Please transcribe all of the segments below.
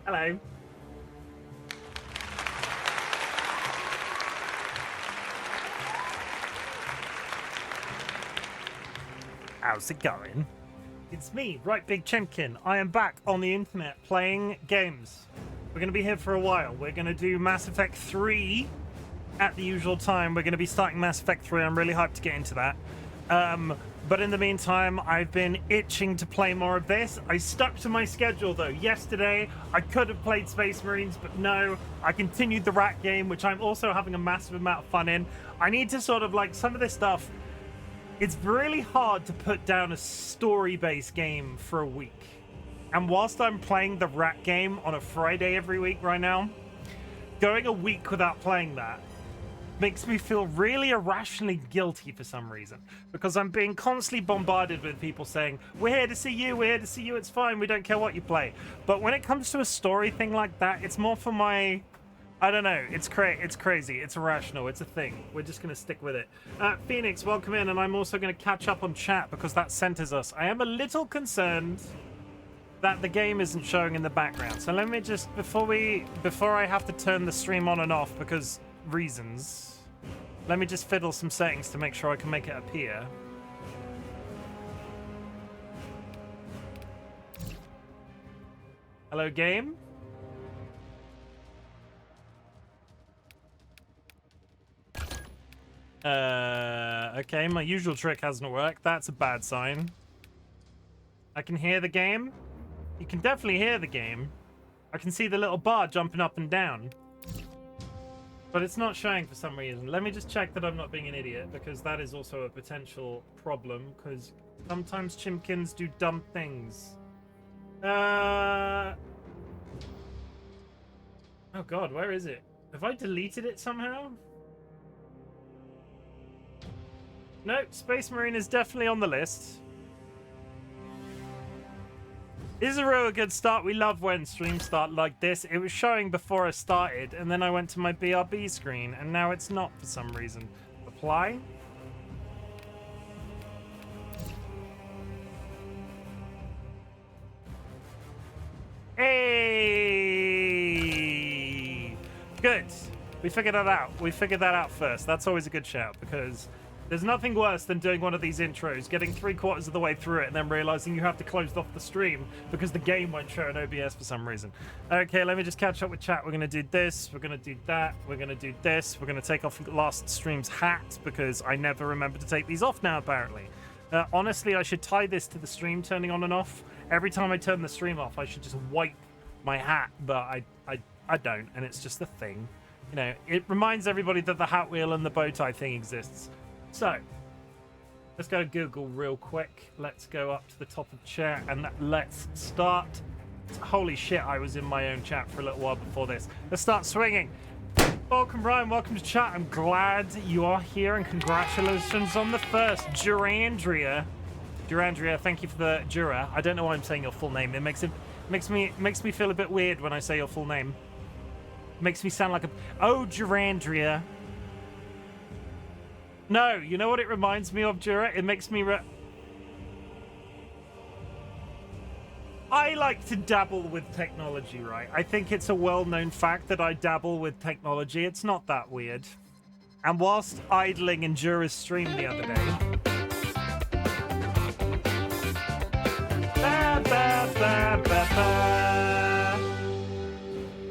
Hello. How's it going? It's me, RightBigChimken. I am back on the internet playing games. We're going to be here for a while. We're going to do Mass Effect 3 at the usual time. We're going to be starting Mass Effect 3. I'm really hyped to get into that. But in the meantime, I've been itching to play more of this. I stuck to my schedule, though. Yesterday, I could have played Space Marines, but no. I continued the rat game, which I'm also having a massive amount of fun in. I need to sort of, like, some of this stuff... It's really hard to put down a story-based game for a week. And whilst I'm playing the rat game on a Friday every week right now, going a week without playing that makes me feel really irrationally guilty for some reason. Because I'm being constantly bombarded with people saying, we're here to see you, we're here to see you, it's fine, we don't care what you play. But when it comes to a story thing like that, it's more for my... I don't know. It's crazy. It's irrational. It's a thing. We're just going to stick with it. Phoenix, welcome in, and I'm also going to catch up on chat because that centers us. I am a little concerned that the game isn't showing in the background. So let me just, before I have to turn the stream on and off because reasons, let me just fiddle some settings to make sure I can make it appear. Hello, game. Okay, my usual trick hasn't worked. That's a bad sign. I can hear the game. You can definitely hear the game. I can see the little bar jumping up and down. But it's not showing for some reason. Let me just check that I'm not being an idiot, because that is also a potential problem, because sometimes Chimkens do dumb things. Oh god, where is it? Have I deleted it somehow? No, Space Marine is definitely on the list. Is a good start? We love when streams start like this. It was showing before I started, and then I went to my BRB screen, and now it's not for some reason. Apply? Hey! Good. We figured that out. We figured that out first. That's always a good shout, because... there's nothing worse than doing one of these intros, getting 3/4 of the way through it, and then realizing you have to close off the stream because the game won't show an OBS for some reason. Okay, let me just catch up with chat. We're going to do this. We're going to do that. We're going to do this. We're going to take off last stream's hat because I never remember to take these off now, apparently. Honestly, I should tie this to the stream turning on and off. Every time I turn the stream off, I should just wipe my hat, but I don't, and it's just a thing. You know, it reminds everybody that the hat wheel and the bow tie thing exists. So, let's go to Google real quick. Let's go up to the top of chat and let's start. Holy shit, I was in my own chat for a little while before this. Let's start swinging. Welcome, Ryan. Welcome to chat. I'm glad you are here and congratulations on the first. Durandria, thank you for the Jura. I don't know why I'm saying your full name. It makes me feel a bit weird when I say your full name. It makes me sound like a... Oh, Durandria. No, you know what it reminds me of, Jura? It makes me... I like to dabble with technology, right? I think it's a well-known fact that I dabble with technology. It's not that weird. And whilst idling in Jura's stream the other day...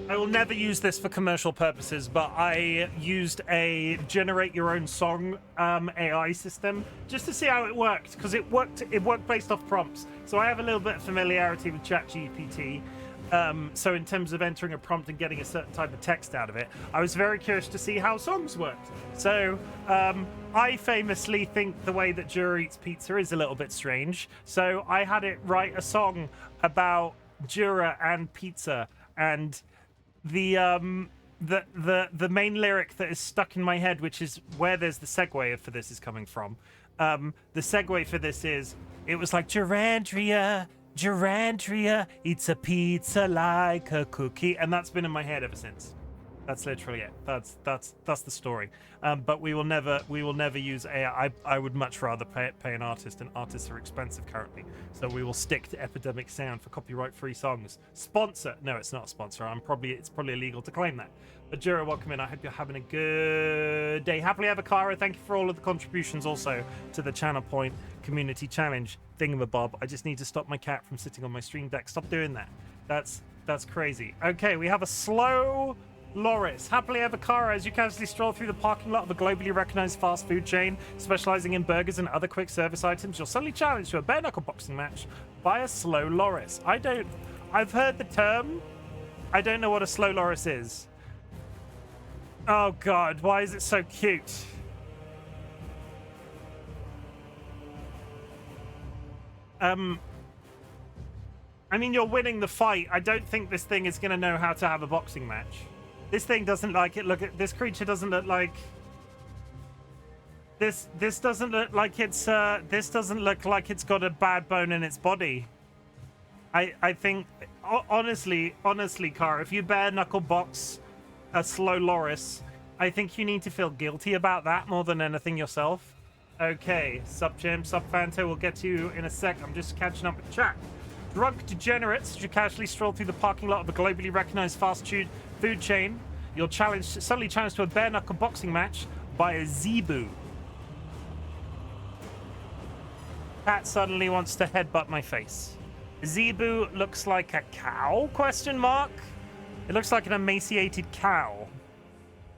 I will never use this for commercial purposes, but I used a generate your own song AI system just to see how it worked, because it worked based off prompts. So I have a little bit of familiarity with ChatGPT. So in terms of entering a prompt and getting a certain type of text out of it, I was very curious to see how songs worked. So I famously think the way that Jura eats pizza is a little bit strange. So I had it write a song about Jura and pizza, and the main lyric that is stuck in my head, which is where there's the segue for this is coming from. The segue for this is, it was like, Durandria eats a pizza like a cookie, and that's been in my head ever since. That's literally it. That's the story. But we will never use AI. I would much rather pay an artist, and artists are expensive currently. So we will stick to Epidemic Sound for copyright-free songs. Sponsor? No, it's not a sponsor. It's probably illegal to claim that. But Jura, welcome in. I hope you're having a good day. Happily ever, Kara. Thank you for all of the contributions also to the Channel Point Community Challenge thingamabob. I just need to stop my cat from sitting on my stream deck. Stop doing that. That's crazy. Okay, we have a slow Loris. Happily ever, Kara, as you casually stroll through the parking lot of a globally recognized fast food chain specializing in burgers and other quick service items, you're suddenly challenged to a bare knuckle boxing match by a slow Loris. I've heard the term. I don't know what a slow Loris is. Oh god, why is it so cute? I mean, you're winning the fight. I don't think this thing is going to know how to have a boxing match. This thing doesn't like it. Look at this creature. Doesn't look like this. This doesn't look like it's. This doesn't look like it's got a bad bone in its body. I think honestly, Kara, if you bare knuckle box a slow Loris, I think you need to feel guilty about that more than anything yourself. Okay, sub Chim, sub Fanto. We'll get to you in a sec. I'm just catching up with chat. Drunk degenerates, you casually stroll through the parking lot of a globally recognized fast food chain. You're suddenly challenged to a bare knuckle boxing match by a zebu. Cat suddenly wants to headbutt my face. Zebu looks like a cow? Question mark. It looks like an emaciated cow,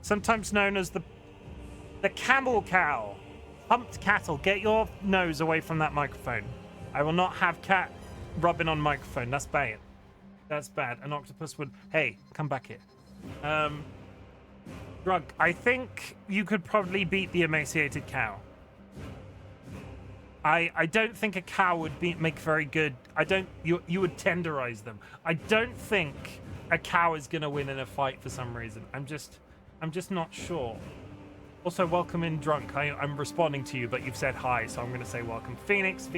sometimes known as the camel cow. Humped cattle. Get your nose away from that microphone. I will not have cat rubbing on microphone. That's bad. That's bad. An octopus would. Hey, come back here. Drug. I think you could probably beat the emaciated cow. I don't think a cow would make very good. You would tenderize them. I don't think a cow is gonna win in a fight for some reason. I'm just not sure. Also, welcome in, Drunk. I'm responding to you, but you've said hi, so I'm going to say welcome. Phoenix,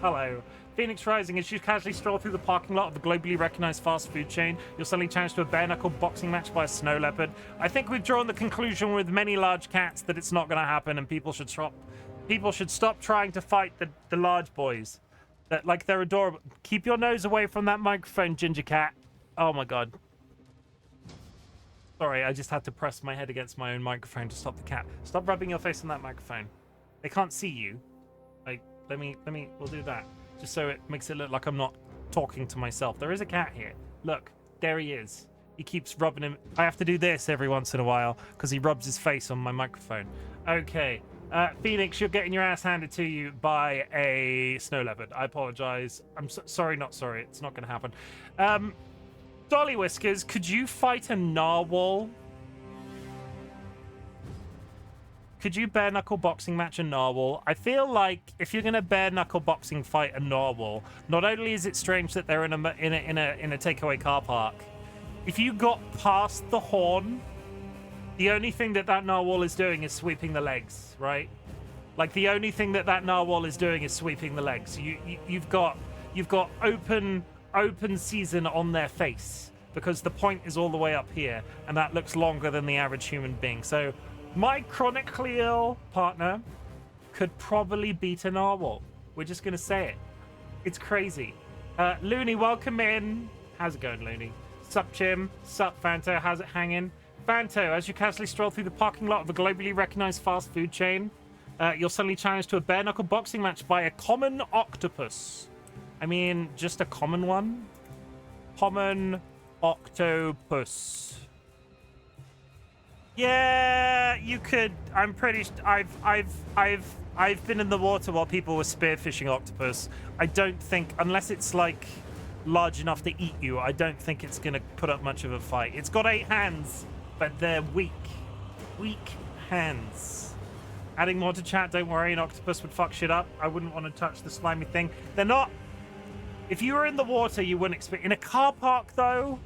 hello. Phoenix Rising, as you casually stroll through the parking lot of the globally recognized fast food chain, you're suddenly challenged to a bare-knuckle boxing match by a snow leopard. I think we've drawn the conclusion with many large cats that it's not going to happen, and people should stop trying to fight the large boys. That, like, they're adorable. Keep your nose away from that microphone, Ginger Cat. Oh, my God. Sorry, I just had to press my head against my own microphone to stop the cat. Stop rubbing your face on that microphone. They can't see you. Like, we'll do that. Just so it makes it look like I'm not talking to myself. There is a cat here. Look, there he is. He keeps rubbing him. I have to do this every once in a while because he rubs his face on my microphone. Okay. Phoenix, you're getting your ass handed to you by a snow leopard. I apologize. I'm sorry, not sorry. It's not going to happen. DollyWhiskers, could you fight a narwhal? Could you bare knuckle boxing match a narwhal? I feel like if you're gonna bare knuckle boxing fight a narwhal, not only is it strange that they're in a takeaway car park, if you got past the horn, the only thing that narwhal is doing is sweeping the legs, right? Like the only thing that narwhal is doing is sweeping the legs. You've got open season on their face because the point is all the way up here, and that looks longer than the average human being. So my chronically ill partner could probably beat a narwhal. We're just gonna say it. It's crazy. Looney, welcome in. How's it going, Looney? Sup, Chim? Sup, Fanto? How's it hanging? Fanto, as you casually stroll through the parking lot of a globally recognized fast food chain, you're suddenly challenged to a bare knuckle boxing match by a common octopus. I mean, just a common one? Common octopus. Yeah, you could. I'm pretty. I've been in the water while people were spearfishing octopus. I don't think, unless it's like large enough to eat you, I don't think it's gonna put up much of a fight. It's got 8 hands, but they're weak. Weak hands. Adding more to chat. Don't worry, an octopus would fuck shit up. I wouldn't want to touch the slimy thing. They're not. If you were in the water, you wouldn't expect. In a car park, though,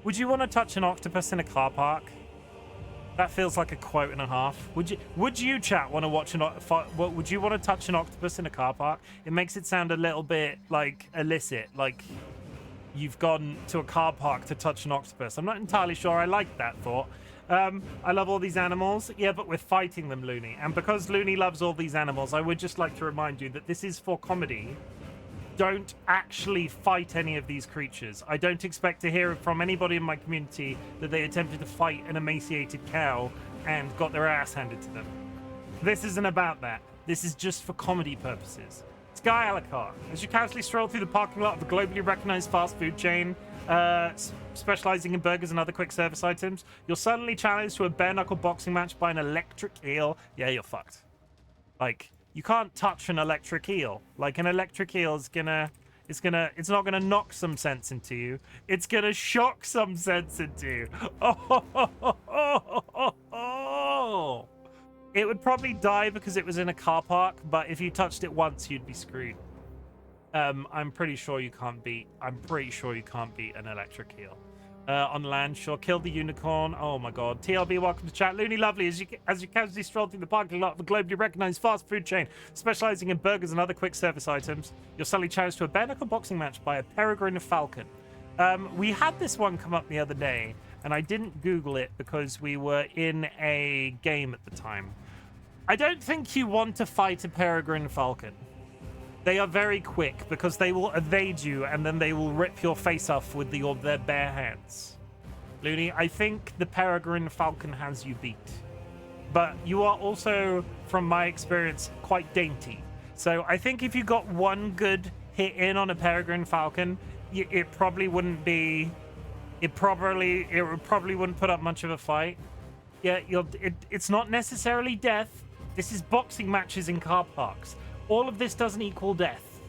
would you want to touch an octopus in a car park? That feels like a quote and a half. Would you chat want to watch would you want to touch an octopus in a car park? It makes it sound a little bit like illicit. Like you've gone to a car park to touch an octopus. I'm not entirely sure I like that thought. I love all these animals. Yeah, but we're fighting them, Looney. And because Looney loves all these animals, I would just like to remind you that this is for comedy. Don't actually fight any of these creatures. I don't expect to hear from anybody in my community that they attempted to fight an emaciated cow and got their ass handed to them. This isn't about that. This is just for comedy purposes. Sky Alacar, as you casually stroll through the parking lot of a globally recognized fast food chain, specializing in burgers and other quick service items, you're suddenly challenged to a bare-knuckle boxing match by an electric eel. Yeah, you're fucked. Like, you can't touch an electric eel. Like, an electric eel is it's not gonna knock some sense into you. It's gonna shock some sense into you. Oh. It would probably die because it was in a car park, but if you touched it once, you'd be screwed. I'm pretty sure you can't beat an electric eel. On land, sure. Kill the unicorn. Oh my god. TLB, welcome to chat. Looney Lovely, as you casually stroll through the parking lot of a globally recognized fast food chain specializing in burgers and other quick service items, you're suddenly challenged to a bare-knuckle boxing match by a peregrine falcon. We had this one come up the other day, and I didn't Google it because we were in a game at the time. I don't think you want to fight a peregrine falcon. They are very quick because they will evade you and then they will rip your face off with their bare hands. Looney, I think the peregrine falcon has you beat. But you are also, from my experience, quite dainty. So I think if you got one good hit in on a peregrine falcon, it probably wouldn't be... It probably wouldn't put up much of a fight. Yeah, it's not necessarily death. This is boxing matches in car parks. All of this doesn't equal death.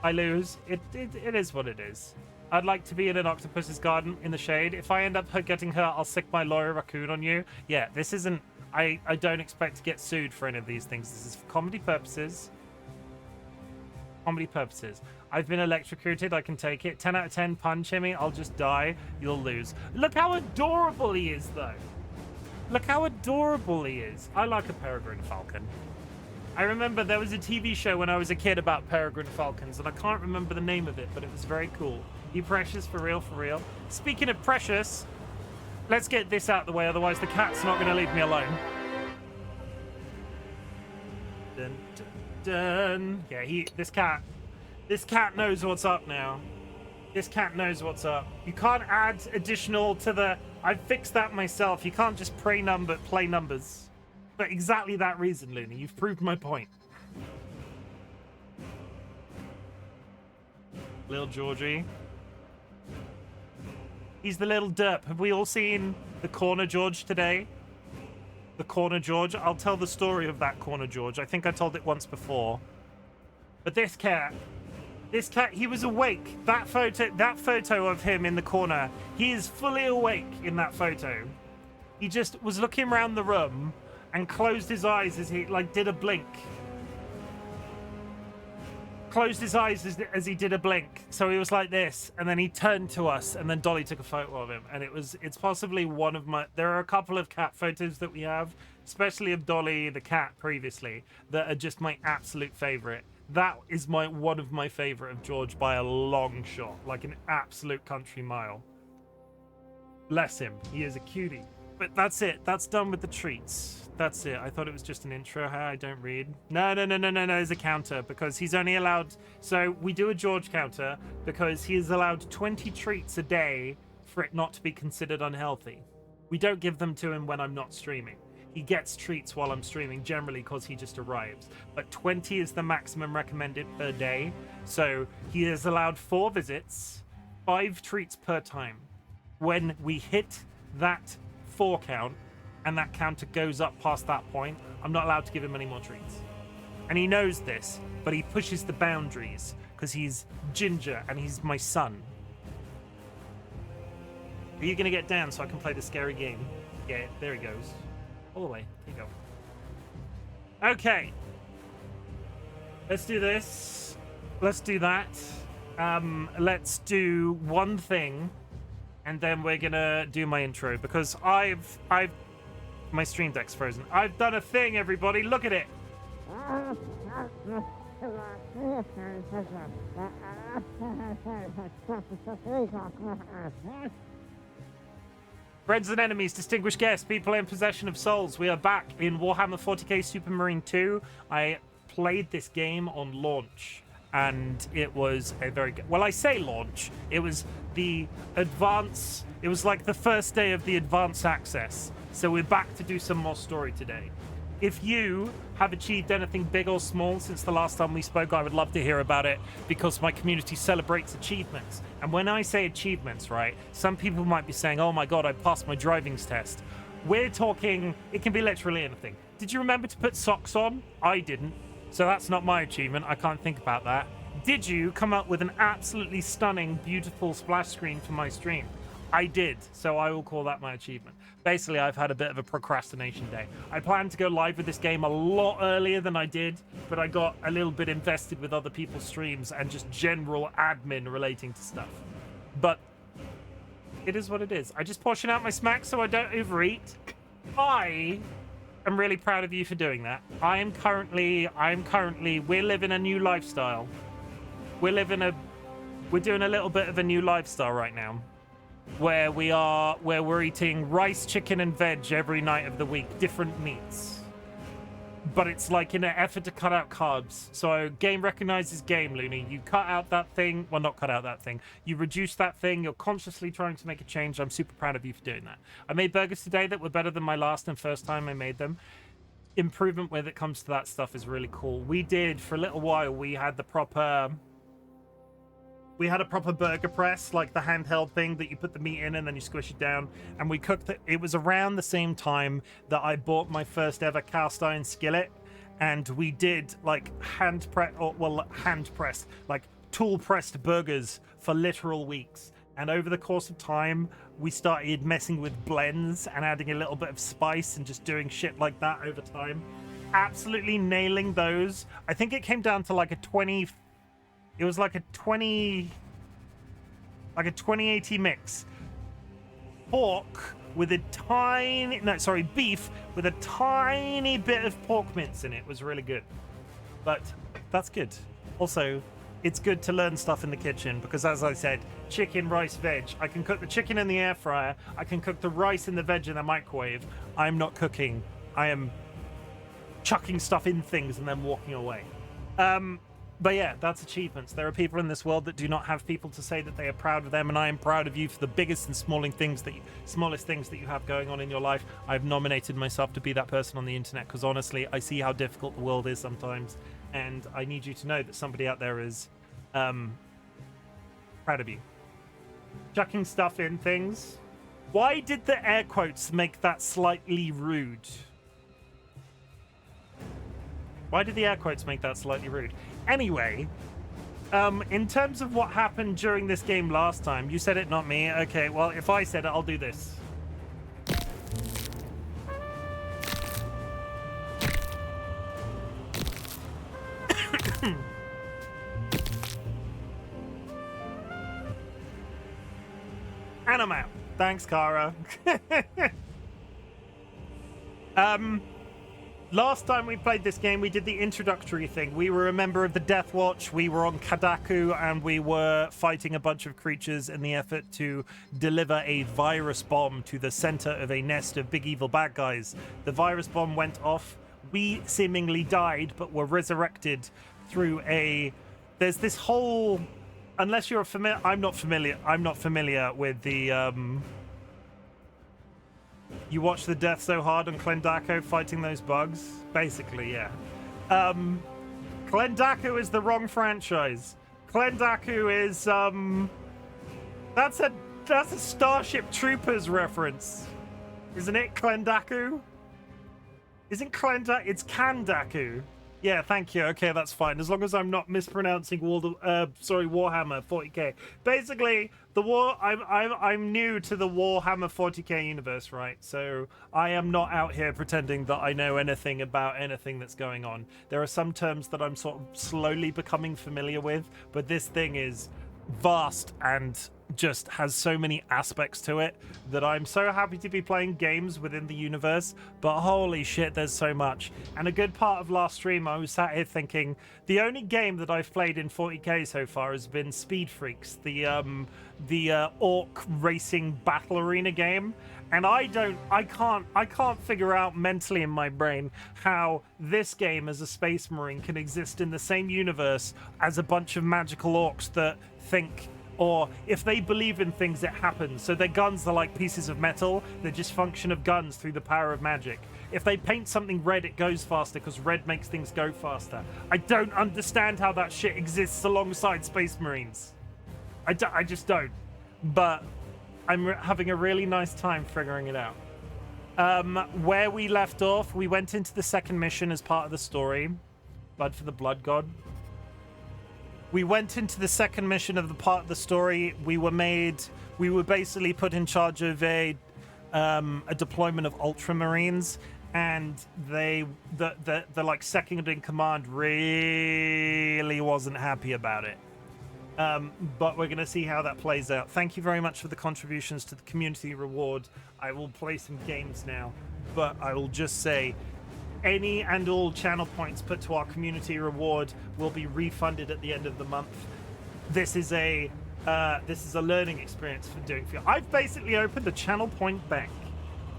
I lose. It is what it is. I'd like to be in an octopus's garden in the shade. If I end up getting hurt, I'll sick my lawyer raccoon on you. Yeah, this isn't... I don't expect to get sued for any of these things. This is for comedy purposes. Comedy purposes. I've been electrocuted. I can take it. 10 out of 10. Punch him. I'll just die. You'll lose. Look how adorable he is, though. Look how adorable he is. I like a peregrine falcon. I remember there was a TV show when I was a kid about peregrine falcons, and I can't remember the name of it, but it was very cool. You precious, for real, for real. Speaking of precious, let's get this out of the way, otherwise the cat's not going to leave me alone. Dun, dun, dun. Yeah, this cat knows what's up now. This cat knows what's up. You can't add additional to the... I fixed that myself. You can't just play numbers. For exactly that reason, Looney. You've proved my point. Little Georgie. He's the little derp. Have we all seen the Corner George today? The Corner George. I'll tell the story of that Corner George. I think I told it once before. But this cat, he was awake. That photo of him in the corner, he is fully awake in that photo. He just was looking around the room and closed his eyes as he, did a blink. Closed his eyes as he did a blink. So he was like this, and then he turned to us, and then Dolly took a photo of him. And it's possibly one of my... There are a couple of cat photos that we have, especially of Dolly, the cat, previously, that are just my absolute favorite. That is one of my favorite of George by a long shot, like an absolute country mile. Bless him. He is a cutie. But that's it. That's done with the treats. That's it. I thought it was just an intro. I don't read. No. There's a counter because he's only allowed... So we do a George counter because he is allowed 20 treats a day for it not to be considered unhealthy. We don't give them to him when I'm not streaming. He gets treats while I'm streaming, generally because he just arrives. But 20 is the maximum recommended per day. So he is allowed 4 visits, 5 treats per time. When we hit that 4 count, and that counter goes up past that point, I'm not allowed to give him any more treats. And he knows this, but he pushes the boundaries because he's ginger and he's my son. Are you going to get down so I can play the scary game? Yeah, there he goes. All the way. There you go. Okay. Let's do this. Let's do that. Let's do one thing, and then we're going to do my intro because I've my stream deck's frozen. I've done a thing, everybody. Look at it. Friends and enemies, distinguished guests, people in possession of souls, we are back in Warhammer 40k Supermarine 2. I played this game on launch, and it was a very good... Well, I say launch. It was the advance... It was like the first day of the advance access. So we're back to do some more story today. If you have achieved anything big or small since the last time we spoke, I would love to hear about it, because my community celebrates achievements. And when I say achievements, right, some people might be saying, oh my god, I passed my driving's test. We're talking, it can be literally anything. Did you remember to put socks on? I didn't. So that's not my achievement. I can't think about that. Did you come up with an absolutely stunning, beautiful splash screen for my stream? I did, so I will call that my achievement. Basically, I've had a bit of a procrastination day. I planned to go live with this game a lot earlier than I did, but I got a little bit invested with other people's streams and just general admin relating to stuff. But it is what it is. I just portion out my smack so I don't overeat. I am really proud of you for doing that. We're living a new lifestyle. We're doing a little bit of a new lifestyle right now, where we're eating rice, chicken, and veg every night of the week, different meats. But it's like in an effort to cut out carbs. So game recognizes game, Looney. You cut out that thing. Well, not cut out that thing. You reduce that thing. You're consciously trying to make a change. I'm super proud of you for doing that. I made burgers today that were better than my last and first time I made them. Improvement when it comes to that stuff is really cool. We did, for a little while, we had a proper burger press, like the handheld thing that you put the meat in and then you squish it down. And we cooked it. It was around the same time that I bought my first ever cast iron skillet. And we did like hand pressed, like tool pressed burgers for literal weeks. And over the course of time, we started messing with blends and adding a little bit of spice and just doing shit like that over time. Absolutely nailing those. I think it came down to like a 2080 mix. Beef with a tiny bit of pork mince in it was really good. But that's good. Also, it's good to learn stuff in the kitchen because, as I said, chicken, rice, veg. I can cook the chicken in the air fryer. I can cook the rice and the veg in the microwave. I'm not cooking. I am chucking stuff in things and then walking away. But yeah, that's achievements. There are people in this world that do not have people to say that they are proud of them, and I am proud of you for the biggest and smallest things that you have going on in your life. I've nominated myself to be that person on the internet because honestly, I see how difficult the world is sometimes, and I need you to know that somebody out there is proud of you. Chucking stuff in things. Why did the air quotes make that slightly rude? Why did the air quotes make that slightly rude? Anyway, in terms of what happened during this game last time, you said it, not me. Okay, well, if I said it, I'll do this. And I'm out. Thanks, Kara. Last time we played this game, we did the introductory thing. We were a member of the Death Watch. We were on Kadaku, and we were fighting a bunch of creatures in the effort to deliver a virus bomb to the center of a nest of big evil bad guys. The virus bomb went off. We seemingly died, but were resurrected through a... There's this whole... Unless you're familiar... I'm not familiar with the... You watch the Death So Hard on Klendaku fighting those bugs? Basically, yeah. Klendaku is the wrong franchise. Klendaku is, That's a Starship Troopers reference. Isn't it, Klendaku? Isn't Klendaku... It's Kandaku. Yeah, thank you. Okay, that's fine. As long as I'm not mispronouncing Warhammer 40k. Basically, I'm new to the Warhammer 40k universe, right? So I am not out here pretending that I know anything about anything that's going on. There are some terms that I'm sort of slowly becoming familiar with, but this thing is vast and just has so many aspects to it that I'm so happy to be playing games within the universe, but holy shit, there's so much. And a good part of last stream, I was sat here thinking, the only game that I've played in 40k so far has been Speed Freaks, the orc racing battle arena game. And I can't figure out mentally in my brain how this game as a space marine can exist in the same universe as a bunch of magical orcs that think, or if they believe in things, it happens. So their guns are like pieces of metal. They just function of guns through the power of magic. If they paint something red, it goes faster because red makes things go faster. I don't understand how that shit exists alongside space marines. I just don't. But I'm having a really nice time figuring it out. Where we left off, we went into the second mission as part of the story. Blood for the Blood God. We went into the second mission of the part of the story. We were basically put in charge of a deployment of Ultramarines, and the like second in command really wasn't happy about it. But we're going to see how that plays out. Thank you very much for the contributions to the community reward. I will play some games now, but I will just say any and all channel points put to our community reward will be refunded at the end of the month. This is a learning experience for doing for you. I've basically opened a channel point bank.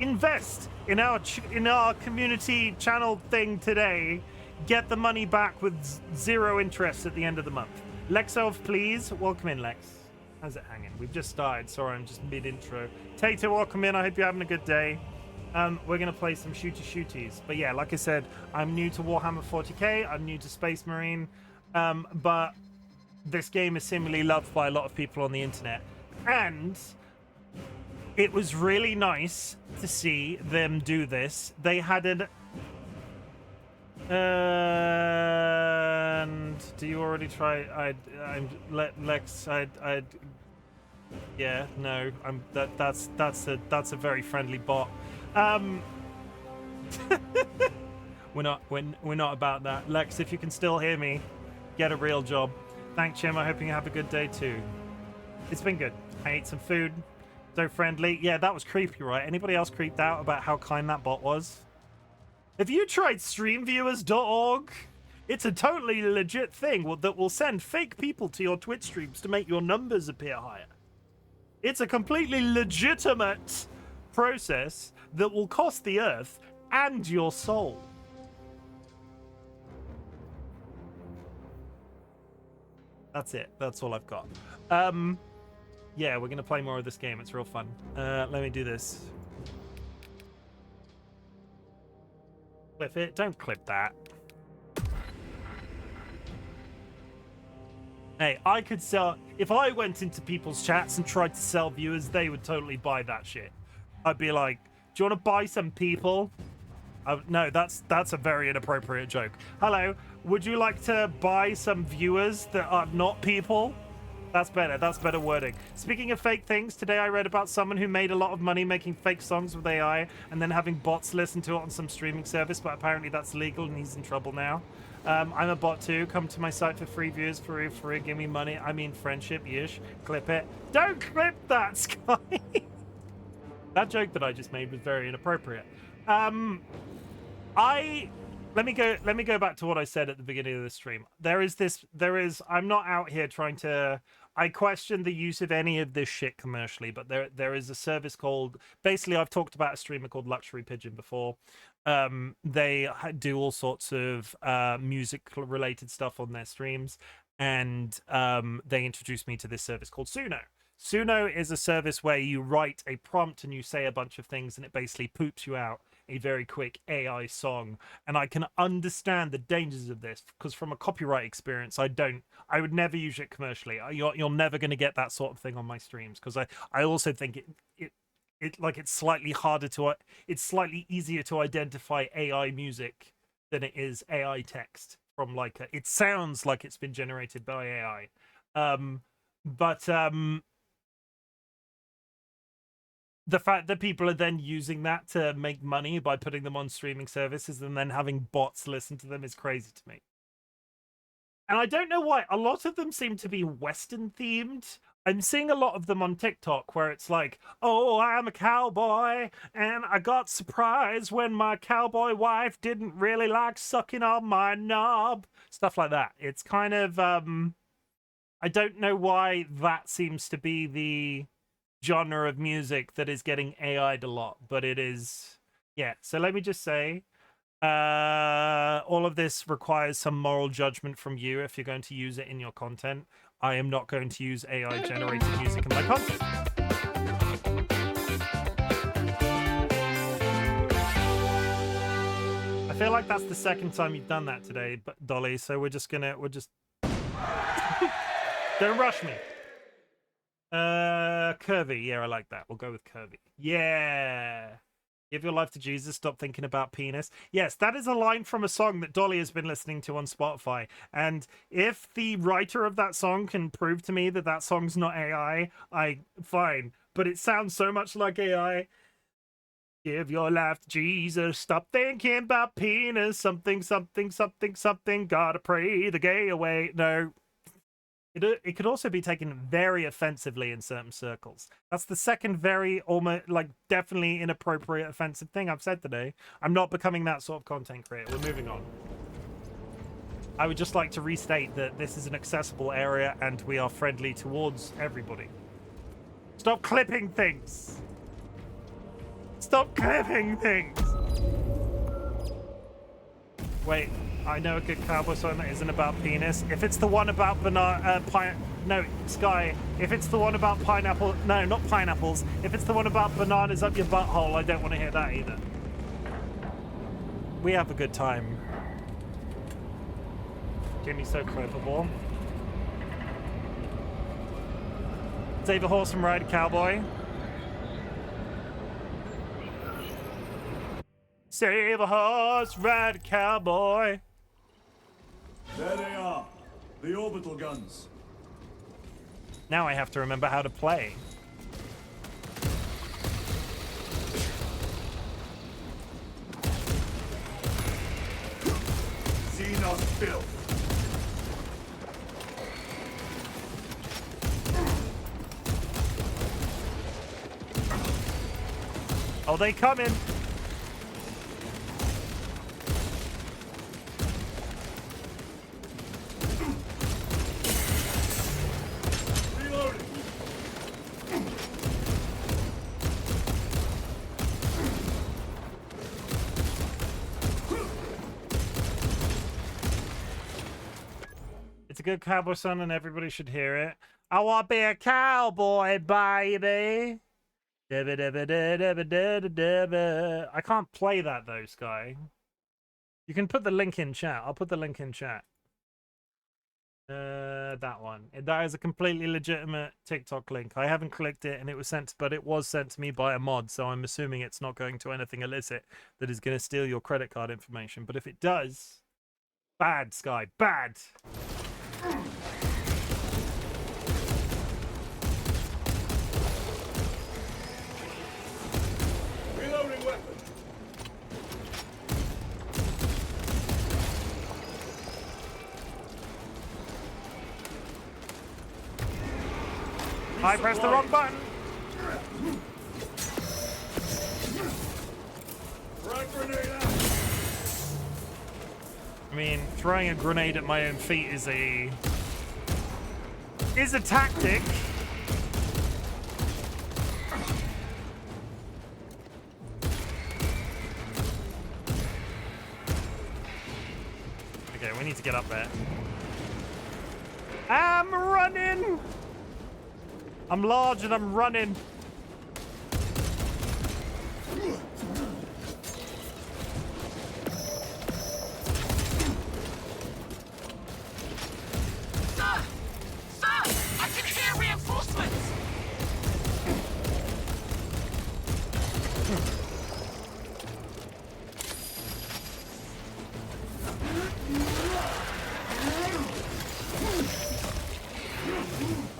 Invest in our community channel thing today. Get the money back with 0 interest at the end of the month. Lexelf, please. Welcome in, Lex. How's it hanging? We've just started. Sorry, I'm just mid-intro. Tato, welcome in. I hope you're having a good day. We're going to play some shooties. But yeah, like I said, I'm new to Warhammer 40k. I'm new to Space Marine. But this game is seemingly loved by a lot of people on the internet. And it was really nice to see them do this. They had an... And do you already try? Lex. Yeah, no. That's a very friendly bot. We're not about that. Lex, if you can still hear me, get a real job. Thanks, Chim. I hope you have a good day too. It's been good. I ate some food. So friendly. Yeah, that was creepy, right? Anybody else creeped out about how kind that bot was? Have you tried streamviewers.org? It's a totally legit thing that will send fake people to your Twitch streams to make your numbers appear higher. It's a completely legitimate process that will cost the earth and your soul. That's it. That's all I've got. Yeah, we're going to play more of this game. It's real fun. Let me do this. Clip it. Don't clip that. Hey, I could sell... If I went into people's chats and tried to sell viewers, they would totally buy that shit. I'd be like, do you want to buy some people? No, that's a very inappropriate joke. Hello, would you like to buy some viewers that are not people? That's better. That's better wording. Speaking of fake things, today I read about someone who made a lot of money making fake songs with AI and then having bots listen to it on some streaming service, but apparently that's legal and he's in trouble now. I'm a bot too. Come to my site for free views, for free, give me money. I mean friendship, yish. Clip it. Don't clip that, Sky! That joke that I just made was very inappropriate. Let me go back to what I said at the beginning of the stream. I'm not out here trying to... I question the use of any of this shit commercially, but there is a service called... Basically, I've talked about a streamer called Luxury Pigeon before. They do all sorts of music-related stuff on their streams, and they introduced me to this service called Suno. Suno is a service where you write a prompt and you say a bunch of things, and it basically poops you out a very quick AI song. And I can understand the dangers of this because from a copyright experience, I would never use it commercially. You're never going to get that sort of thing on my streams because I also think it's slightly it's slightly easier to identify AI music than it is AI text from it sounds like it's been generated by AI. The fact that people are then using that to make money by putting them on streaming services and then having bots listen to them is crazy to me. And I don't know why. A lot of them seem to be Western themed. I'm seeing a lot of them on TikTok where it's like, oh, I'm a cowboy and I got surprised when my cowboy wife didn't really like sucking on my knob. Stuff like that. It's kind of, I don't know why that seems to be the genre of music that is getting AI'd a lot, but it is, yeah. So let me just say, all of this requires some moral judgment from you if you're going to use it in your content. I am not going to use AI generated music in my content. I feel like that's the second time you've done that today, but Dolly, so we're just don't rush me. Curvy, yeah, I like that. We'll go with curvy. Yeah. Give your life to Jesus, stop thinking about penis. Yes, that is a line from a song that Dolly has been listening to on Spotify. And if the writer of that song can prove to me that that song's not AI, fine. But it sounds so much like AI. Give your life to Jesus, stop thinking about penis. Something, something, something, something. Gotta pray the gay away. No. It could also be taken very offensively in certain circles. That's the second very, almost, like, definitely inappropriate offensive thing I've said today. I'm not becoming that sort of content creator. We're moving on. I would just like to restate that this is an accessible area and we are friendly towards everybody. Stop clipping things! Stop clipping things! Wait. I know a good cowboy song that isn't about penis. If it's the one about no, Sky. If it's the one about pineapple, no, not pineapples. If it's the one about bananas up your butthole, I don't want to hear that either. We have a good time. Jimmy's so clever. Save a horse and ride a cowboy. Save a horse, ride a cowboy. There they are, the orbital guns. Now I have to remember how to play. Xenos filth. Oh, they come in. It's a good cowboy song and everybody should hear it. I want to be a cowboy, baby. I can't play that though, Sky. You can put the link in chat. I'll put the link in chat. That one. That is a completely legitimate TikTok link. I haven't clicked it and it was sent, but it was sent to me by a mod, so I'm assuming it's not going to anything illicit that is going to steal your credit card information. But if it does, bad, Sky, bad. Reloading weapon. I pressed the wrong button. Frag grenade out. I mean, throwing a grenade at my own feet is a tactic. Okay, we need to get up there. I'm running. I'm large and I'm running.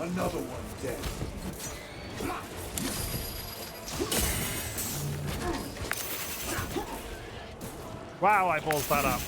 Another one dead. Wow, I balled that up.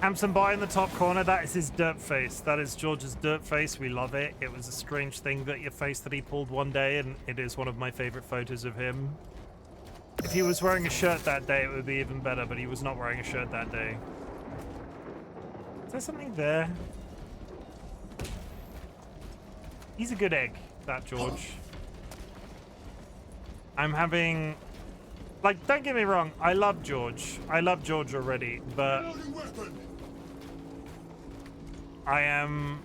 Handsome boy in the top corner, that is his dirt face. That is George's dirt face. We love it. It was a strange thing that your face that he pulled one day, and it is one of my favorite photos of him. If he was wearing a shirt that day, it would be even better, but he was not wearing a shirt that day. Is there something there? He's a good egg, that George. I'm having... Like, don't get me wrong, I love George. I love George already, but... I am...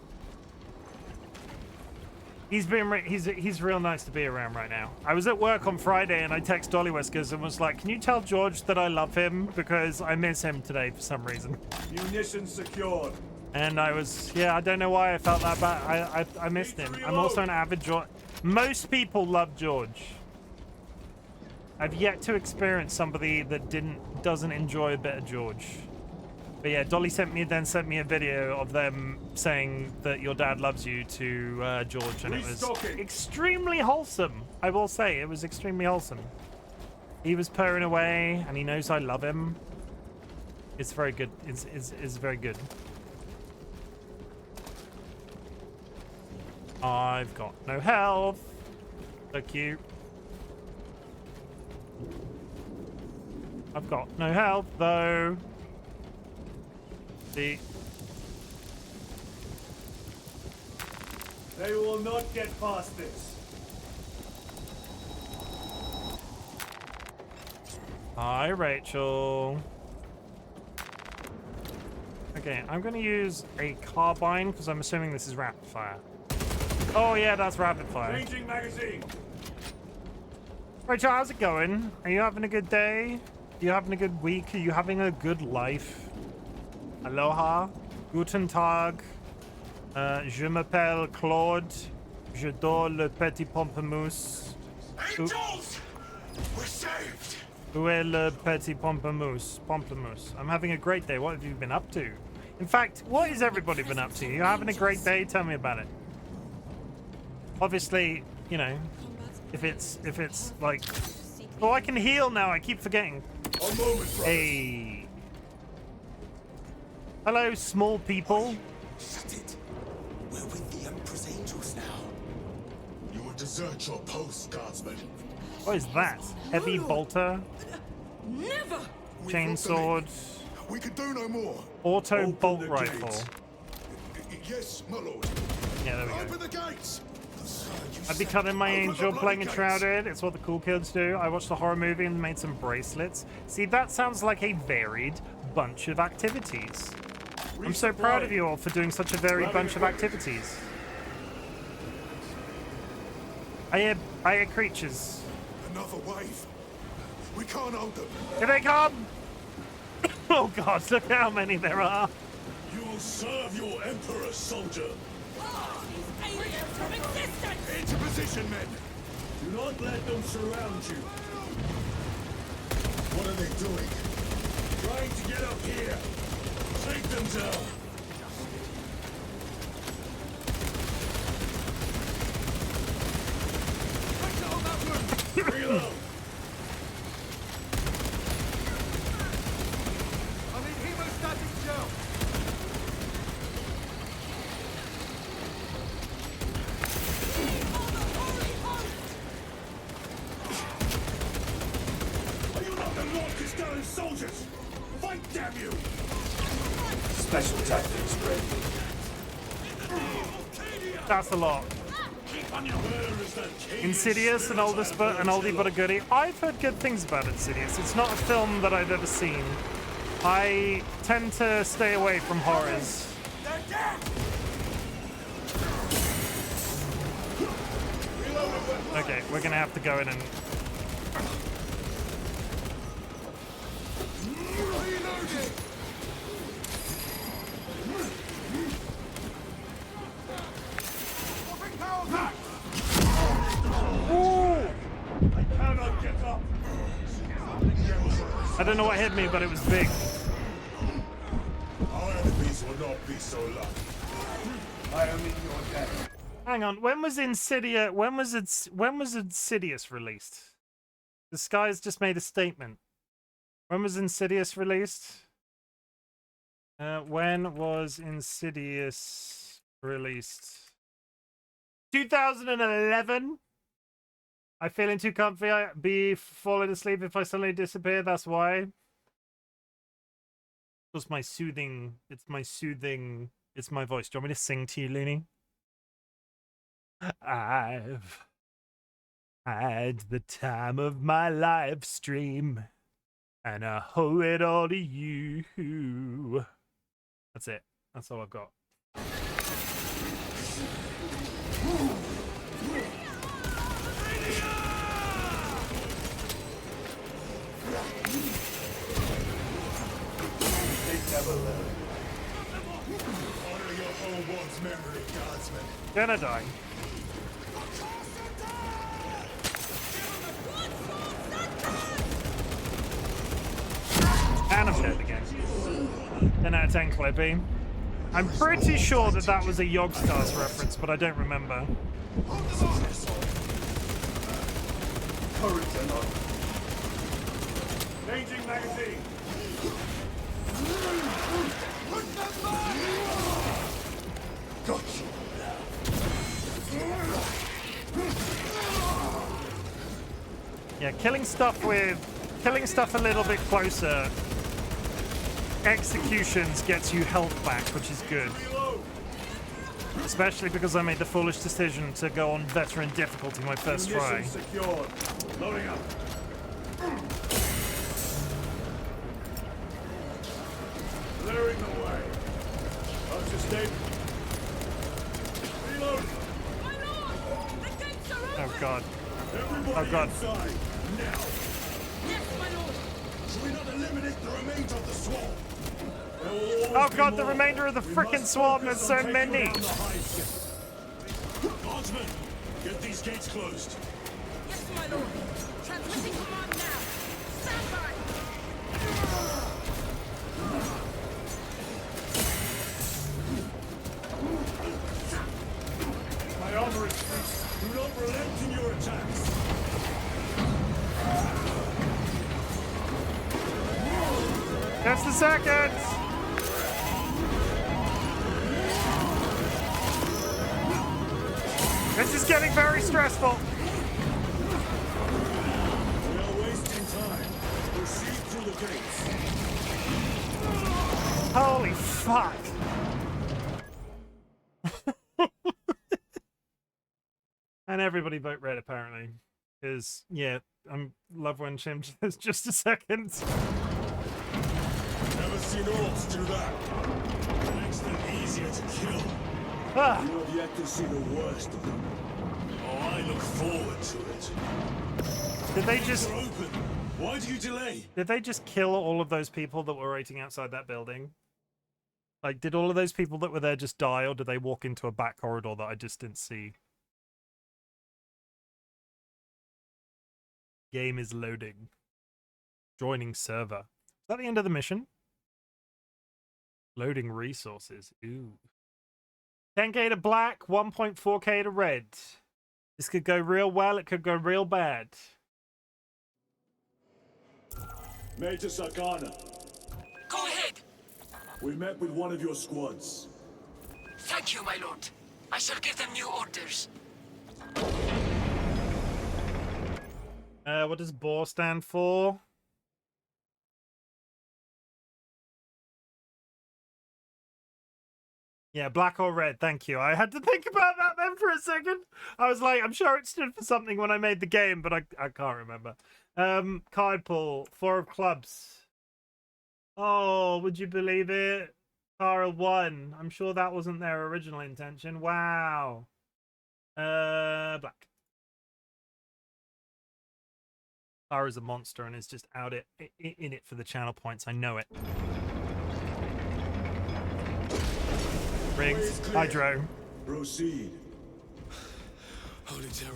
He's real nice to be around right now. I was at work on Friday and I text DollyWhiskers and was like, can you tell George that I love him? Because I miss him today for some reason. Munitions secured. And I was, yeah, I don't know why I felt that bad. I missed him. I'm also an avid George. Most people love George. I've yet to experience somebody that doesn't enjoy a bit of George. But yeah, Dolly sent me a video of them saying that your dad loves you to George, and it was extremely wholesome. I will say, it was extremely wholesome. He was purring away, and he knows I love him. It's very good. It's very good. I've got no health. So cute. I've got no health though. See. They will not get past this. Hi, Rachel. Okay, I'm gonna use a carbine because I'm assuming this is rapid fire. Oh yeah, that's rapid fire. Changing magazine. Rachel, how's it going? Are you having a good day? Are you having a good week? Are you having a good life? Aloha. Guten Tag. Je m'appelle Claude. Je dors le petit pamplemousse. Angels! We're saved! Où est le petit pamplemousse? Pamplemousse. I'm having a great day. What have you been up to? In fact, what has everybody been up to? You having a great day? Tell me about it. Obviously, you know, if it's like, oh, I can heal now. I keep forgetting. A moment, Hey. Hello, small people. Shut it! We're with the Emperor's angels now. You will desert your post, guardsman. What is that? Heavy bolter, Never! chainsword, We can do no more. auto Open bolt the rifle. gates. Yes, my lord. Yeah, there we go. Open the gates! I'd be cutting my Open the angel, bloody playing gates. Enshrouded. It's what the cool kids do. I watched a horror movie and made some bracelets. See, that sounds like a varied bunch of activities. I'm so proud of you all for doing such a varied bunch of activities. I hear creatures. Another wave. We can't hold them. Here they come! Oh god, look how many there are. You will serve your emperor, soldier. Aliens from existence! Into position, men. Do not let them surround you. What are they doing? Trying to get up here. Take them down. Reload. I'm in hemostatic gel. Are you not the Lord Castellan soldiers? Fight, damn you! Special tactics ready. That's a lot. Where is that cage? Insidious, an oldie but a goodie. I've heard good things about Insidious. It's not a film that I've ever seen. I tend to stay away from horrors. They're dead. Okay, we're gonna have to go in and... Reloading. Swapping power back. I cannot get up. I don't know what hit me, but it was big. Our enemies will not be so lucky. I am in your debt. Hang on, when was Insidious released? The Sky's just made a statement. When was Insidious released? When was Insidious released? 2011. I feeling too comfy. I be falling asleep if I suddenly disappear. That's why. It's my soothing. It's my soothing. It's my voice. Do you want me to sing to you, Looney? I've had the time of my live stream, and I owe it all to you. That's it. That's all I've got. Honor your homeworld's memory, Godsman. Gonna die. And I'm dead again. 10 out of 10 Clippy. I'm pretty sure that that was a Yogscast reference, but I don't remember. Turrets are on. Changing magazine. Got you. Yeah, killing stuff a little bit closer. Executions gets you health back, which is good. Especially because I made the foolish decision to go on veteran difficulty my first try. Secured. Loading up. Clearing the way. Up to state. Reload. My lord! The gates are open! Oh god. Everybody Oh god. inside. Now. Yes, my lord! Should we not eliminate the remains of the swarm? There will always Oh be god, the more. remainder of the We frickin' must swarm, focus there's on so taking many! down the hive ship. Guardsmen, get these gates closed. Yes, my lord! Transmitting command now! Stand by! My armor is free. Do not relent in your attacks. That's the seconds! This is getting very stressful. We are wasting time. Proceed through the gates. Holy fuck. And everybody vote red, apparently. Because, yeah, I love when Chim says just a second. Never seen orcs do that. Makes them easier to kill. Ah, You have yet to see the worst of them. Oh, I look forward to it. did they just... They're open. Why do you delay? Did they just kill all of those people that were waiting outside that building? Like, did all of those people that were there just die, or did they walk into a back corridor that I just didn't see? Game is loading. Joining server. Is that the end of the mission? Loading resources. Ooh. 10k to black, 1.4k to red. This could go real well, it could go real bad. Major Sakana, Go ahead! we met with one of your squads. Thank you, my lord. I shall give them new orders. What does BOR stand for? Yeah, black or red, thank you. I had to think about that then for a second. I was like, I'm sure it stood for something when I made the game, but I can't remember. Card pull, 4 of clubs. Oh, would you believe it? Tara 1. I'm sure that wasn't their original intention. Wow. Black. Tara's a monster and is just out in it for the channel points. I know it. Rigs, hydro. Proceed. Holy terror.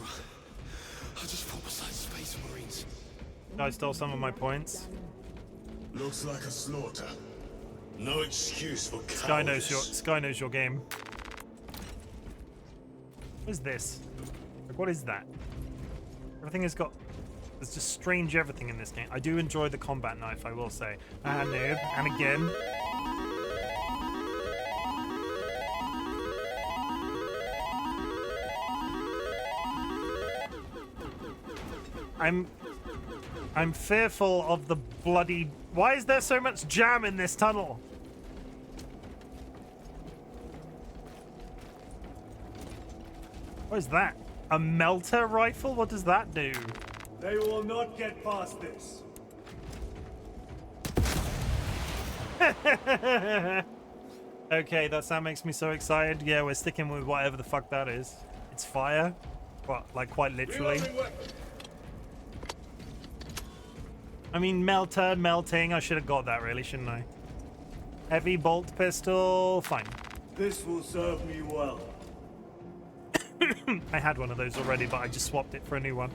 I just fought beside Space Marines. Guy stole some of my points. Looks like a slaughter. No excuse for cowardice. Sky knows your game. What is this? Like, what is that? Everything has got... There's just strange everything in this game. I do enjoy the combat knife, I will say. And noob. And again. I'm fearful of the bloody... Why is there so much jam in this tunnel? What is that? A melter rifle? What does that do? They will not get past this. Okay, that makes me so excited. Yeah, we're sticking with whatever the fuck that is. It's fire. What, like quite literally? Reloading weapon. I mean, melter, melting. I should have got that really, shouldn't I? Heavy bolt pistol. Fine. This will serve me well. I had one of those already, but I just swapped it for a new one.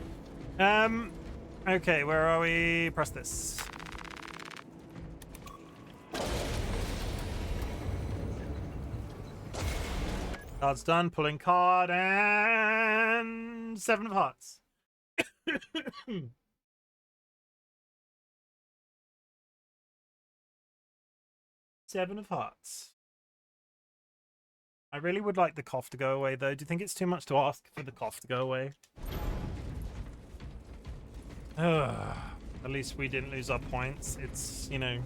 Okay, where are we? Press this. Card's done. Pulling card and 7 of hearts. Seven of hearts. I really would like the cough to go away, though. Do you think it's too much to ask for the cough to go away? At least we didn't lose our points. It's, you know,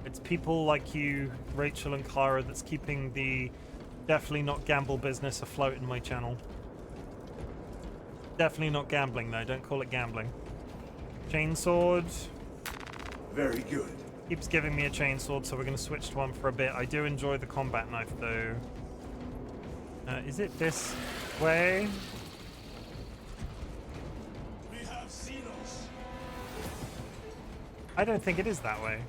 it's people like you, Rachel and Clara, that's keeping the definitely not gamble business afloat in my channel. Definitely not gambling, though. Don't call it gambling. Chainsword. Very good. Keeps giving me a chainsword, so we're going to switch to one for a bit. I do enjoy the combat knife, though. Is it this way? We have Xenos. I don't think it is that way.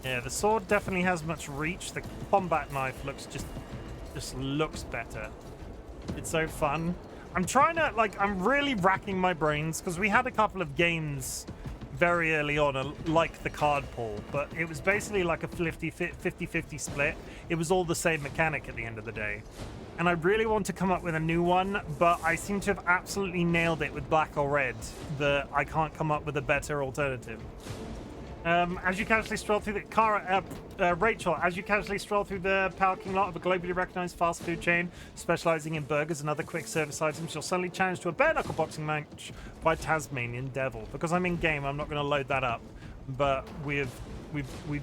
Yeah, the sword definitely has much reach. The combat knife looks just looks better. It's so fun. I'm trying to, like, I'm really racking my brains because we had a couple of games very early on, like the card pull, but it was basically like a 50-50 split. It was all the same mechanic at the end of the day. And I really want to come up with a new one, but I seem to have absolutely nailed it with black or red, that I can't come up with a better alternative. As you casually stroll through the Rachel, as you casually stroll through the parking lot of a globally recognized fast food chain specializing in burgers and other quick service items, you're suddenly challenged to a bare knuckle boxing match by Tasmanian Devil. Because I'm in game, I'm not going to load that up, but we've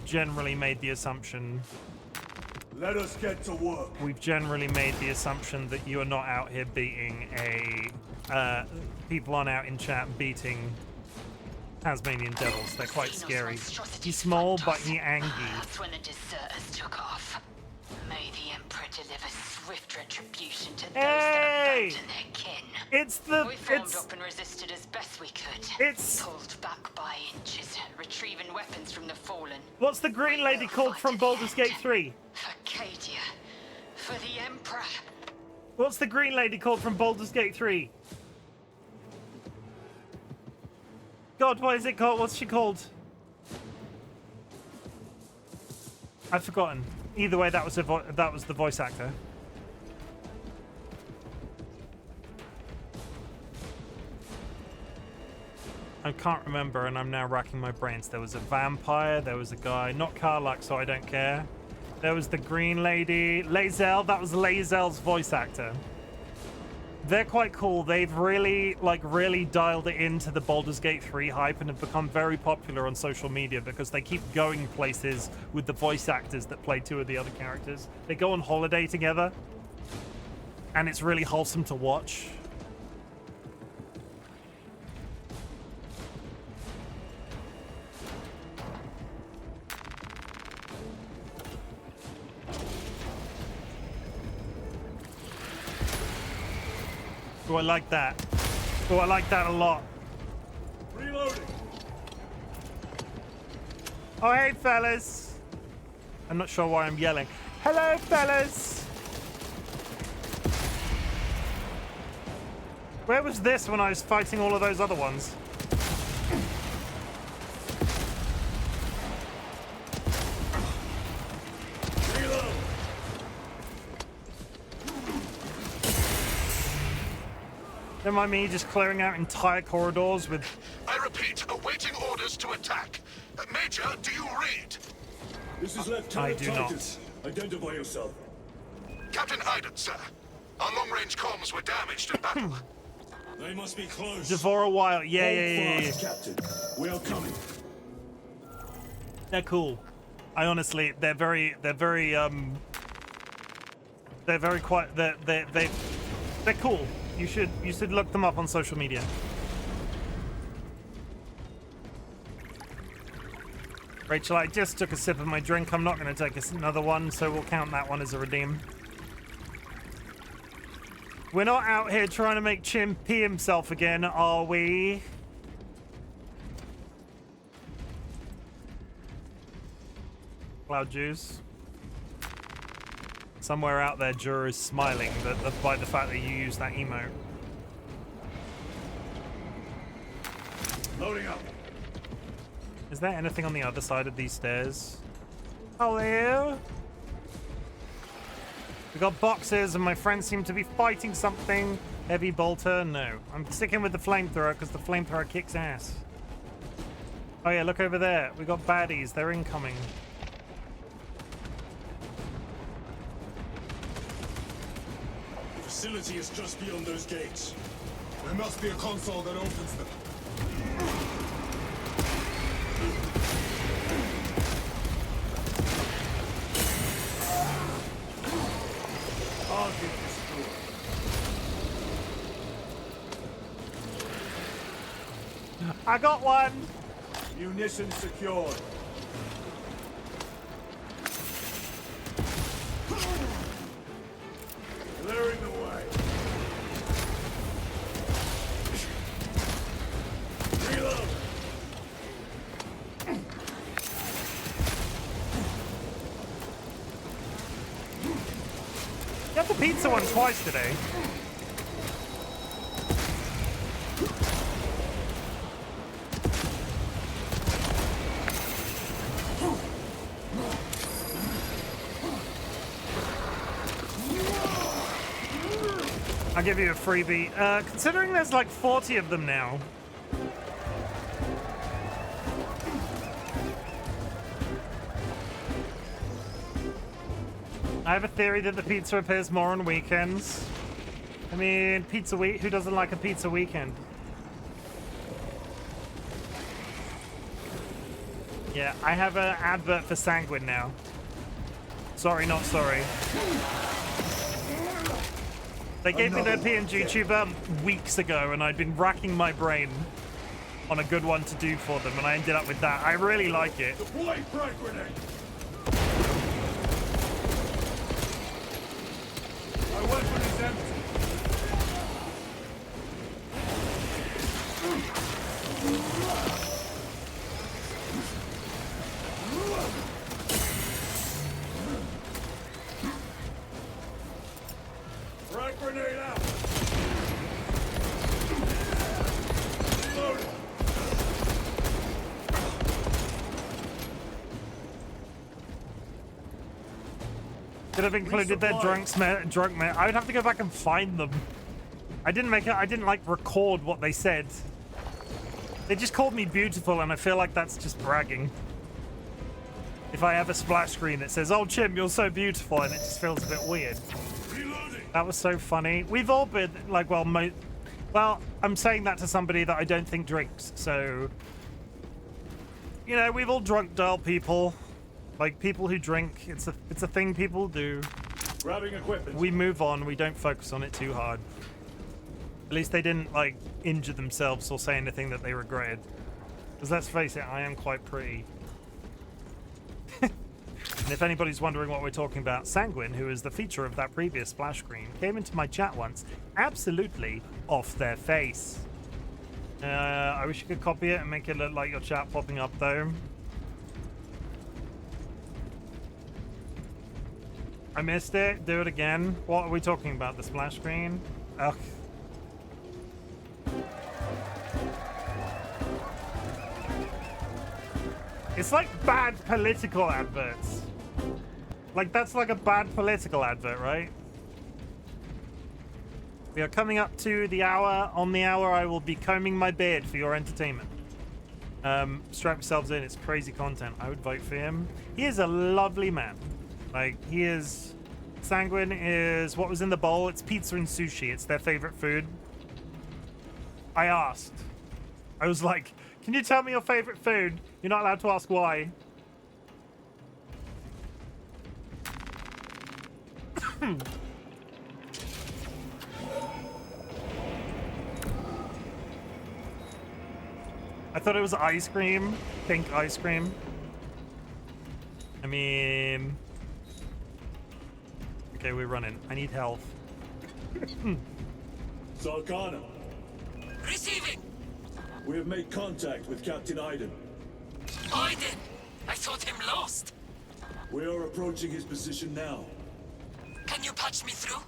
generally made the assumption. Let us get to work. We've generally made the assumption that you are not out here beating people aren't out in chat beating Tasmanian Devils. They're quite scary. He's small, but he's angry. That's when the deserters took off. May the Emperor deliver swift retribution to those that abandon their kin. We formed up and resisted as best we could. Pulled back by inches, retrieving weapons from the fallen. What's the green lady called from Baldur's Gate 3? For Cadia. For the Emperor. What's the green lady called from Baldur's Gate 3? God, what is it called? What's she called? I've forgotten. Either way, that was the voice actor. I can't remember, and I'm now racking my brains. There was a vampire. There was a guy, not Karlach, so I don't care. There was the green lady, Lae'zel. That was Lae'zel's voice actor. They're quite cool. They've really dialed it into the Baldur's Gate 3 hype and have become very popular on social media because they keep going places with the voice actors that play 2 of the other characters. They go on holiday together, and it's really wholesome to watch. Oh, I like that. Oh, I like that a lot. Reloading. Oh, hey, fellas. I'm not sure why I'm yelling. Hello, fellas. Where was this when I was fighting all of those other ones? Don't mind me just clearing out entire corridors with... I repeat, awaiting orders to attack. Major, do you read? This is Lieutenant I do not. Titus. Identify yourself. Captain Iden, sir. Our long-range comms were damaged in battle. They must be close. Devore a while. Yeah, Hold yeah. fast, Captain. We are coming. They're cool. I honestly, they're very quite, they're cool. You should look them up on social media. Rachel, I just took a sip of my drink. I'm not going to take another one, so we'll count that one as a redeem. We're not out here trying to make Chim pee himself again, are we? Cloud juice. Somewhere out there, Jura is smiling by the fact that you use that emote. Loading up. Is there anything on the other side of these stairs? Hello? We got boxes and my friends seem to be fighting something. Heavy bolter? No. I'm sticking with the flamethrower because the flamethrower kicks ass. Oh yeah, look over there. We got baddies. They're incoming. The facility is just beyond those gates. There must be a console that opens them. Target destroyed. I got one! Munitions secured. Clearing the way. Reload. You had the pizza one twice today. I'll give you a freebie. Considering there's like 40 of them now. I have a theory that the pizza appears more on weekends. I mean, pizza week. Who doesn't like a pizza weekend? Yeah, I have an advert for Sanguine now. Sorry, not sorry. They gave me their PNG tuber weeks ago, and I'd been racking my brain on a good one to do for them, and I ended up with that. I really like it. Deploy frag grenade. My weapon is empty. Frag grenade out. Loaded. Could have included their drunk man. I would have to go back and find them. I didn't like record what they said. They just called me beautiful, and I feel like that's just bragging. If I have a splash screen that says, "Oh, Chim, you're so beautiful," and it just feels a bit weird. Reloading. That was so funny. We've all been like, well, I'm saying that to somebody that I don't think drinks, so you know, we've all drunk dull people. Like, people who drink, it's a thing people do. Grabbing equipment. We move on, we don't focus on it too hard. At least they didn't, like, injure themselves or say anything that they regretted. Because let's face it, I am quite pretty. And if anybody's wondering what we're talking about, Sanguine, who is the feature of that previous splash screen, came into my chat once, absolutely off their face. I wish you could copy it and make it look like your chat popping up, though. I missed it. Do it again. What are we talking about? The splash screen? Ugh. It's like bad political adverts. Like, that's like a bad political advert, right? We are coming up to the hour. On the hour, I will be combing my beard for your entertainment. Strap yourselves in. It's crazy content. I would vote for him. He is a lovely man. Like, he is Sanguine is what was in the bowl. It's pizza and sushi. It's their favorite food. I asked. I was like, can you tell me your favorite food? You're not allowed to ask why. I thought it was ice cream. Pink ice cream. I mean... Okay, we're running. I need health. Sarkana, Receiving! we have made contact with Captain Iden. Iden! I thought him lost. We are approaching his position now. Can you patch me through?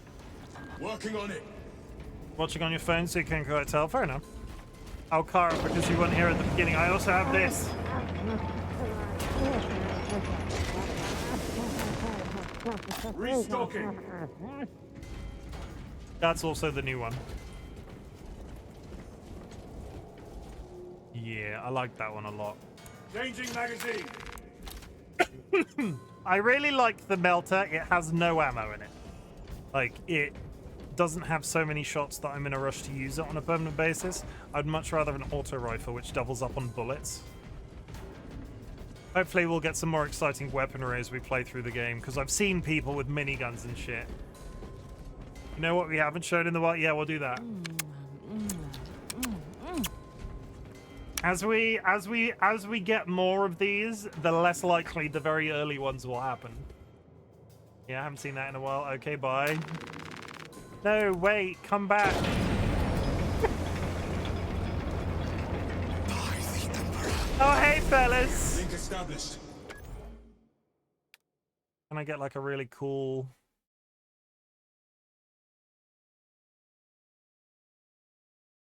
Working on it. Watching on your phone so you can quite tell. Fair enough. I'll car it because you weren't here at the beginning. I also have this. Restocking. That's also the new one. Yeah, I like that one a lot. Changing magazine. I really like the melter. It has no ammo in it. Like, it doesn't have so many shots that I'm in a rush to use it on a permanent basis. I'd much rather an auto rifle, which doubles up on bullets. Hopefully we'll get some more exciting weaponry as we play through the game, because I've seen people with miniguns and shit. You know what we haven't shown in the wild? Yeah, we'll do that. As we get more of these, the less likely the very early ones will happen. Yeah, I haven't seen that in a while. Okay, bye. No, wait, come back. Oh, hey, fellas. Link established. Can I get like a really cool...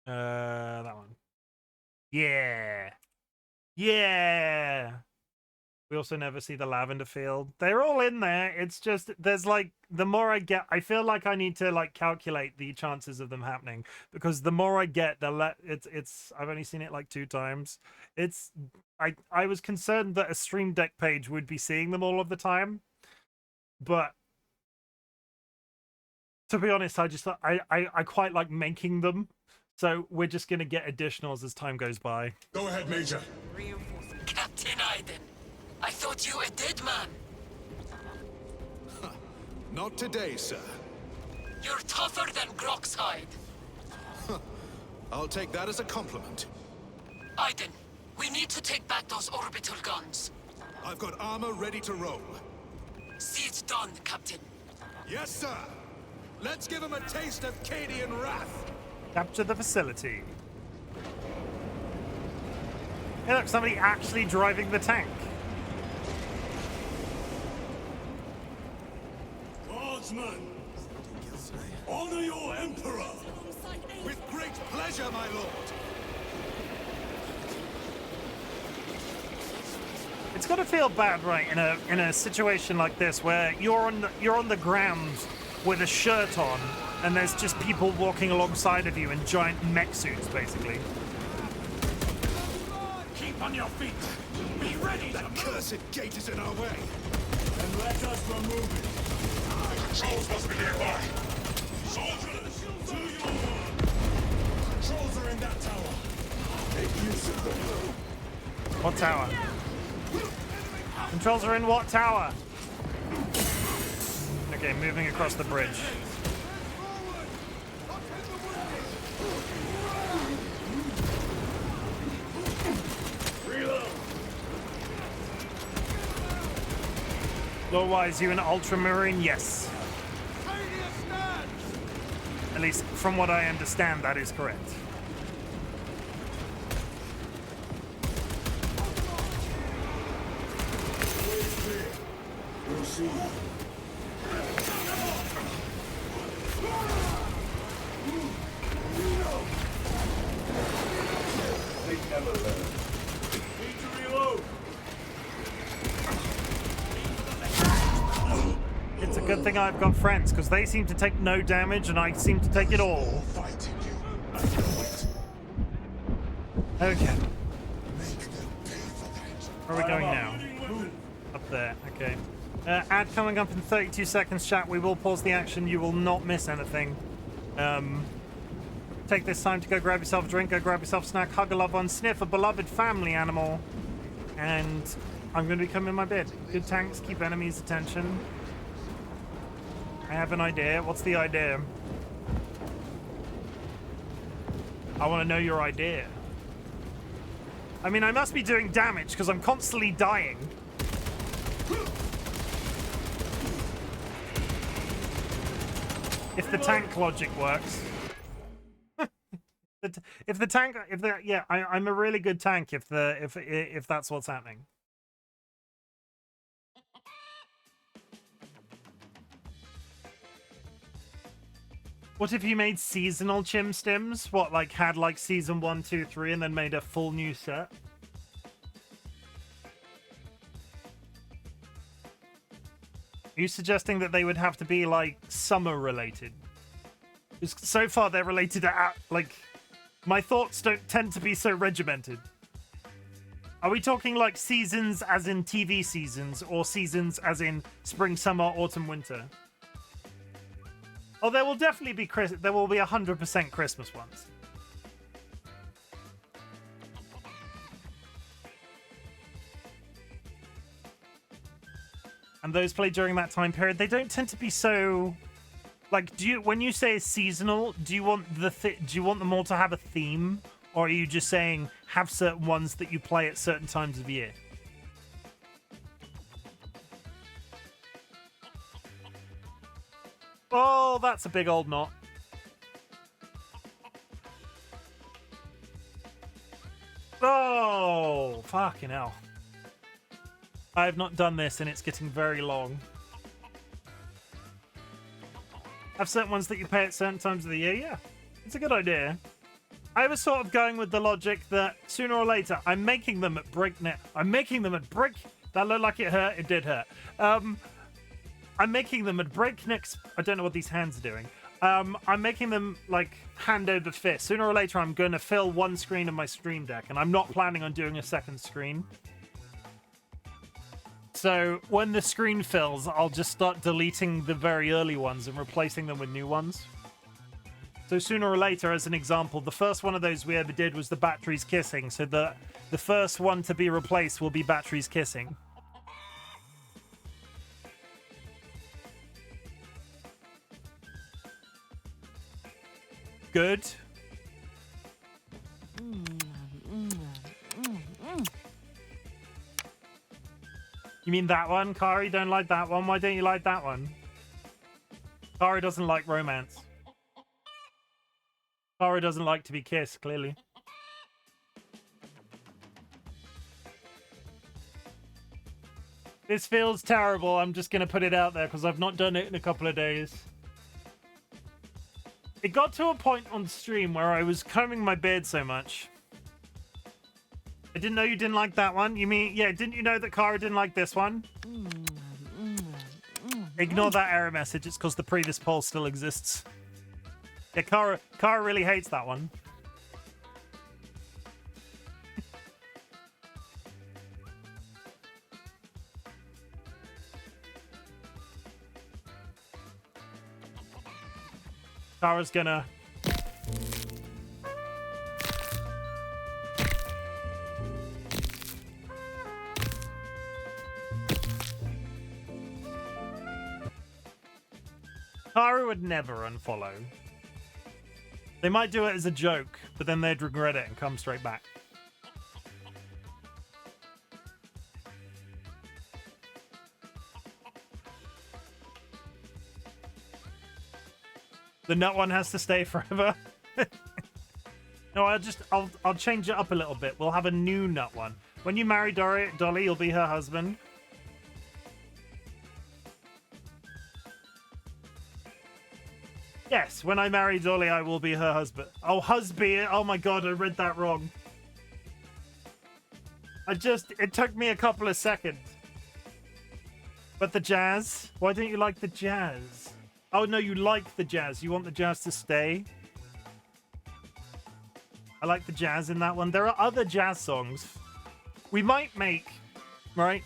that one. Yeah. Yeah. We also never see the lavender field. They're all in there. It's just, there's like, the more I get, I feel like I need to like calculate the chances of them happening, because the more I get, it's, I've only seen it like 2 times. It's, I was concerned that a Stream Deck page would be seeing them all of the time, but to be honest, I quite like making them. So we're just going to get additionals as time goes by. Go ahead, Major. Captain Iden, I thought you a dead man. Not today, sir. You're tougher than Grok's hide. I'll take that as a compliment. Iden, we need to take back those orbital guns. I've got armor ready to roll. See it done, Captain. Yes, sir. Let's give him a taste of Cadian wrath. Capture the facility. Hey, look, somebody actually driving the tank. Guardsman, honor your Emperor. With great pleasure, my lord. It's got to feel bad, right, in a situation like this where you're on the ground with a shirt on, and there's just people walking alongside of you in giant mech suits, basically. Keep on your feet. Be ready. That cursed gate is in our way. And let us remove it. Controls must be nearby. Soldiers, to your work. Controls are in that tower. Make use of them. What tower? Controls are in what tower? Okay, moving across the bridge. Reload. Lore-wise, you an ultramarine? Yes. At least, from what I understand, that is correct. Proceed. They never learn. Need to reload. It's a good thing I've got friends, because they seem to take no damage and I seem to take it all. Fighting you. I know it. Okay, Make them pay for that. where are we going now? Loading weapon. Up there, okay. Ad coming up in 32 seconds, chat. We will pause the action. You will not miss anything. Take this time to go grab yourself a drink, go grab yourself a snack, hug a loved one, sniff a beloved family animal. And I'm going to become in my bed. Good tanks, keep enemies' attention. I have an idea. What's the idea? I want to know your idea. I mean, I must be doing damage because I'm constantly dying. If the tank logic works. Yeah, I'm a really good tank if that's what's happening. What if you made seasonal Chim stims? What, like had like season 1, 2, 3 and then made a full new set? Are you suggesting that they would have to be like summer related? Because so far they're related to like my thoughts don't tend to be so regimented. Are we talking like seasons as in TV seasons or seasons as in spring, summer, autumn, winter? Oh, there will definitely be there will be 100% Christmas ones. And those played during that time period, they don't tend to be so like, when you say seasonal, do you want them all to have a theme, or are you just saying have certain ones that you play at certain times of year? Oh, that's a big old knot. Oh, fucking hell. I have not done this and it's getting very long. Have certain ones that you play at certain times of the year? Yeah, it's a good idea. I was sort of going with the logic that sooner or later, I'm making them at breakneck. That looked like it hurt. It did hurt. I'm making them at breakneck. I don't know what these hands are doing. I'm making them like hand over fist. Sooner or later, I'm going to fill one screen of my Stream Deck, and I'm not planning on doing a second screen. So when the screen fills, I'll just start deleting the very early ones and replacing them with new ones. So sooner or later, as an example, the first one of those we ever did was the Batteries Kissing. So the first one to be replaced will be Batteries Kissing. Good. You mean that one? Kari don't like that one? Why don't you like that one? Kari doesn't like romance. Kari doesn't like to be kissed, clearly. This feels terrible. I'm just going to put it out there because I've not done it in a couple of days. It got to a point on stream where I was combing my beard so much. I didn't know you didn't like that one. You mean, yeah, didn't you know that Kara didn't like this one? Ignore that error message. It's because the previous poll still exists. Yeah, Kara really hates that one. Kara's gonna... Kara would never unfollow. They might do it as a joke, but then they'd regret it and come straight back. The nut one has to stay forever. No, I'll change it up a little bit. We'll have a new nut one. When you marry Dolly, you'll be her husband. Yes, when I marry Dolly, I will be her husband. Oh, husband. Oh my god, I read that wrong. It took me a couple of seconds. But the jazz? Why don't you like the jazz? Oh no, you like the jazz. You want the jazz to stay? I like the jazz in that one. There are other jazz songs. We might make, right?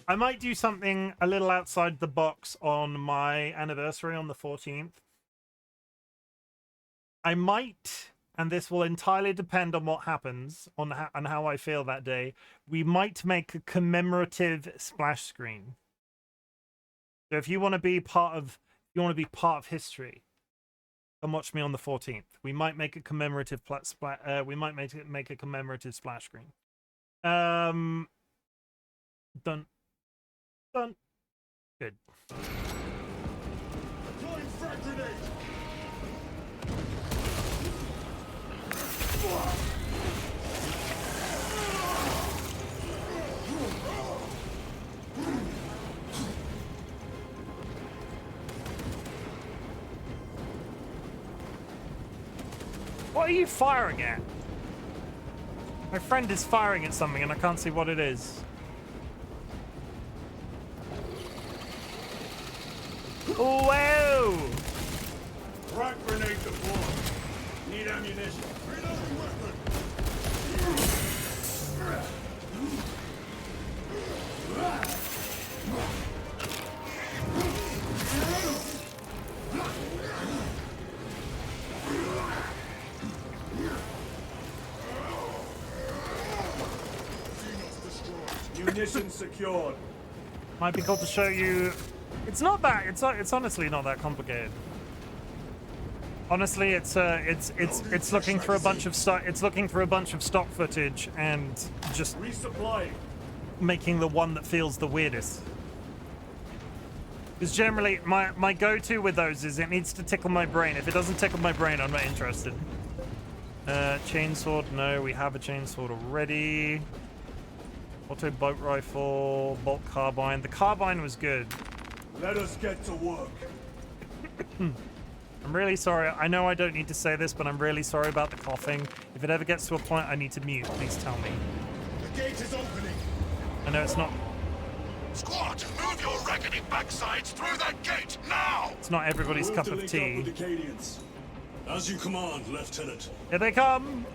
I might do something a little outside the box on my anniversary on the 14th. I might, and this will entirely depend on what happens, on how I feel that day. We might make a commemorative splash screen. So if you want to be part of, history, come watch me on the 14th. We might make a commemorative make a commemorative splash screen. Done. Done. Good. Deploying frag grenade. What are you firing at? My friend is firing at something and I can't see what it is. Whoa! Frag grenade deployed. Need ammunition. Reloading weapon. Munition secured. Might be cool to show you. It's not that. It's honestly not that complicated. Honestly, it's looking through a bunch of stock. It's looking through a bunch of stock footage and just Resupplying. making the one that feels the weirdest. Because generally, my go-to with those is it needs to tickle my brain. If it doesn't tickle my brain, I'm not interested. Chainsword, no, we have a chainsword already. Auto bolt rifle, bolt carbine. The carbine was good. Let us get to work. I'm really sorry. I know I don't need to say this, but I'm really sorry about the coughing. If it ever gets to a point I need to mute, please tell me. The gate is opening. I know it's not. Squad, move your raggedy backsides through that gate now! It's not everybody's cup of tea. As you command, Lieutenant. Here they come.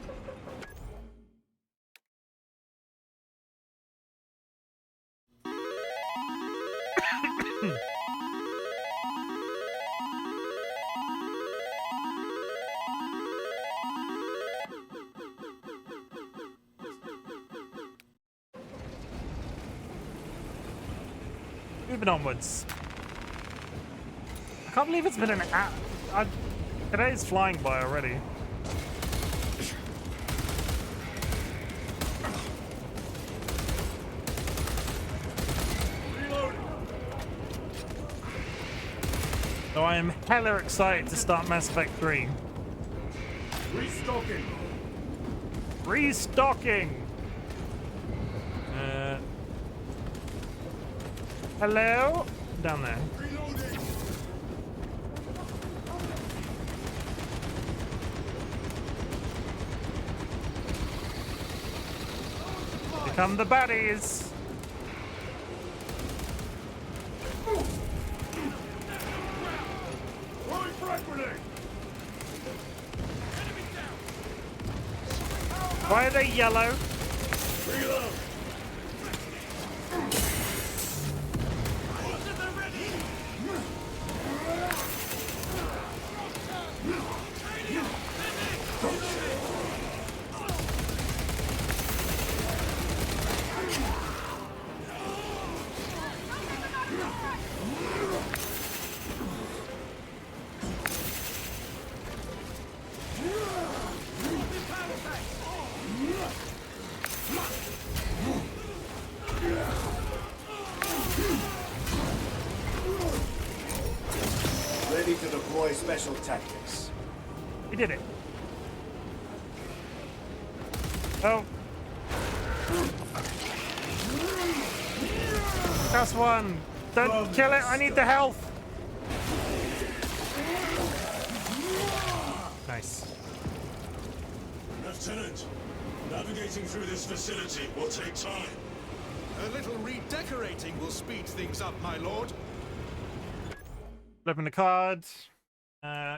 Moving onwards. I can't believe it's been an hour. Today's flying by already. So I am hella excited to start Mass Effect 3. Restocking. Restocking! Hello? Down there. Reloading. Here come the baddies! Throwing frag grenade. Why are they yellow? Reload. Ready to deploy special tactics. We did it. Oh. That's one. Don't kill it. I need the health. Nice. Lieutenant, navigating through this facility will take time. A little redecorating will speed things up, my lord. Flipping the card.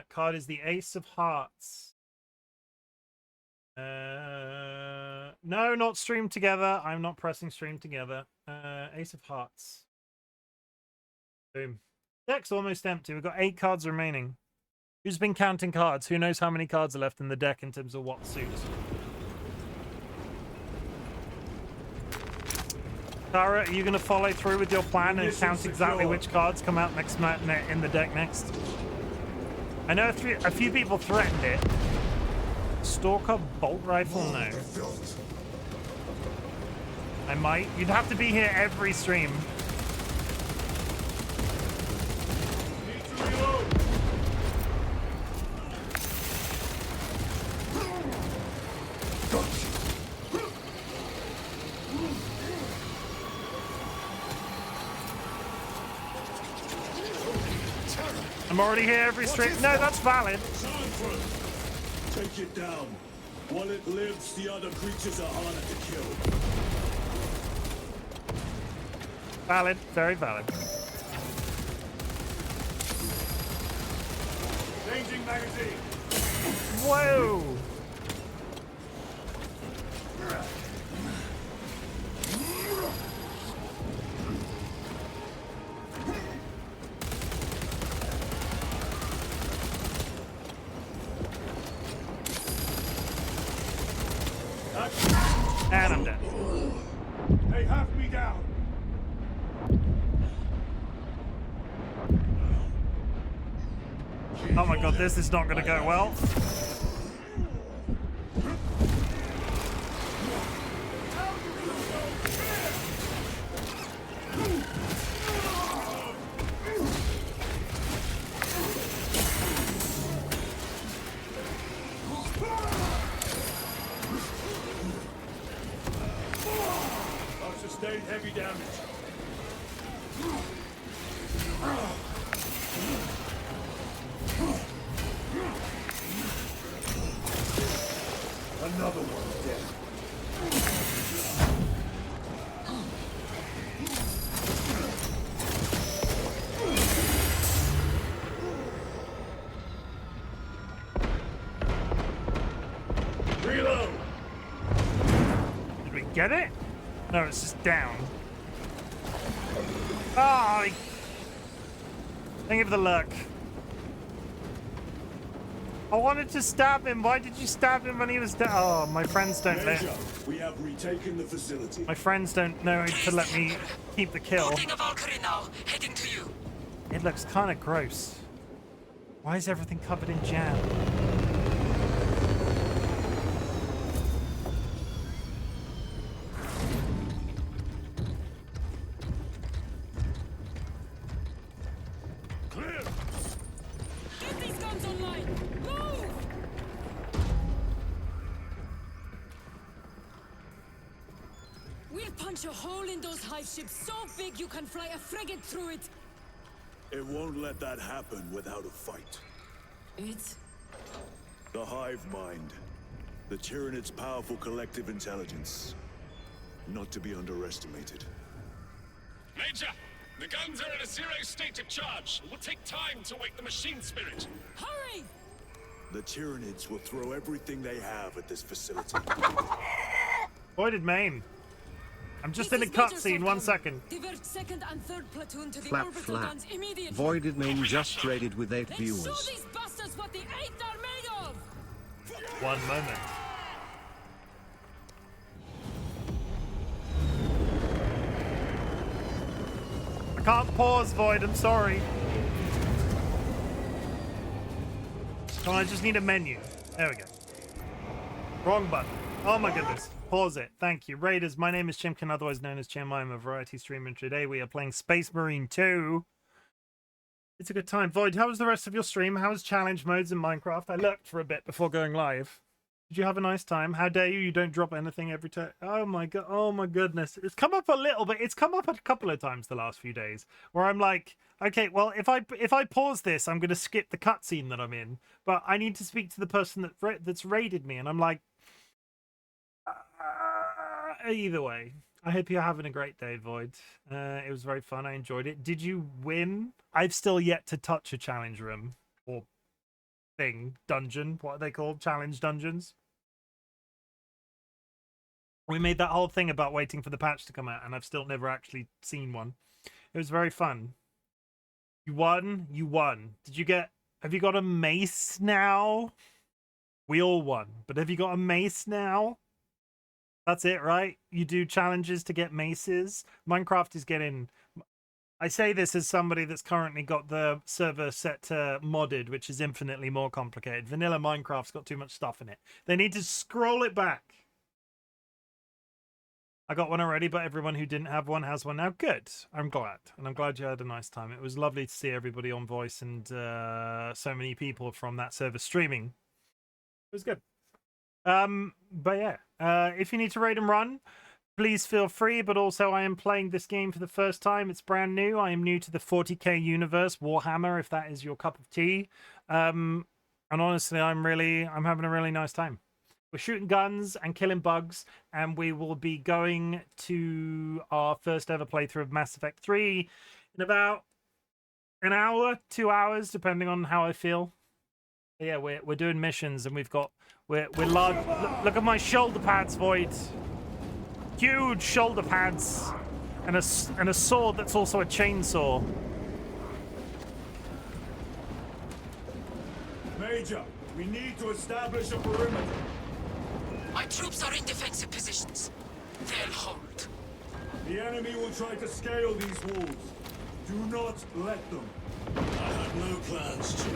Card is the Ace of Hearts. No, not stream together. I'm not pressing stream together. Ace of Hearts. Boom. Deck's almost empty. We've got 8 cards remaining. Who's been counting cards? Who knows how many cards are left in the deck in terms of what suits? Tara, are you going to follow through with your plan and count exactly which cards come out next in the deck next? I know a few people threatened it. Stalker bolt rifle? No. I might. You'd have to be here every stream. I'm already here every stream. No, that's valid. Take it down. While it lives, the other creatures are harder to kill. Valid. Very valid. Changing magazine. Whoa! And I'm dead. They have me down. Oh my god, this is not going to go well. I've sustained heavy damage. Another one dead. Reload. Did we get it? No, it's just down. Oh, thank you for the luck. I wanted to stab him. Why did you stab him when he was down? Oh, my friends don't let. We have retaken the facility. My friends don't know to let me keep the kill. Holding a Valkyrie now, heading to you. It looks kind of gross. Why is everything covered in jam? Clear. Get these guns online. Move! We'll punch a hole in those hive ships so big you can fly a frigate through it. It won't let that happen without a fight. It's... The hive mind. The Tyranid's powerful collective intelligence. Not to be underestimated. Major, the guns are in a zero state of charge. It will take time to wake the machine spirit. Hurry! The Tyranids will throw everything they have at this facility. Voided main. I'm just in a This is Major cutscene. 1 Sultan. second. Divert second and third platoon to the Flap, orbital flap. guns immediately. Voided main just traded with 8 Let's show viewers. these bastards what the 8th are made of! 1 moment. I can't pause, Void. I'm sorry. Come on, I just need a menu. There we go. Wrong button. Oh my goodness. Pause it. Thank you. Raiders, my name is Chimken, otherwise known as Chim. I'm a variety streamer, and today we are playing Space Marine 2. It's a good time. Void, how was the rest of your stream? How was challenge modes in Minecraft? I lurked for a bit before going live. Did you have a nice time? How dare you? You don't drop anything every time. Oh my god. Oh my goodness. It's come up a little bit. It's come up a couple of times the last few days where I'm like, okay, well, if I pause this, I'm going to skip the cutscene that I'm in. But I need to speak to the person that's raided me, and I'm like, either way. I hope you're having a great day, Void. It was very fun. I enjoyed it. Did you win? I've still yet to touch a challenge room or thing, dungeon. What are they called? Challenge dungeons. We made that whole thing about waiting for the patch to come out, and I've still never actually seen one. It was very fun. You won. You won. Did you get... Have you got a mace now? We all won. But have you got a mace now? That's it, right? You do challenges to get maces. Minecraft is getting... I say this as somebody that's currently got the server set to modded, which is infinitely more complicated. Vanilla Minecraft's got too much stuff in it. They need to scroll it back. I got one already, but everyone who didn't have one has one now. Good. I'm glad. And I'm glad you had a nice time. It was lovely to see everybody on voice and so many people from that server streaming. It was good. But yeah, if you need to raid and run, please feel free. But also, I am playing this game for the first time. It's brand new. I am new to the 40k universe, Warhammer, if that is your cup of tea. And honestly, I'm having a really nice time. We're shooting guns and killing bugs, and we will be going to our first ever playthrough of Mass Effect 3 in about an hour, 2 hours, depending on how I feel. But yeah, we're doing missions, and we're large. Look at my shoulder pads, Void. Huge shoulder pads, and a sword that's also a chainsaw. Major, we need to establish a perimeter. My troops are in defensive positions. They'll hold. The enemy will try to scale these walls. Do not let them. I have no plans, Chim.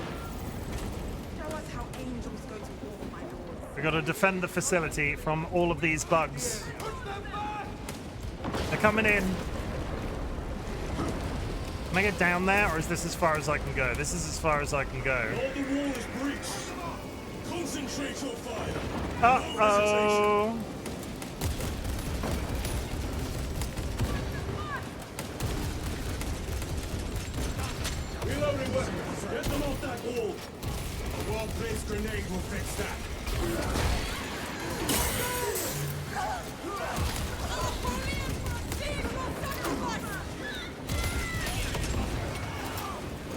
Show us how angels go to war, my lord. We got to defend the facility from all of these bugs. They're coming in. Can I get down there, or is this as far as I can go? This is as far as I can go. All the wall is breached. Concentrate your fire. Uh-oh. Reloading weapons. Get them off that wall. A well-placed grenade will fix that.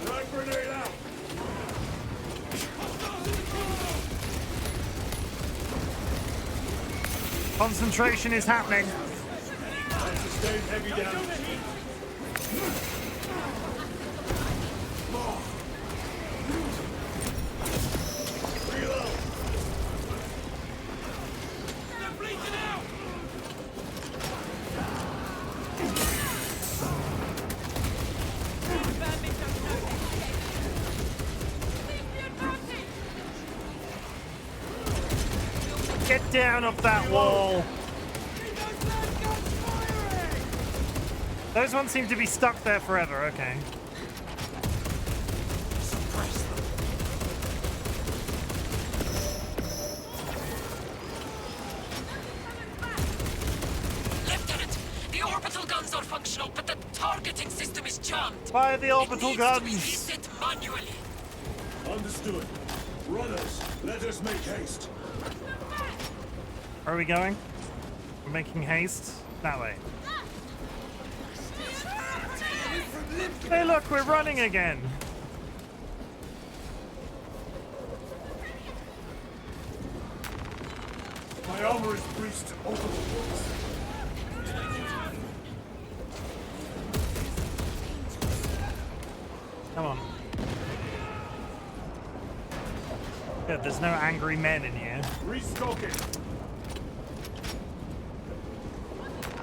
Light grenade out. Concentration is happening. Sustain heavy damage. Reload. They're bleeding out! Get down off that wall. Those ones seem to be stuck there forever. Okay. Lieutenant, the orbital guns are functional, but the targeting system is jammed. Fire the orbital It guns. needs to be reset manually. Understood. Runners, let us make haste. Where are we going? We're making haste. That way. Hey, look, we're running again. My armor is breached over the walls. Come on. Good, there's no angry men in here. Restocking.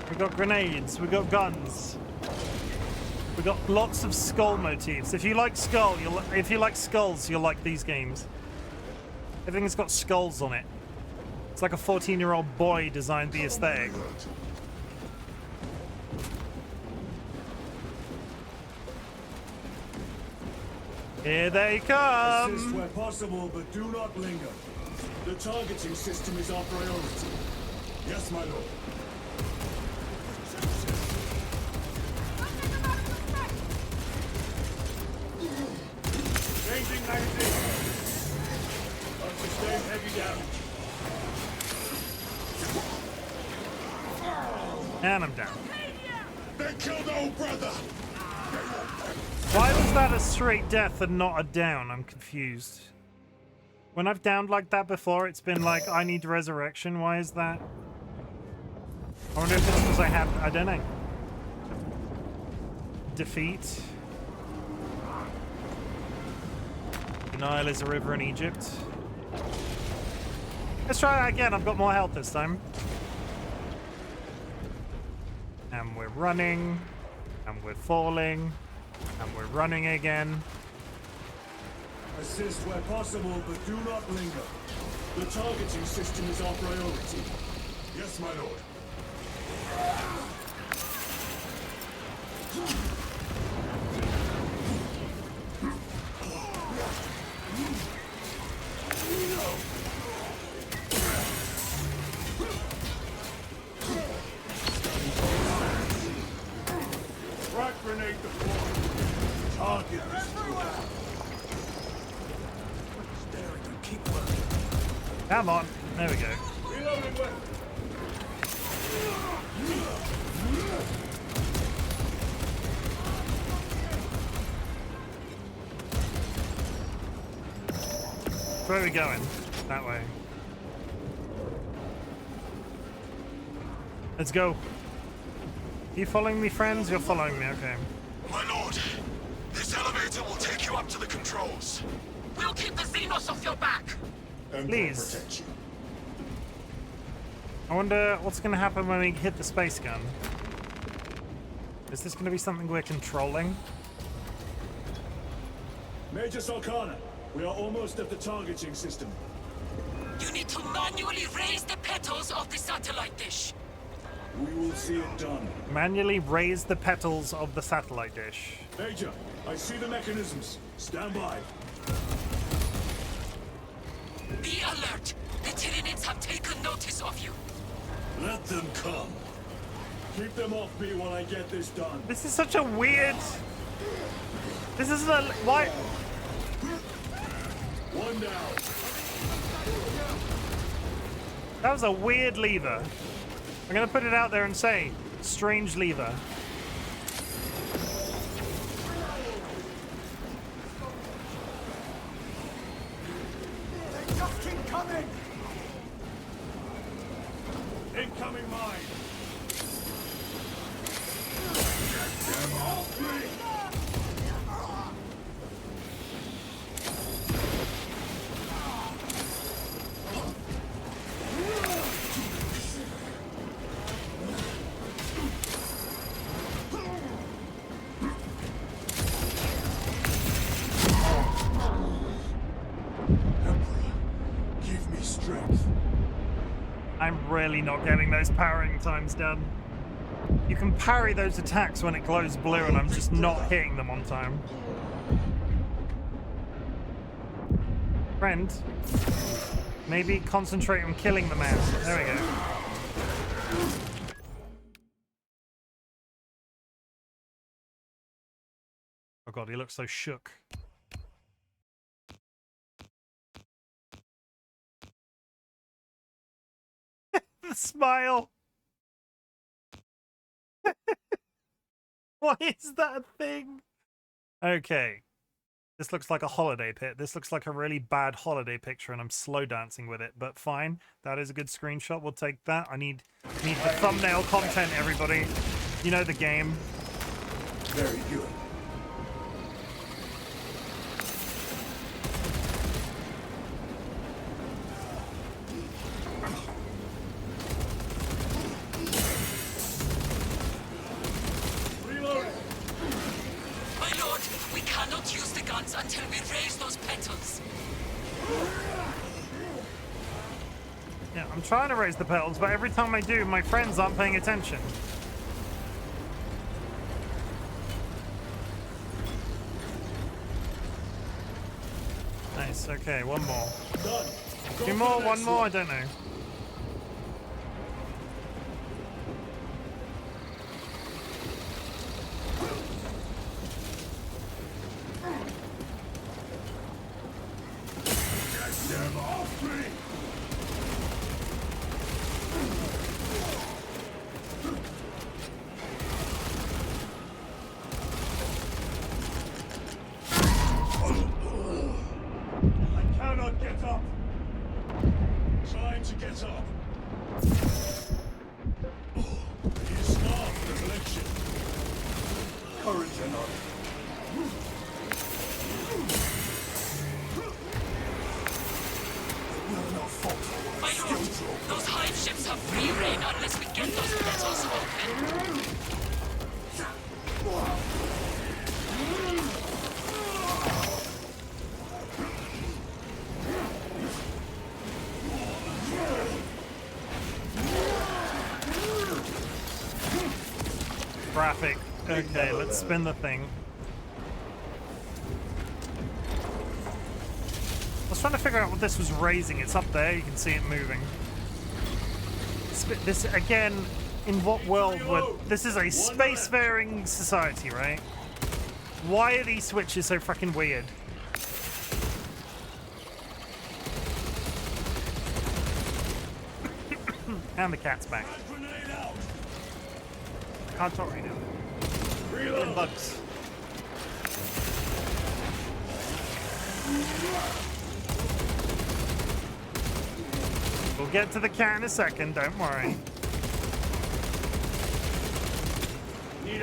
We got grenades. We got guns. We got lots of skull motifs. If you like skulls, you'll like these games. Everything's got skulls on it. It's like a 14-year-old boy designed the aesthetic. Here they Assist come! where possible, but do not linger. The targeting system is our priority. Yes, my lord. Changing magazine. I've sustained heavy damage. And I'm down. They killed old brother. Why was that a straight death and not a down? I'm confused. When I've downed like that before, it's been like, I need resurrection. Why is that? I wonder if it's because I had, I don't know. Defeat. The Nile is a river in Egypt. Let's try that again. I've got more health this time. And we're running. And we're falling. And we're running again. Assist where possible, but do not linger. The targeting system is our priority. Yes, my lord. Frag grenade deployed. Target destroyed. Staring and keep working. Come on. There we go. Reloading weapon. Where are we going? That way. Let's go. You following me, friends? You're following me, okay. My lord, this elevator will take you up to the controls. We'll keep the Xenos off your back. And Please. protect you. I wonder what's going to happen when we hit the space gun. Is this going to be something we're controlling? Major Salkana, we are almost at the targeting system. You need to manually raise the petals of the satellite dish. We will see it done. Manually raise the petals of the satellite dish. Major, I see the mechanisms. Stand by. Be alert. The Tyranids have taken notice of you. Let them come. Keep them off me while I get this done. This is such a weird... This is a... Why... One down. That was a weird lever. I'm gonna put it out there and say, strange lever. They just keep coming. Incoming mine. Get them off me. Give me strength. I'm really not getting those powering times done. You can parry those attacks when it glows blue and I'm just not hitting them on time. Friend, maybe concentrate on killing the man. There we go. Oh god, he looks so shook. The smile. Why is that a thing? Okay. This looks like a holiday pit. This looks like a really bad holiday picture and I'm slow dancing with it, but fine. That is a good screenshot. We'll take that. I need the thumbnail content, everybody. You know the game. Very good. My lord, we cannot use the guns until we raise those petals. Yeah, I'm trying to raise the petals, but every time I do, my friends aren't paying attention. Nice, okay, one more. Done. Go Two for more, the one next more, I don't know. Get them off me. I cannot get up. Trying to get up. My lord, those hive ships have free reign unless we get those petals open. Graphic. Okay, let's spin the thing. I was trying to figure out what this was raising. It's up there. You can see it moving. This again, in what world would this is a spacefaring society, right? Why are these switches so fucking weird? And the cat's back. Can't talk right now. And bugs. We'll get to the cat in a second, don't worry.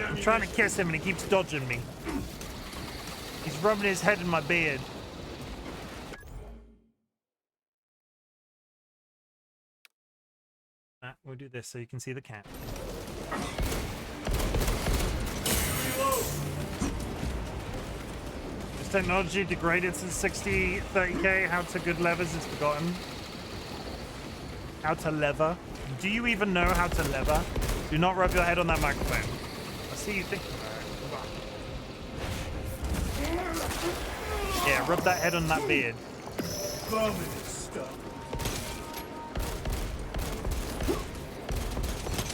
I'm trying to kiss him and he keeps dodging me. He's rubbing his head in my beard. We'll do this so you can see the cat. Is technology degraded since 30K? How to good levers is forgotten. How to lever? Do you even know how to lever? Do not rub your head on that microphone. I see you thinking about it. Yeah, rub that head on that beard.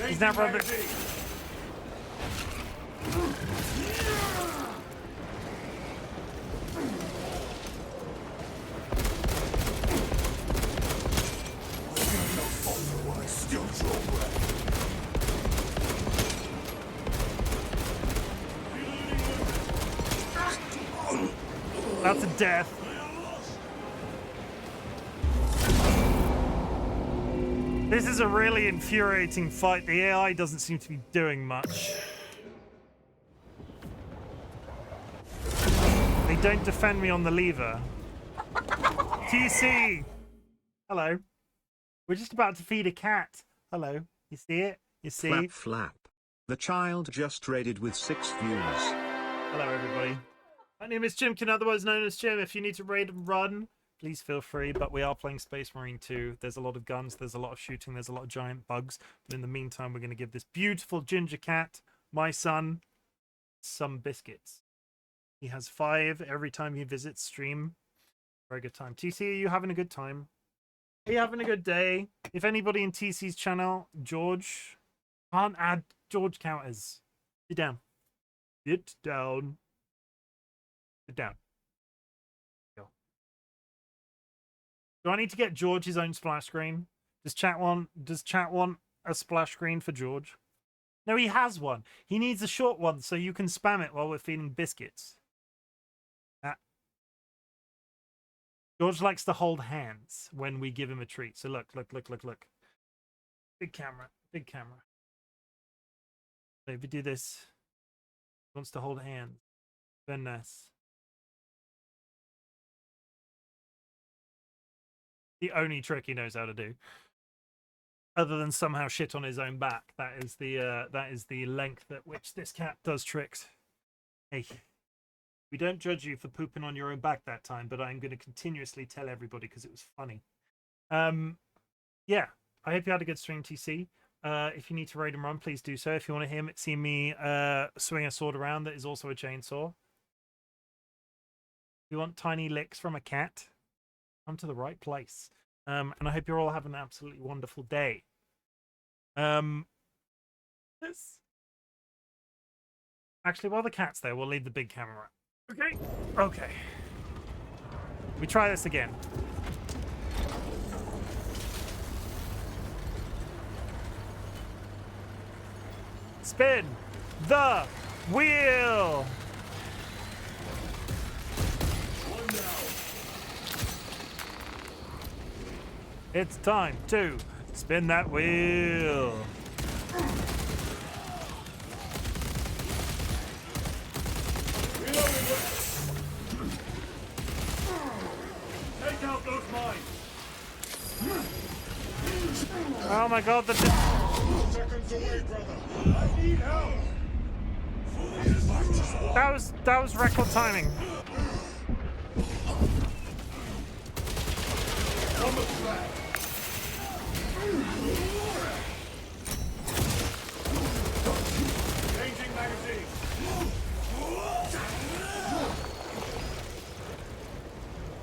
He's not rubbing. That's a death. This is a really infuriating fight. The AI doesn't seem to be doing much. They don't defend me on the lever. TC! Hello. We're just about to feed a cat. Hello. You see it? You see? Flap flap. The child just raided with 6 views. Hello, everybody. My name is Chimken, otherwise known as Chim. If you need to raid and run, please feel free, but we are playing Space Marine 2. There's a lot of guns, there's a lot of shooting, there's a lot of giant bugs. But in the meantime, we're going to give this beautiful ginger cat, my son, some biscuits. He has 5 every time he visits stream. Very good time. TC, are you having a good time? Are you having a good day? If anybody in TC's channel, George, can't add George counters. Sit down. Sit down. Sit down. Do I need to get George his own splash screen? Does chat want a splash screen for George? No, he has one. He needs a short one so you can spam it while we're feeding biscuits. George likes to hold hands when we give him a treat. So look. Big camera, big camera. So if you do this, he wants to hold hands. Very nice. The only trick he knows how to do, other than somehow shit on his own back. That is the length at which this cat does tricks. Hey, we don't judge you for pooping on your own back that time, but I'm going to continuously tell everybody because it was funny. Yeah, I hope you had a good stream, TC. If you need to raid and run, please do so. If you want to see me swing a sword around that is also a chainsaw. If you want tiny licks from a cat, come to the right place. And I hope you're all having an absolutely wonderful day. Actually, while the cat's there, we'll leave the big camera. Okay. We try this again. Spin the wheel. It's time to spin that wheel. Oh my god, the... Seconds away, brother. I need help. That was record timing. On the flag. Changing magazine.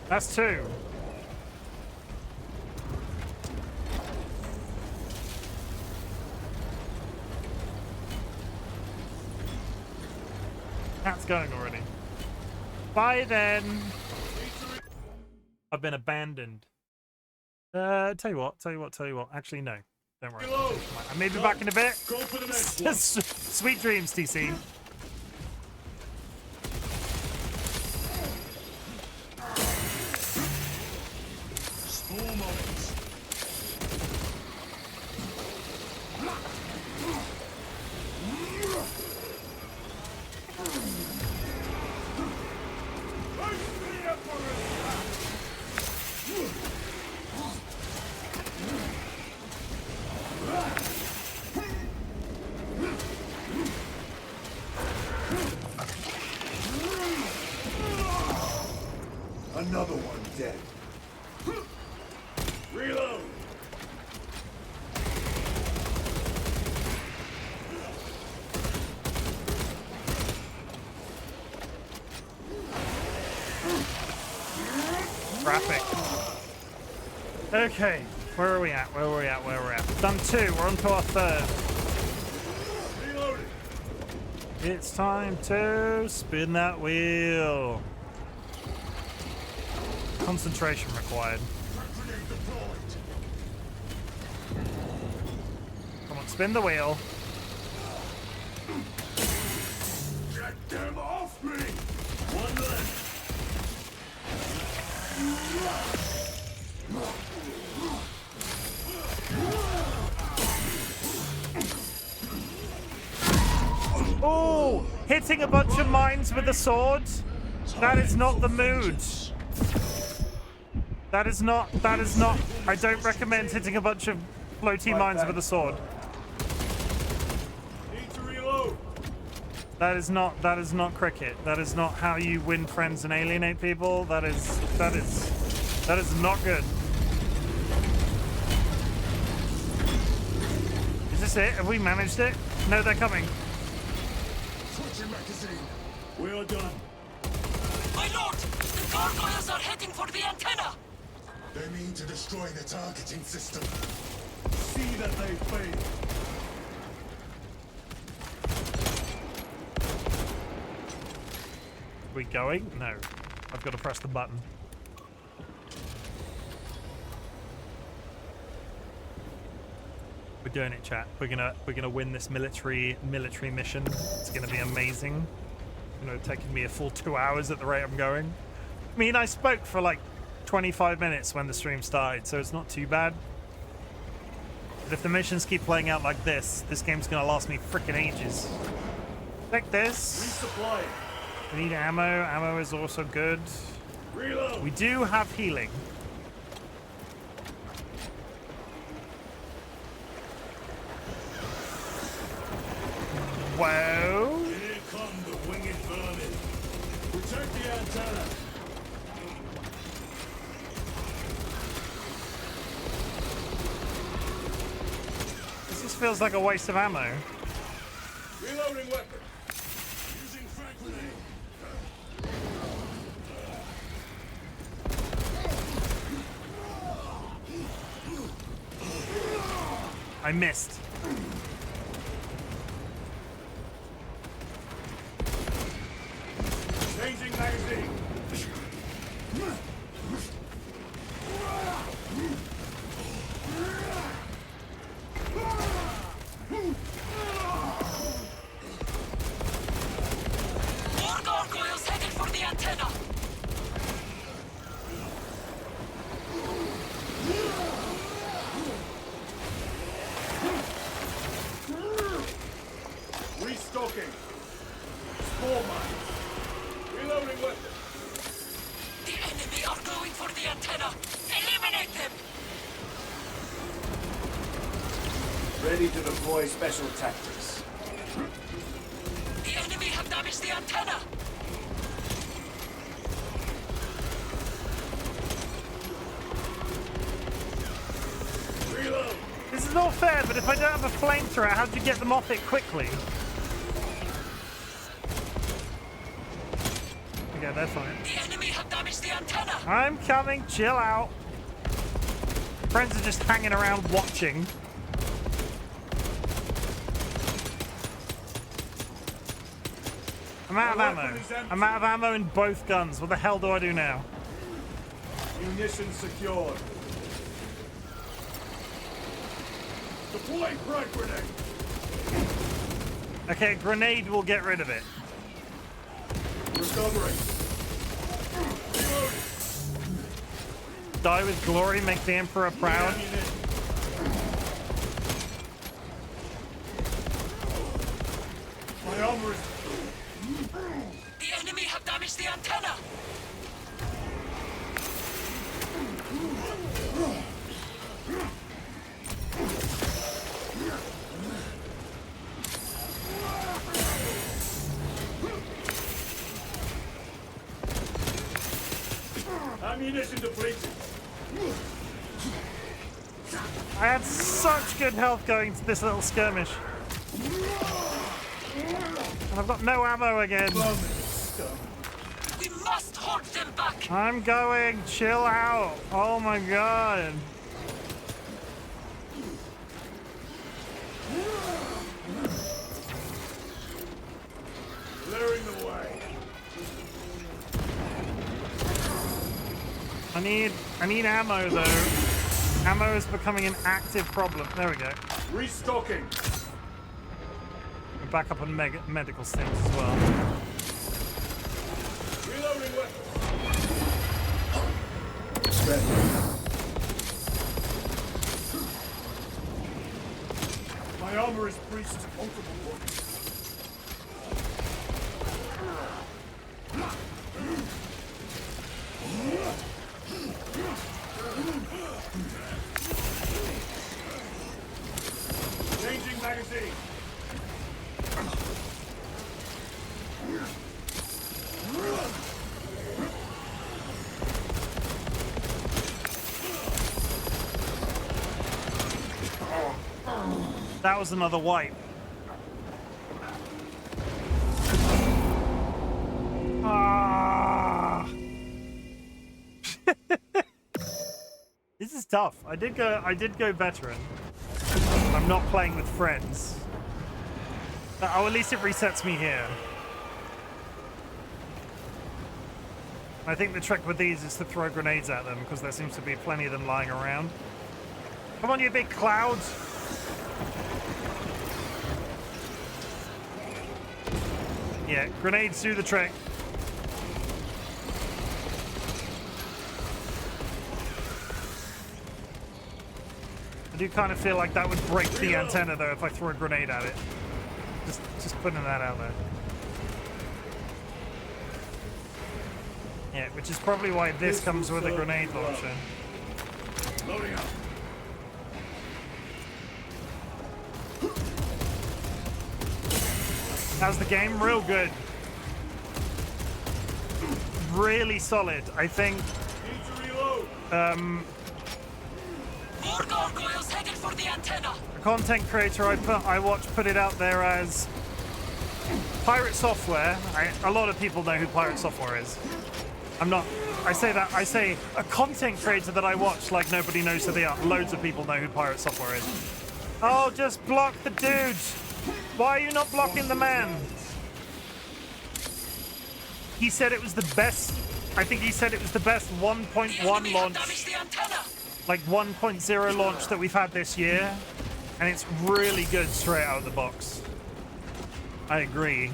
That's 2. That's going already. Bye then. I've been abandoned. Tell you what. Actually, no. Don't worry. I may be back in a bit. Go for the next one. Sweet dreams, TC. Small moments. Another one dead. Reload. Traffic. Okay, where are we at? Done 2, we're on to our 3rd. Reloading. It's time to spin that wheel. Concentration required. Grenade deployed. Come on, spin the wheel. Get them off me. One left. Oh, hitting a bunch of mines with a sword? That is not the mood. That is not, I don't recommend hitting a bunch of floaty mines with a sword. Need to reload. That is not cricket. That is not how you win friends and alienate people. That is not good. Is this it? Have we managed it? No, they're coming. Switching magazine. We are done. My lord, the gargoyles are heading for the antenna. They mean to destroy the targeting system. See that they fail. We going? No. I've got to press the button. We're doing it, chat. We're gonna win this military mission. It's gonna be amazing. You know, it's taken me a full 2 hours at the rate I'm going. I mean, I spoke for like 25 minutes when the stream started, so it's not too bad. But if the missions keep playing out like this game's gonna last me freaking ages. Take this. Resupply. We need ammo. Ammo is also good. Reload. We do have healing. Whoa. Here come the winged vermin. Protect the antenna. This just feels like a waste of ammo. Reloading weapon. Using frag grenade. I missed. Changing magazine. More gargoyles headed for the antenna. Restocking. Spore mines. Reloading weapon. The enemy are going for the antenna. Eliminate them. Ready to deploy special tactics. The enemy have damaged the antenna! Reload! This is not fair, but if I don't have a flamethrower, how do you get them off it quickly? Okay, they're fine. The enemy have damaged the antenna! I'm coming, chill out. Friends are just hanging around watching. I'm out of ammo. I'm out of ammo in both guns. What the hell do I do now? Munitions secured. Deploy frag grenade. Okay, grenade will get rid of it. Recovering. Die with glory, make the Emperor proud. My armor is... The enemy have damaged the antenna! Ammunition depleted. I had such good health going to this little skirmish. And I've got no ammo again. We must hold them back! I'm going. Chill out. Oh my god. Clearing the way. I need ammo though. Ammo is becoming an active problem. There we go. Restocking. We're back up on medical things as well. Reloading weapon. My armor is breached multiple points. Changing magazine. That was another wipe. Ah. This is tough. I did go veteran. I'm not playing with friends. Oh, at least it resets me here. I think the trick with these is to throw grenades at them because there seems to be plenty of them lying around. Come on, you big clouds. Yeah, grenades do the trick. I do kind of feel like that would break the antenna though if I throw a grenade at it. Just putting that out there. Yeah, which is probably why this comes with a grenade launcher. Loading up. How's the game? Real good. Really solid. I think Need to reload. More gargoyles headed for the antenna! a content creator I watch put it out there as Pirate Software. A lot of people know who Pirate Software is. I say a content creator that I watch like nobody knows who they are. Loads of people know who Pirate Software is. Oh, just block the dude. Why are you not blocking the man? He said it was the best. I think he said it was the best 1.1 launch, like 1.0 launch that we've had this year. And it's really good straight out of the box. I agree.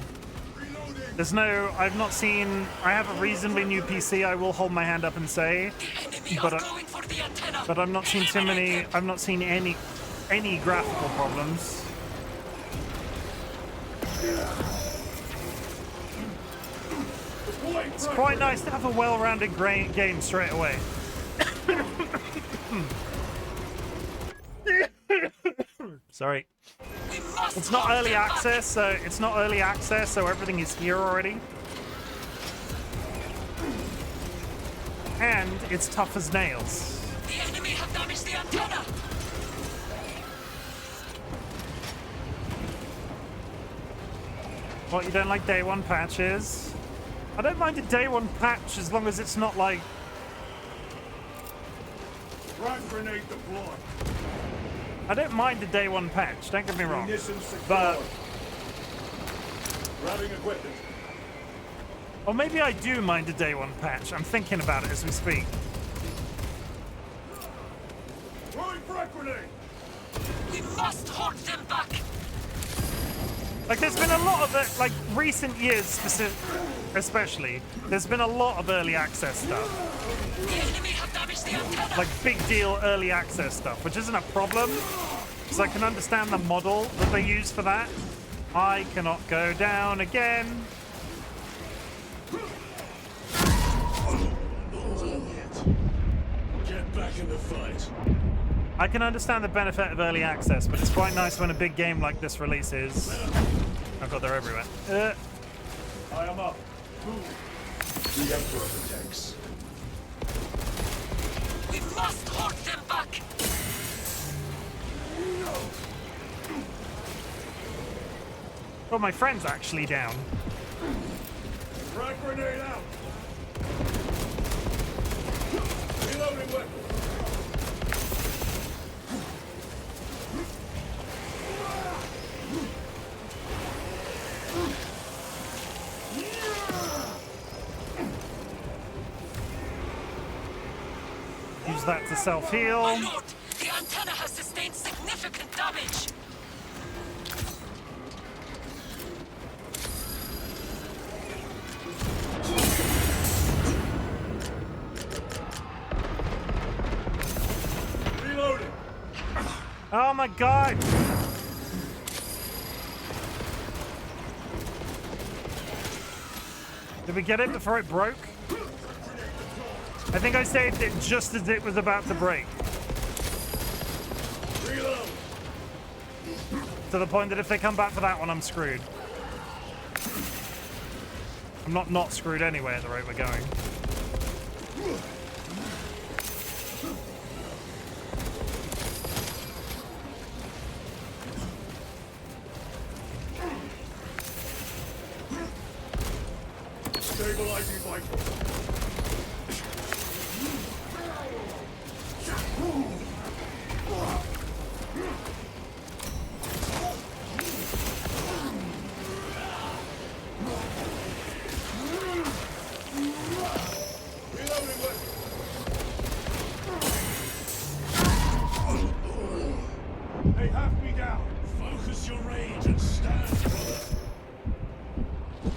There's no, I've not seen, I have a reasonably new PC, I will hold my hand up and say, but I've not seen too many, I've not seen any graphical problems. It's quite nice to have a well-rounded game straight away. Sorry. It's not early access, so everything is here already. And it's tough as nails. The enemy have damaged the antenna. What, you don't like day one patches? I don't mind a day one patch as long as it's not like... Frag grenade deployed. I don't mind a day one patch, don't get me wrong. Munitions But... grabbing equipment. Or maybe I do mind a day one patch. I'm thinking about it as we speak. Throwing frag grenade. We must hold them back. Like, there's been a lot of it, like, recent years especially, there's been a lot of early access stuff. The enemy have damaged the antenna. Like, big deal early access stuff, which isn't a problem, because I can understand the model that they use for that. I cannot go down again. Get back in the fight. I can understand the benefit of early access, but it's quite nice when a big game like this releases. Oh god, they're everywhere. I am up. The Emperor protects. We must hold them back. Well, my friend's actually down. Frag grenade out. Reloading weapon. Use that to self-heal. My lord, the antenna has sustained significant damage. Reloading. Oh my god! Did we get it before it broke? I think I saved it just as it was about to break. Reload. To the point that if they come back for that one, I'm screwed. I'm not screwed anyway at the rate we're going. Stabilizing vitals. They have me down. Focus your rage and stand, brother.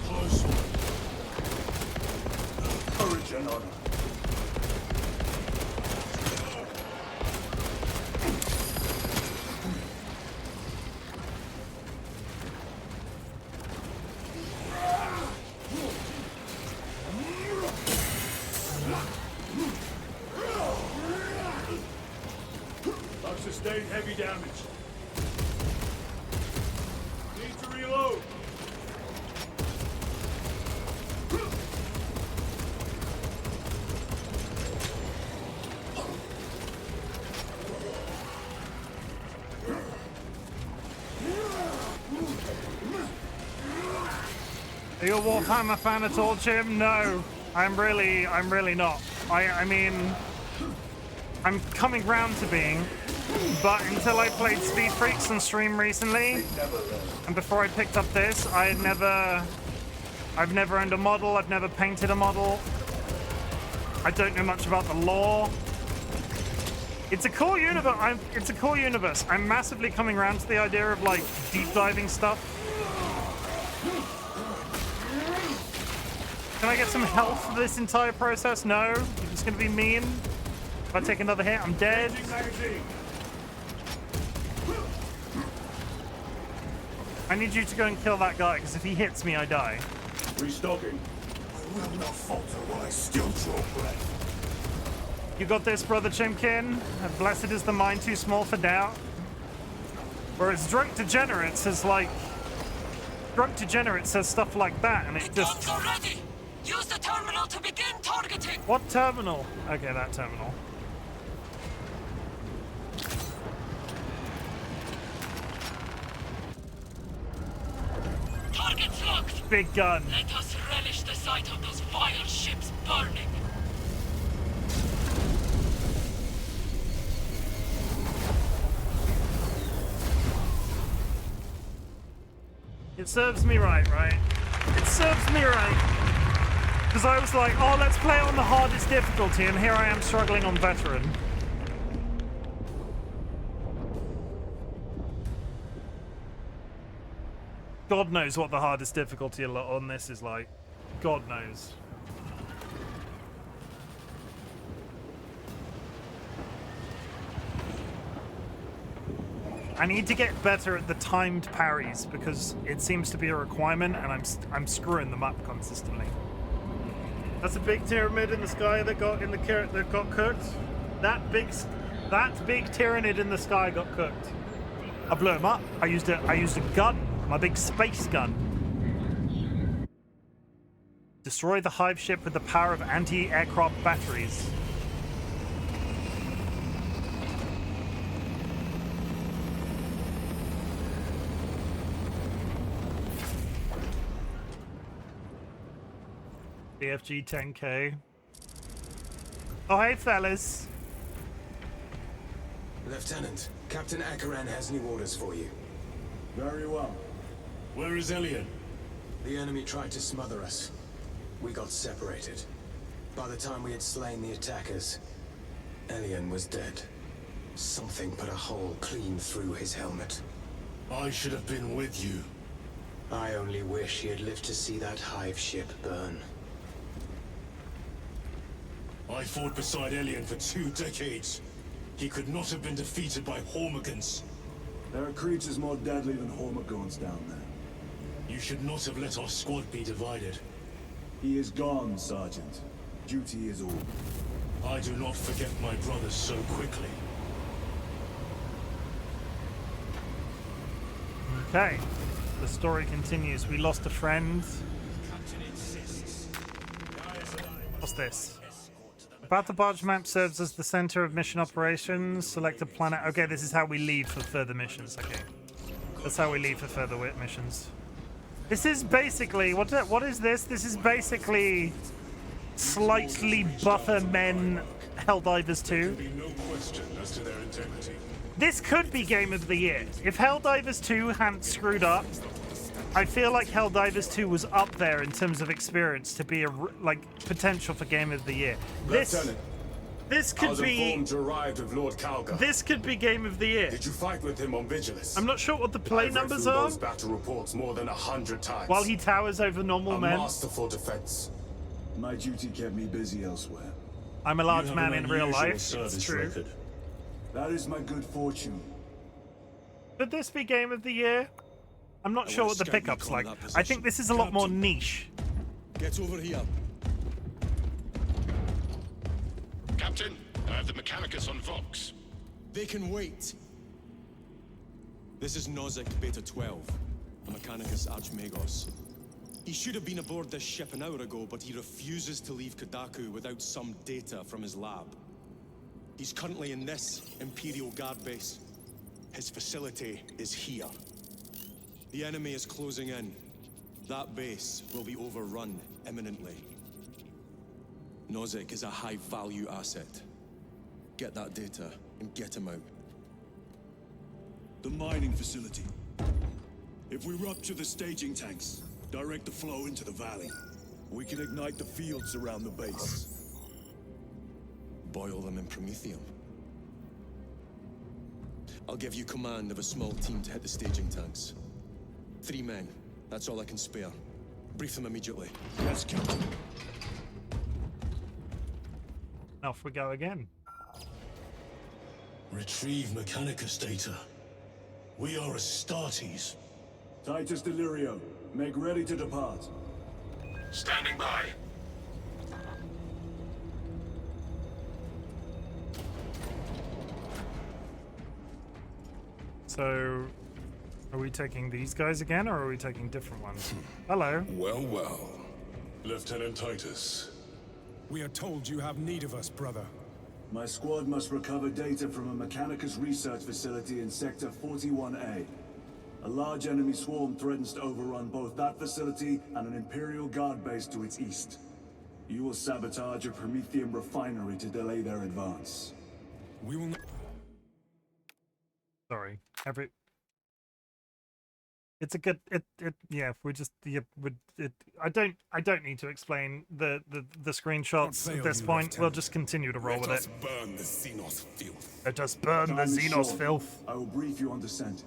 Close one. Courage and honor. I've sustained heavy damage. Need to reload. Are you a Warhammer fan at all, Chim? No, I'm really not. I mean, I'm coming round to being, but until I played Speed Freaks on stream recently, and before I picked up this, I've never owned a model, I've never painted a model. I don't know much about the lore. It's a cool universe. I'm massively coming around to the idea of like deep diving stuff. Can I get some health for this entire process? No? You're just gonna be mean? If I take another hit, I'm dead. I need you to go and kill that guy, because if he hits me, I die. Restocking. I will not falter while I still draw breath. You got this, brother Chimken. Blessed is the mind too small for doubt. Whereas Drunk Degenerate says like... Drunk Degenerate says stuff like that and it just... Guns are ready! Use the terminal to begin targeting! What terminal? Okay, that terminal. Target's locked! Big gun. Let us relish the sight of those vile ships burning! It serves me right? It serves me right. Because I was like, oh, let's play on the hardest difficulty, and here I am struggling on veteran. God knows what the hardest difficulty on this is like. God knows. I need to get better at the timed parries because it seems to be a requirement, and I'm screwing them up consistently. That's a big pyramid in the sky that got cooked. That big Tyranid in the sky got cooked. I blew him up. I used a gun, my big space gun. Destroy the hive ship with the power of anti-aircraft batteries. BFG 10K. Oh, hey, fellas. Lieutenant, Captain Akaran has new orders for you. Very well. Where is Elian? The enemy tried to smother us. We got separated. By the time we had slain the attackers, Elian was dead. Something put a hole clean through his helmet. I should have been with you. I only wish he had lived to see that hive ship burn. I fought beside Elian for 2 decades. He could not have been defeated by Hormigans. There are creatures more deadly than Hormigons down there. You should not have let our squad be divided. He is gone, Sergeant. Duty is all. I do not forget my brothers so quickly. Okay. The story continues. We lost a friend. What's this? The battle barge map serves as the center of mission operations. Select a planet. Okay, this is how we leave for further missions. Okay. That's how we leave for further missions. This is basically... What is this? This is basically... slightly buffer men Helldivers 2. No question as to their integrity. This could be Game of the Year. If Helldivers 2 hadn't screwed up, I feel like Helldivers 2 was up there in terms of experience to be a potential for Game of the Year. This could be. Arrived with Lord Calgar. This could be Game of the Year. Did you fight with him on Vigilus? I'm not sure what the play numbers are. Those battle reports more than 100 times. While he towers over normal men. Masterful defense. My duty kept me busy elsewhere. I'm a large man in real life. It's true. Record. That is my good fortune. Could this be Game of the Year? I'm not sure what the pickup's like. I think this is a lot more niche. Get over here. Captain, I have the Mechanicus on Vox. They can wait. This is Nozick Beta 12, a Mechanicus Archmagos. He should have been aboard this ship an hour ago, but he refuses to leave Kodaku without some data from his lab. He's currently in this Imperial Guard base. His facility is here. The enemy is closing in. That base will be overrun imminently. Nozick is a high-value asset. Get that data and get him out. The mining facility. If we rupture the staging tanks, direct the flow into the valley, we can ignite the fields around the base. Boil them in promethium. I'll give you command of a small team to hit the staging tanks. 3 men. That's all I can spare. Brief them immediately. Yes, Captain. Off we go again. Retrieve Mechanicus data. We are Astartes. Titus Delirio, make ready to depart. Standing by. So Are we taking these guys again, or are we taking different ones? Hello. Well, well. Lieutenant Titus. We are told you have need of us, brother. My squad must recover data from a Mechanicus research facility in Sector 41A. A large enemy swarm threatens to overrun both that facility and an Imperial Guard base to its east. You will sabotage a Prometheum refinery to delay their advance. We will not... Sorry. It's a good yeah, we just I don't need to explain the screenshots at this point. We'll just continue to roll with it. Burn the Xenos filth. Let us burn the Xenos filth. I will brief you on descent.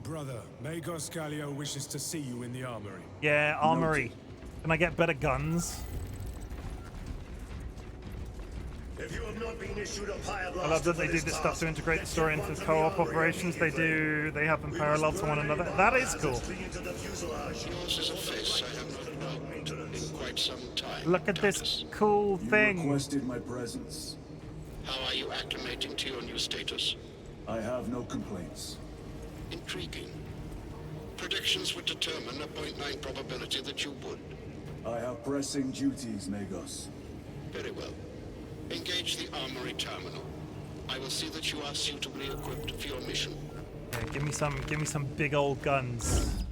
Brother, Magos Gallio wishes to see you in the armory. Yeah, armory. Can I get better guns? If you have not been issued a I love that they do this stuff to integrate the story into co-op operations. They happen parallel to one another. That is cool. Yours is a face I have not known in quite some time. Look at this cool thing. You requested my presence. How are you acclimating to your new status? I have no complaints. Intriguing. Predictions would determine a 0.9 probability that you would. I have pressing duties, Magos. Very well. Engage the armory terminal. I will see that you are suitably equipped for your mission. Yeah, give me some big old guns.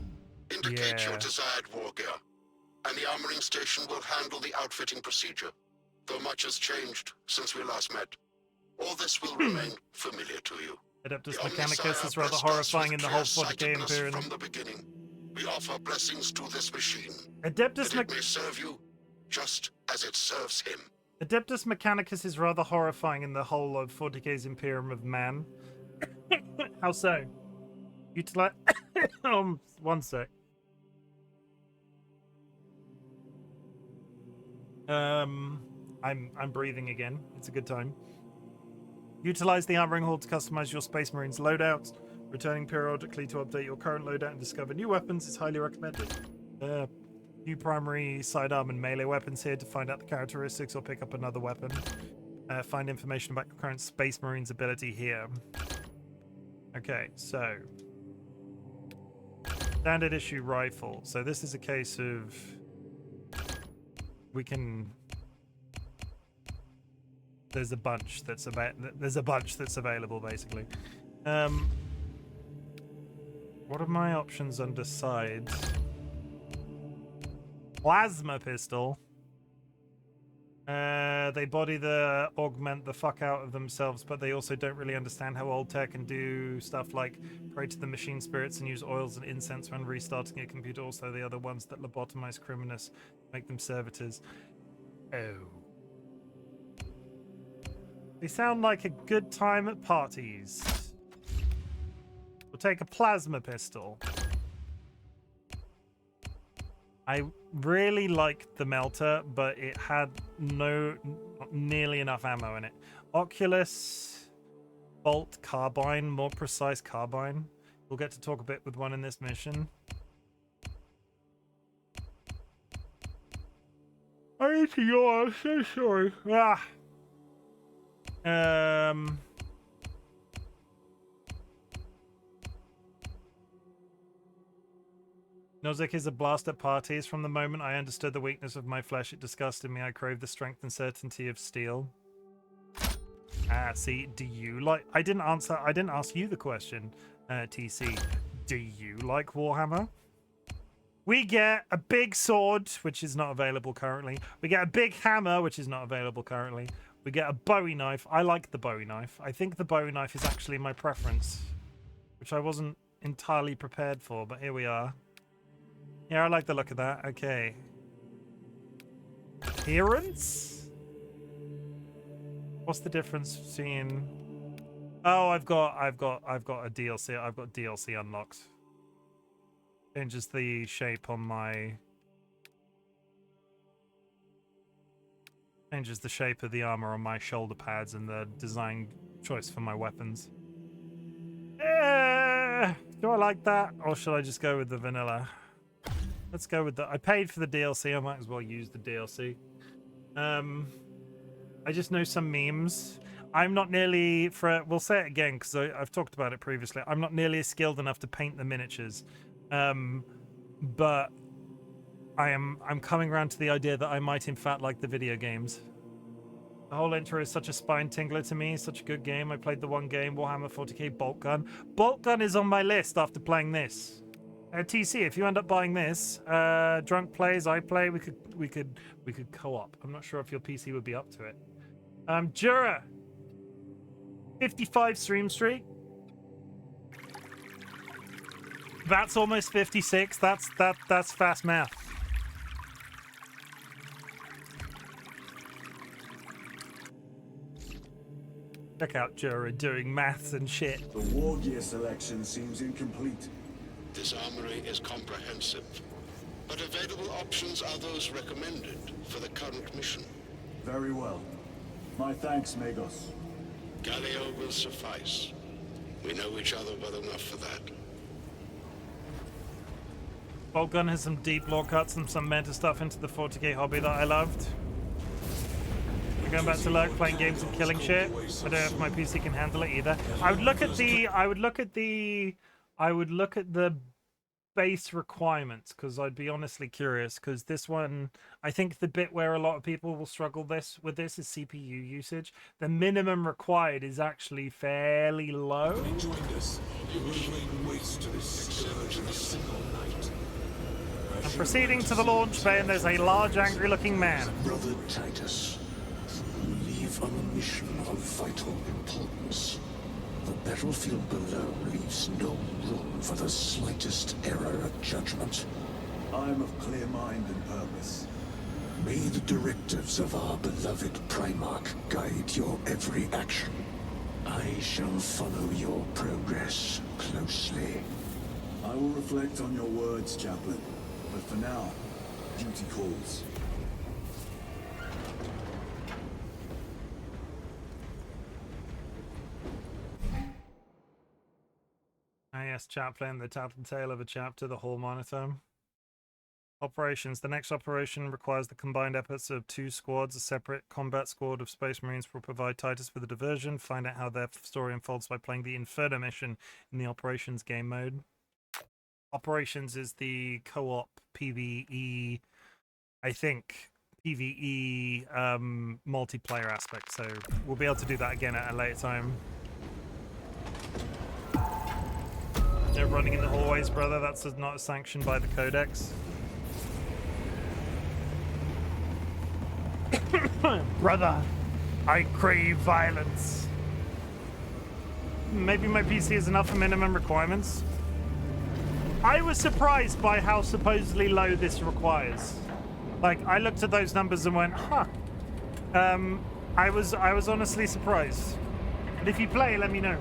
Indicate your desired war gear, and the armoring station will handle the outfitting procedure. Though much has changed since we last met, all this will remain familiar to you. Adeptus Mechanicus is rather horrifying in the whole 40k Imperium. From the beginning, we offer blessings to this machine. Adeptus it may serve you just as it serves him. Adeptus Mechanicus is rather horrifying in the whole of 40k's Imperium of Man. How so? Utilize. One sec. I'm breathing again. It's a good time. Utilize the armoring hall to customize your Space Marines loadouts. Returning periodically to update your current loadout and discover new weapons is highly recommended. New primary sidearm and melee weapons here to find out the characteristics or pick up another weapon. Find information about your current Space Marines ability here. Okay, so standard issue rifle. So this is a case of we can. There's a bunch that's available basically. What are my options under side? Plasma pistol. They body the augment the fuck out of themselves, but they also don't really understand how old tech can do stuff like pray to the machine spirits and use oils and incense when restarting a computer. Also, the other ones that lobotomize criminals, make them servitors. Oh. They sound like a good time at parties. We'll take a plasma pistol. I really liked the melter, but it had not nearly enough ammo in it. Oculus Bolt Carbine, more precise carbine. We'll get to talk a bit with one in this mission. I need to yawn, I'm so sorry. Nozick is a blast at parties. From the moment I understood the weakness of my flesh, it disgusted me. I crave the strength and certainty of steel. See, do you like... I didn't ask you the question, TC. Do you like Warhammer? We get a big sword, which is not available currently. We get a big hammer, which is not available currently. We get a Bowie knife. I like the Bowie knife. I think the Bowie knife is actually my preference, which I wasn't entirely prepared for, but here we are. Yeah, I like the look of that. Okay. Appearance? What's the difference between... Oh, I've got a DLC. I've got DLC unlocked. Changes the shape on my... Changes the shape of the armor on my shoulder pads and the design choice for my weapons. Do I like that? Or should I just go with the vanilla? Let's go with the... I paid for the DLC. I might as well use the DLC. I just know some memes. I'm not nearly, we'll say it again because I've talked about it previously. I'm not nearly skilled enough to paint the miniatures, but I'm coming around to the idea that I might in fact like the video games. The whole intro is such a spine tingler to me. Such a good game. I played the one game, Warhammer 40k Bolt Gun. Bolt Gun is on my list after playing this. TC, if you end up buying this, Drunk plays, I play. We could co-op. I'm not sure if your PC would be up to it. Jura, 55 stream streak. That's almost 56. That's fast math. Check out Jura doing maths and shit. The war gear selection seems incomplete. This armory is comprehensive, but available options are those recommended for the current mission. Very well. My thanks, Magos. Galileo will suffice. We know each other well enough for that. Bolt Gun has some deep lore cuts and some meta stuff into the 40k hobby that I loved. Going back to Lurk, playing games and killing shit. I don't know if my PC can handle it either. I would look at the base requirements because I'd be honestly curious because this one, I think the bit where a lot of people will struggle with this is CPU usage. The minimum required is actually fairly low. I'm proceeding to the launch bay and there's a large angry looking man. Brother Titus, you leave on a mission of vital importance. The battlefield below leaves no room for the slightest error of judgment. I am of clear mind and purpose. May the directives of our beloved Primarch guide your every action. I shall follow your progress closely. I will reflect on your words, Chaplain. But for now, duty calls. Yes, Chaplain, the tattletale of a chapter, the hall monitor. Operations. The next operation requires the combined efforts of 2 squads. A separate combat squad of Space Marines will provide Titus with a diversion. Find out how their story unfolds by playing the Inferno mission in the Operations game mode. Operations is the co-op PvE, I think, PvE multiplayer aspect, so we'll be able to do that again at a later time. No running in the hallways, brother. That's not sanctioned by the Codex. Brother, I crave violence. Maybe my PC is enough for minimum requirements. I was surprised by how supposedly low this requires. Like, I looked at those numbers and went, huh. I was honestly surprised. But if you play, let me know.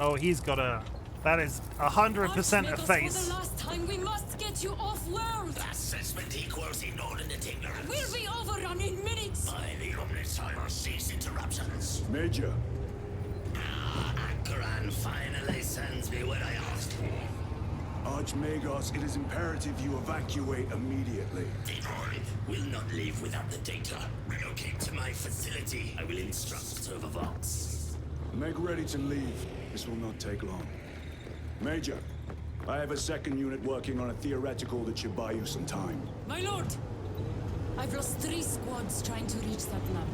Oh, he's got a... That is 100% a face. For the last time, we must get you off-world. Assessment equals inordinate ignorance. We'll be overrun in minutes. By the Omnissiah, cease interruptions. Major. Akran finally sends me what I asked for. Archmagos, it is imperative you evacuate immediately. Detroit will not leave without the data. Relocate to my facility. I will instruct Servervox. Make ready to leave. This will not take long. Major, I have a second unit working on a theoretical that should buy you some time. My lord! I've lost 3 squads trying to reach that lab.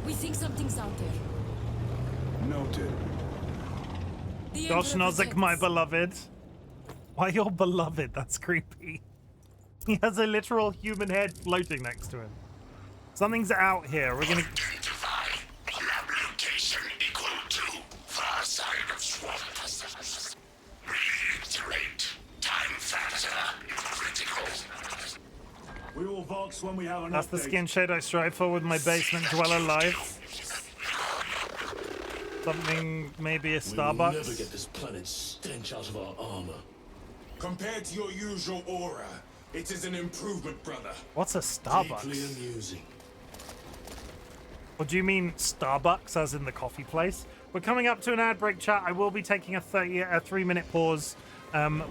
We think something's out there. Noted. Josh Nozick, my beloved. Why your beloved? That's creepy. He has a literal human head floating next to him. Something's out here. We're gonna... Identify. Lab location equal to far side of swamp. Reiterate. Time factor critical. We will Vox when we have an That's update. the skin shade I strive for with my basement dweller life. Something, maybe a Starbucks. We will never get this planet's stench out of our armor. Compared to your usual aura, it is an improvement, brother. What's a Starbucks? Deeply amusing. What do you mean Starbucks, as in the coffee place? We're coming up to an ad break, chat. I will be taking a 3-minute pause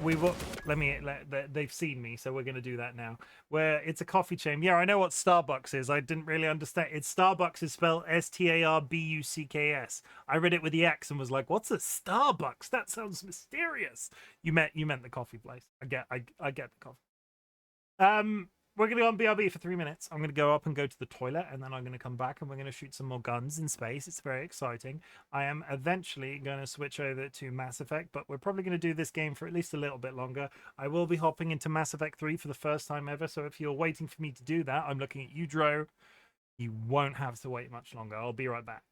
We will. They've seen me, so we're going to do that now. Where it's a coffee chain. Yeah, I know what Starbucks is. I didn't really understand. It's Starbucks is spelled Starbucks. I read it with the X and was like, "What's a Starbucks? That sounds mysterious." You meant the coffee place. I get the coffee. We're going to go on BRB for 3 minutes. I'm going to go up and go to the toilet, and then I'm going to come back, and we're going to shoot some more guns in space. It's very exciting. I am eventually going to switch over to Mass Effect, but we're probably going to do this game for at least a little bit longer. I will be hopping into Mass Effect 3 for the first time ever, so if you're waiting for me to do that, I'm looking at you, Dro. You won't have to wait much longer. I'll be right back.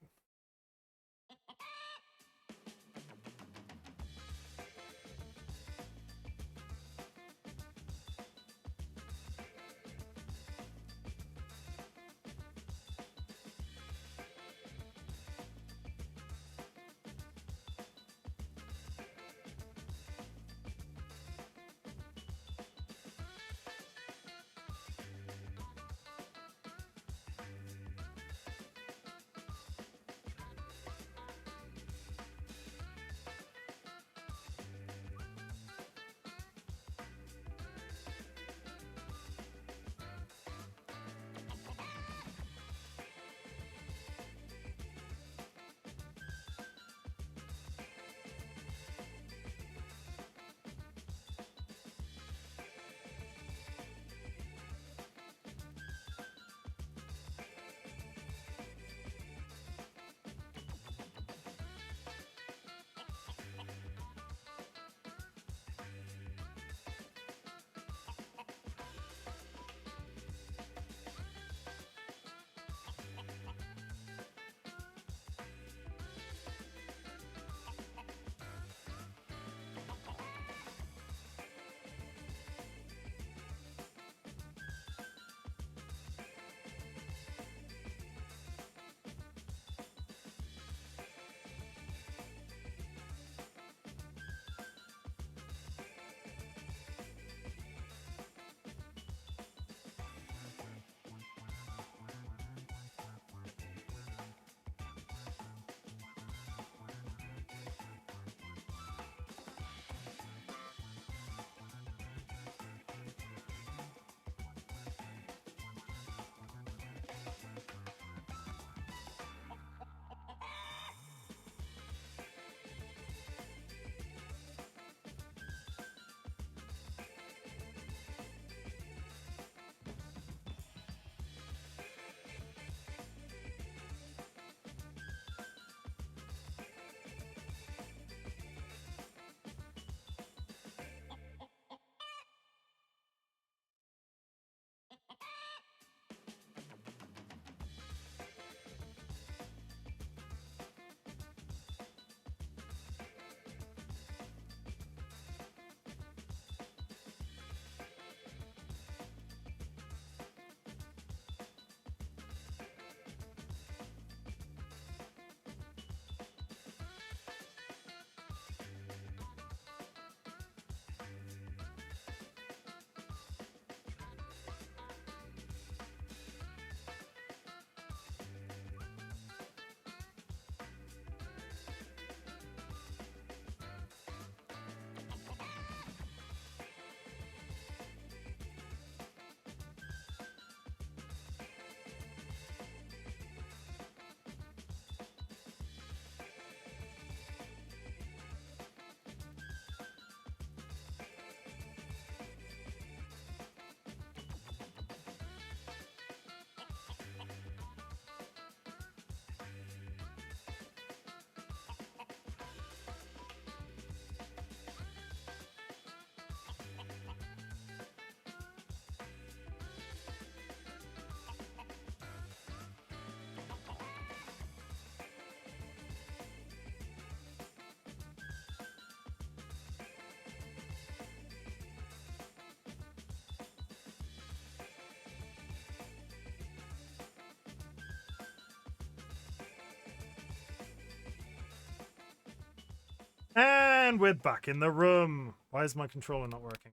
And we're back in the room. Why is my controller not working?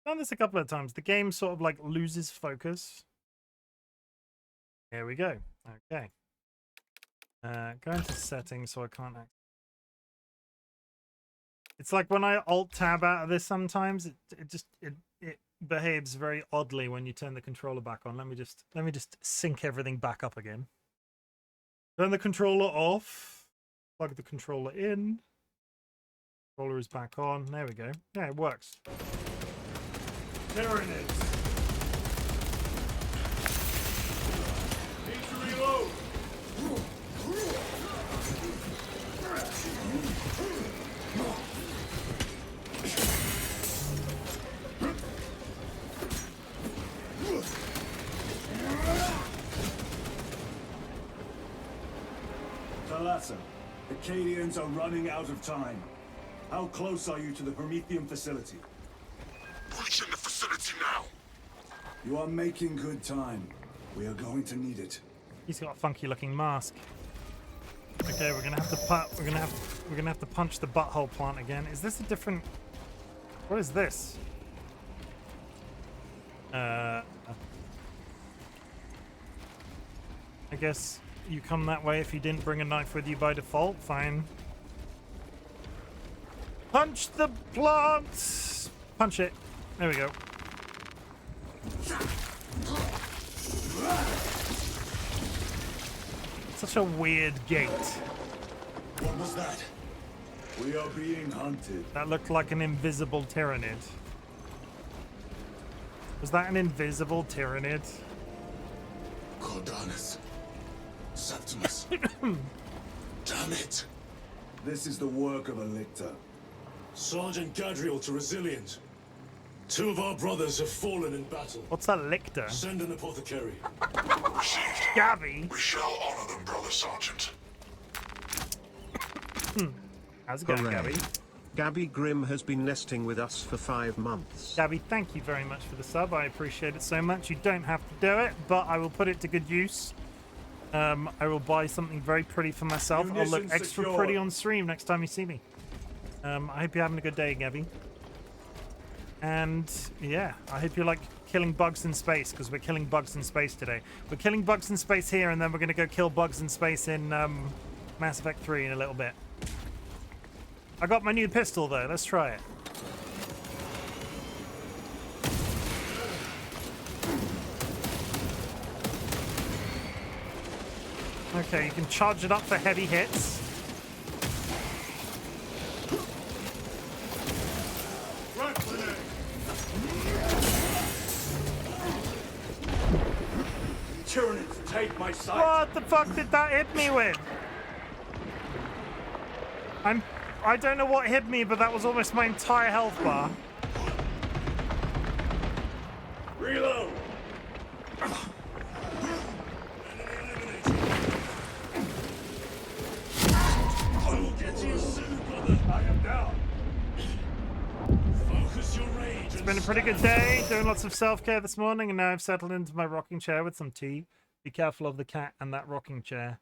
I've done this a couple of times. The game sort of like loses focus. Here we go. Okay. Go into settings so I can't It's like when I alt-tab out of this sometimes, it behaves very oddly when you turn the controller back on. Let me just sync everything back up again. Turn the controller off. Plug the controller in. Controller is back on. There we go. Yeah, it works. There it is. Need to reload. Talassa, the Cadians are running out of time. How close are you to the Prometheum facility? Reaching the facility now. You are making good time. We are going to need it. He's got a funky-looking mask. Okay, we're gonna have to punch the butthole plant again. Is this a different? What is this? I guess you come that way if you didn't bring a knife with you by default. Fine. Punch the plant! Punch it. There we go. Such a weird gate. What was that? We are being hunted. That looked like an invisible tyrannid. Was that an invisible tyrannid? Cordanus. Septimus. Damn it. This is the work of a lictor. Sergeant Gadriel to Resilient. 2 of our brothers have fallen in battle. What's a lictor? Send an apothecary. Received. Gabby. We shall honor them, Brother Sergeant. How's it going, Gabby? Gabby Grimm has been nesting with us for 5 months. Gabby, thank you very much for the sub. I appreciate it so much. You don't have to do it, but I will put it to good use. I will buy something very pretty for myself. I'll look extra pretty on stream next time you see me. I hope you're having a good day, Gabby. And yeah, I hope you like killing bugs in space, because we're killing bugs in space today. We're killing bugs in space here, and then we're going to go kill bugs in space in Mass Effect 3 in a little bit. I got my new pistol, though. Let's try it. Okay, you can charge it up for heavy hits. Tyrannids, take my sight. What the fuck did that hit me with? I don't know what hit me, but that was almost my entire health bar. Reload. I will get to you soon, brother. I am down. Focus your rage. It's been a pretty good day, doing lots of self-care this morning, and now I've settled into my rocking chair with some tea. Be careful of the cat and that rocking chair.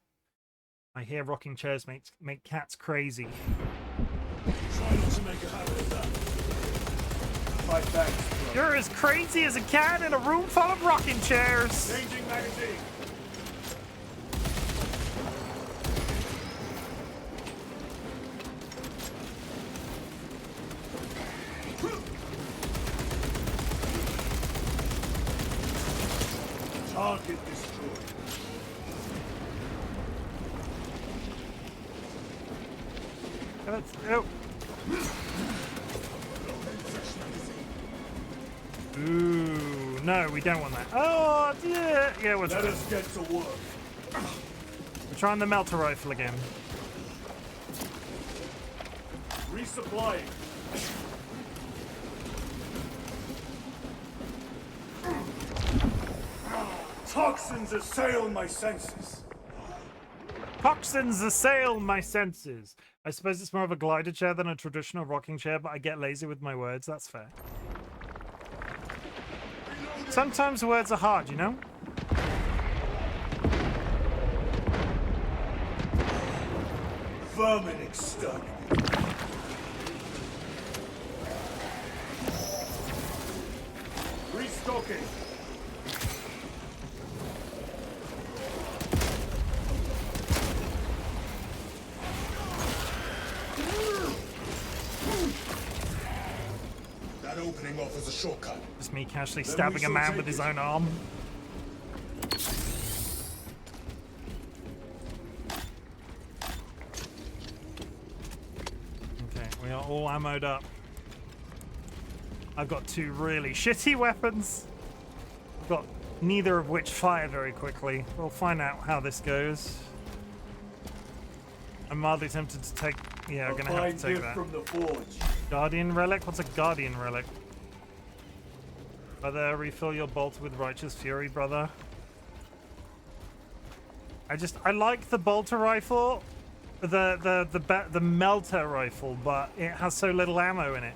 I hear rocking chairs make cats crazy. Try not to make a habit of that. My thanks, bro. You're as crazy as a cat in a room full of rocking chairs. Changing magazine. Target destroyed. Oh. Ooh, no, we don't want that. Oh, yeah, yeah, Let us get to work. We're trying the melter rifle again. Resupplying. Toxins assail my senses. Toxins assail my senses. I suppose it's more of a glider chair than a traditional rocking chair, but I get lazy with my words. That's fair. Sometimes words are hard, you know? Vermin exterminated. Restocking. That opening offers a shortcut. Just me casually stabbing a man with his own arm. Okay, we are all ammoed up. I've got 2 really shitty weapons. I've got neither of which fire very quickly. We'll find out how this goes. I'm mildly tempted to take... Yeah, I'm gonna have to take that. From the forge. Guardian relic? What's a guardian relic? Brother, refill your bolt with righteous fury, brother. I like the bolter rifle, the melter rifle, but it has so little ammo in it.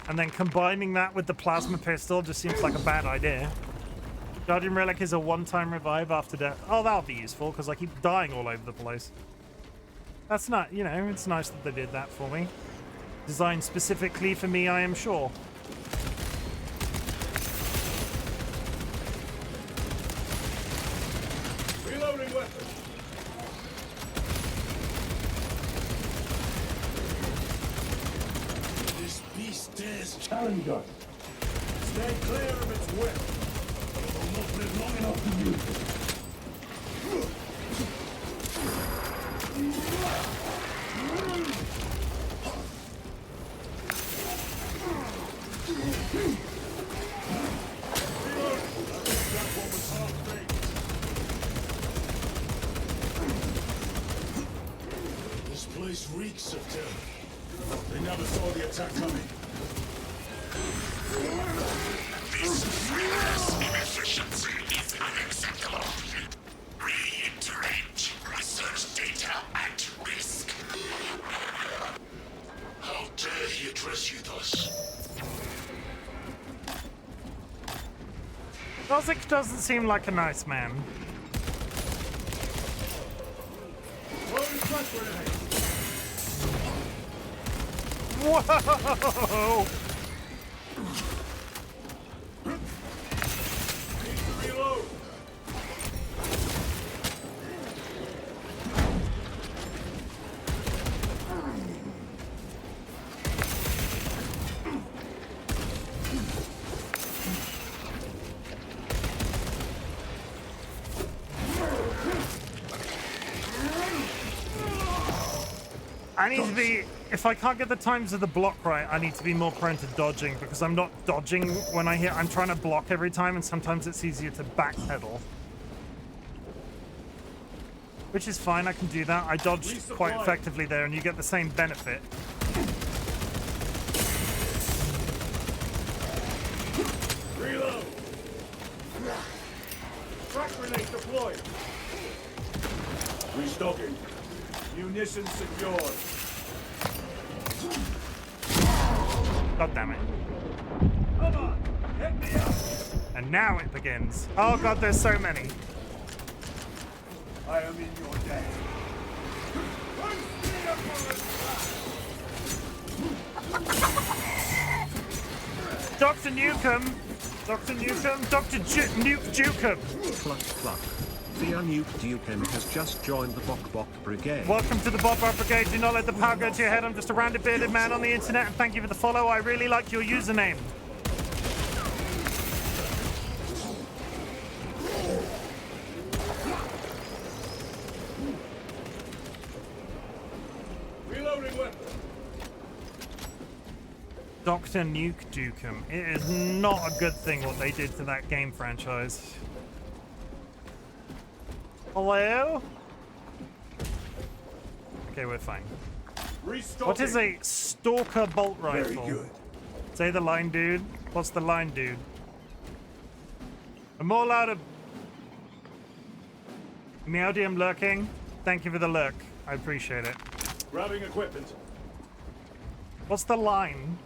And then combining that with the plasma pistol just seems like a bad idea. Guardian relic is a one-time revive after death. Oh, that'll be useful because I keep dying all over the place. That's not, you know, it's nice that they did that for me. Designed specifically for me, I am sure. Reloading weapon. This beast dares Challenge us. Stay clear of its whip. It will not live long enough to use it. This place reeks of death. They never saw the attack coming. This freeless inefficiency is unacceptable. Reiterate, research data at risk. How dare he address you thus? Nozick doesn't seem like a nice man. Whoa! Reload. I need to be, if I can't get the times of the block right, I need to be more prone to dodging because I'm not dodging when I hit. I'm trying to block every time and sometimes it's easier to backpedal. Which is fine, I can do that. I dodged quite effectively there and you get the same benefit. Reload. Track grenade deployed. Restocking. Munitions secured. God damn it. Come on, hit me up. And now it begins. Oh god, there's so many. I am in your debt. Dr. Newcomb! Dr. Newcomb! Dr. Nuke Dukem! Cluck cluck. Thea Nuke Dukem has just joined the Bok Bok Brigade. Welcome to the Bok Bok Brigade. Do not let the power go to your head. I'm just a rounded bearded man on the internet and thank you for the follow. I really like your username. Reloading weapon. Dr. Nuke Dukem. It is not a good thing what they did to that game franchise. Hello? Okay, we're fine. What is a stalker bolt rifle? Very good. Say the line, dude. What's the line, dude? I'm all out of... Meowdium lurking. Thank you for the lurk. I appreciate it. Grabbing equipment. What's the line?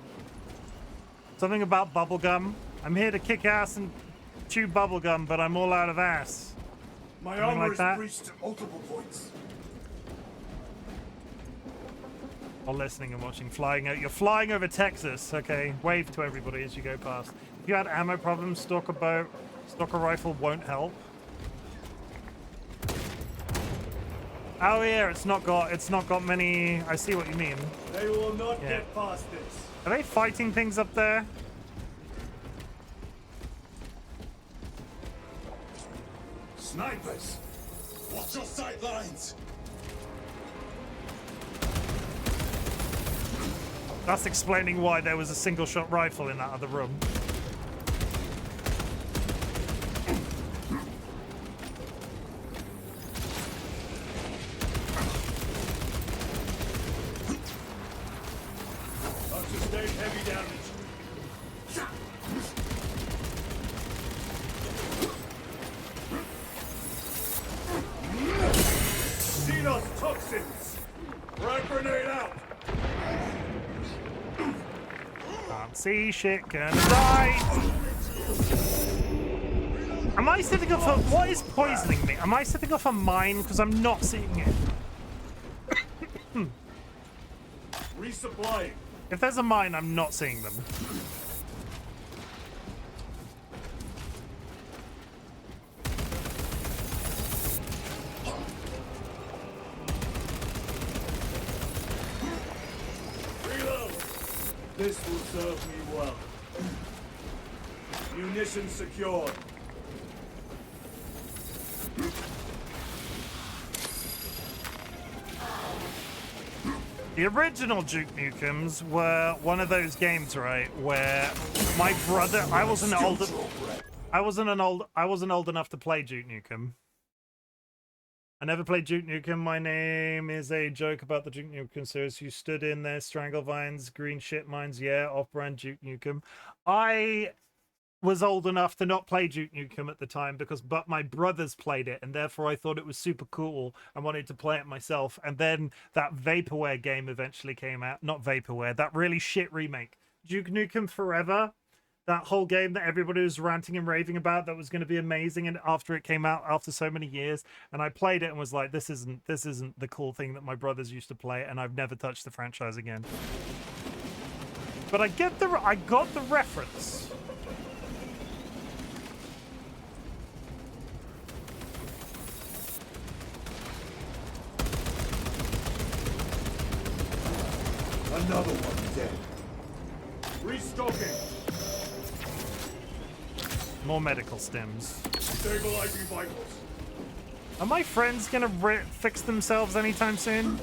Something about bubblegum. I'm here to kick ass and chew bubblegum, but I'm all out of ass. My Something armor like that. is breached at multiple points. All listening and watching. Flying out. You're flying over Texas. Okay. Wave to everybody as you go past. If you had ammo problems, stalker bow, stalker rifle won't help. Oh yeah, it's not got many. I see what you mean. They will not get past this. Are they fighting things up there? Snipers! Watch your sight lines! That's explaining why there was a single-shot rifle in that other room. I've sustained heavy damage. Xenos toxins! Frag grenade out! Can't see shit, gonna die! Am I setting off a... What is poisoning me? Am I setting off a mine? Because I'm not seeing it. Resupplying. If there's a mine, I'm not seeing them. Reload. This will serve me well. Munitions secured. The original Duke Nukems were one of those games, right, where my brother, I wasn't old enough to play Duke Nukem. I never played Duke Nukem. My name is a joke about the Duke Nukem series. You stood in there, strangle vines, green shit mines, yeah, off-brand Duke Nukem. I was old enough to not play Duke Nukem at the time but my brothers played it, and therefore I thought it was super cool and wanted to play it myself. And then that Vaporware game eventually came out. Not Vaporware, that really shit remake. Duke Nukem Forever, that whole game that everybody was ranting and raving about that was going to be amazing, and after it came out after so many years, and I played it and was like, this isn't the cool thing that my brothers used to play, and I've never touched the franchise again. But I got the reference. Another one dead. Restocking. More medical stims. Stabilizing vitals. Are my friends gonna fix themselves anytime soon?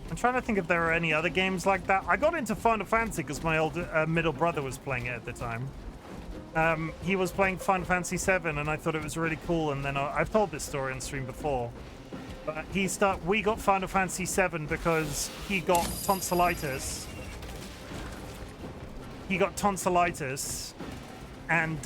I'm trying to think if there are any other games like that. I got into Final Fantasy because my old middle brother was playing it at the time. He was playing Final Fantasy VII, and I thought it was really cool. And then I've told this story on stream before. But we got Final Fantasy VII because he got tonsillitis. He got tonsillitis and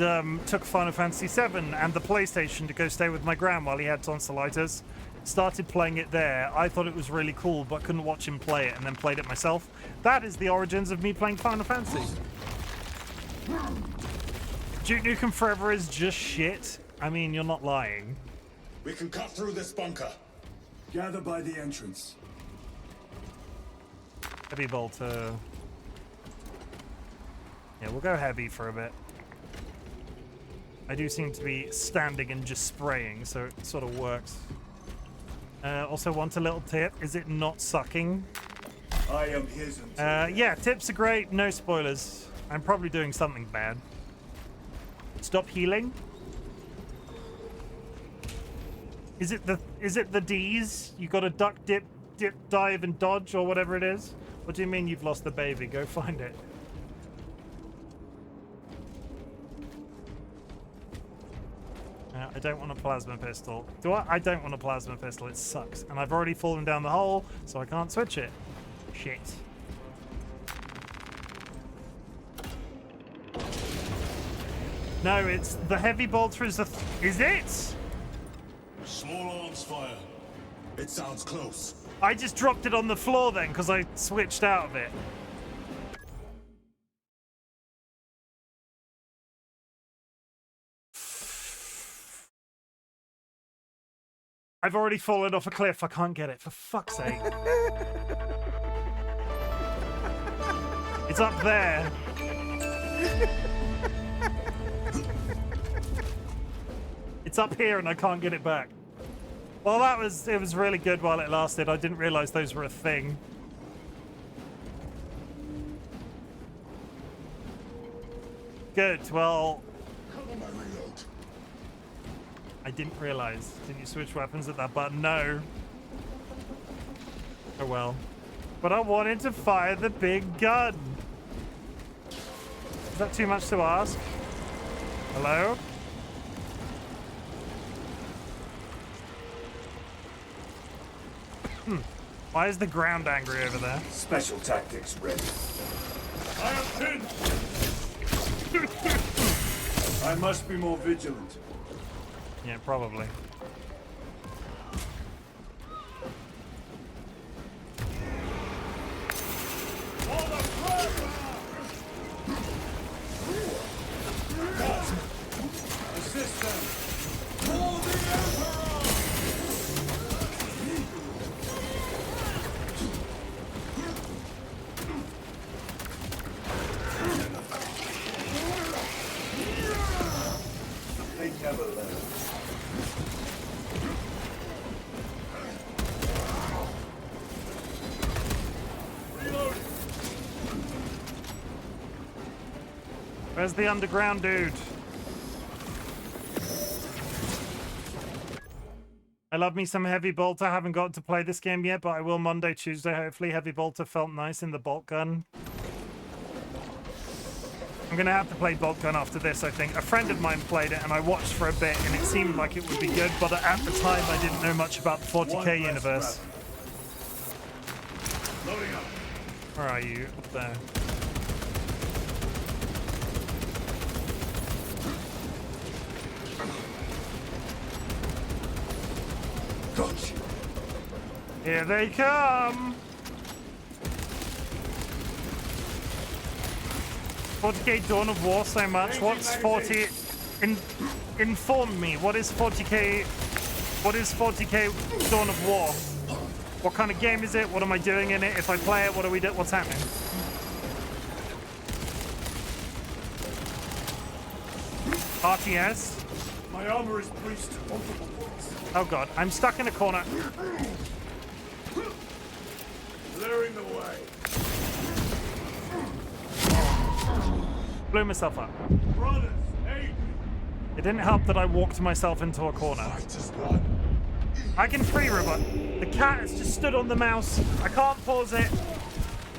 took Final Fantasy VII and the PlayStation to go stay with my gran while he had tonsillitis. Started playing it there. I thought it was really cool, but couldn't watch him play it, and then played it myself. That is the origins of me playing Final Fantasy. Duke Nukem Forever is just shit. I mean, you're not lying. We can cut through this bunker. Gather by the entrance. Heavy bolter. Yeah, we'll go heavy for a bit. I do seem to be standing and just spraying, so it sort of works. Also want a little tip. Is it not sucking? I am his. Yeah, tips are great. No spoilers. I'm probably doing something bad. Stop healing. Is it the D's? You got to duck, dip, dive, and dodge, or whatever it is? What do you mean you've lost the baby? Go find it. I don't want a plasma pistol. Do I? I don't want a plasma pistol. It sucks. And I've already fallen down the hole, so I can't switch it. Shit. No, it's the heavy bolter is the... Is it? Small arms fire. It sounds close. I just dropped it on the floor then, because I switched out of it. I've already fallen off a cliff. I can't get it, for fuck's sake. It's up there. It's up here and I can't get it back. Well, it was really good while it lasted. I didn't realize those were a thing. Good, well, I didn't realize. Didn't you switch weapons at that button? No. Oh well. But I wanted to fire the big gun. Is that too much to ask? Hello? Why is the ground angry over there? Special tactics ready. I am pinned! I must be more vigilant. Yeah, probably. Assist them! For the Emperor! They never learn. Where's the underground dude? I love me some Heavy Bolter. I haven't got to play this game yet, but I will Monday, Tuesday, hopefully. Heavy Bolter felt nice in the bolt gun. I'm going to have to play bolt gun after this, I think. A friend of mine played it, and I watched for a bit, and it seemed like it would be good, but at the time, I didn't know much about the 40k universe. Loading up. Where are you? Up there. Here they come! 40k Dawn of War so much. What's 40? Inform me. What is 40k? What is 40k Dawn of War? What kind of game is it? What am I doing in it? If I play it, what do we do? What's happening? RTS? My armor is breached multiple points. Oh god, I'm stuck in a corner. Clearing the way. Blew myself up. Brothers, aid me. It didn't help that I walked myself into a corner. I can free rebut. The cat has just stood on the mouse. I can't pause it.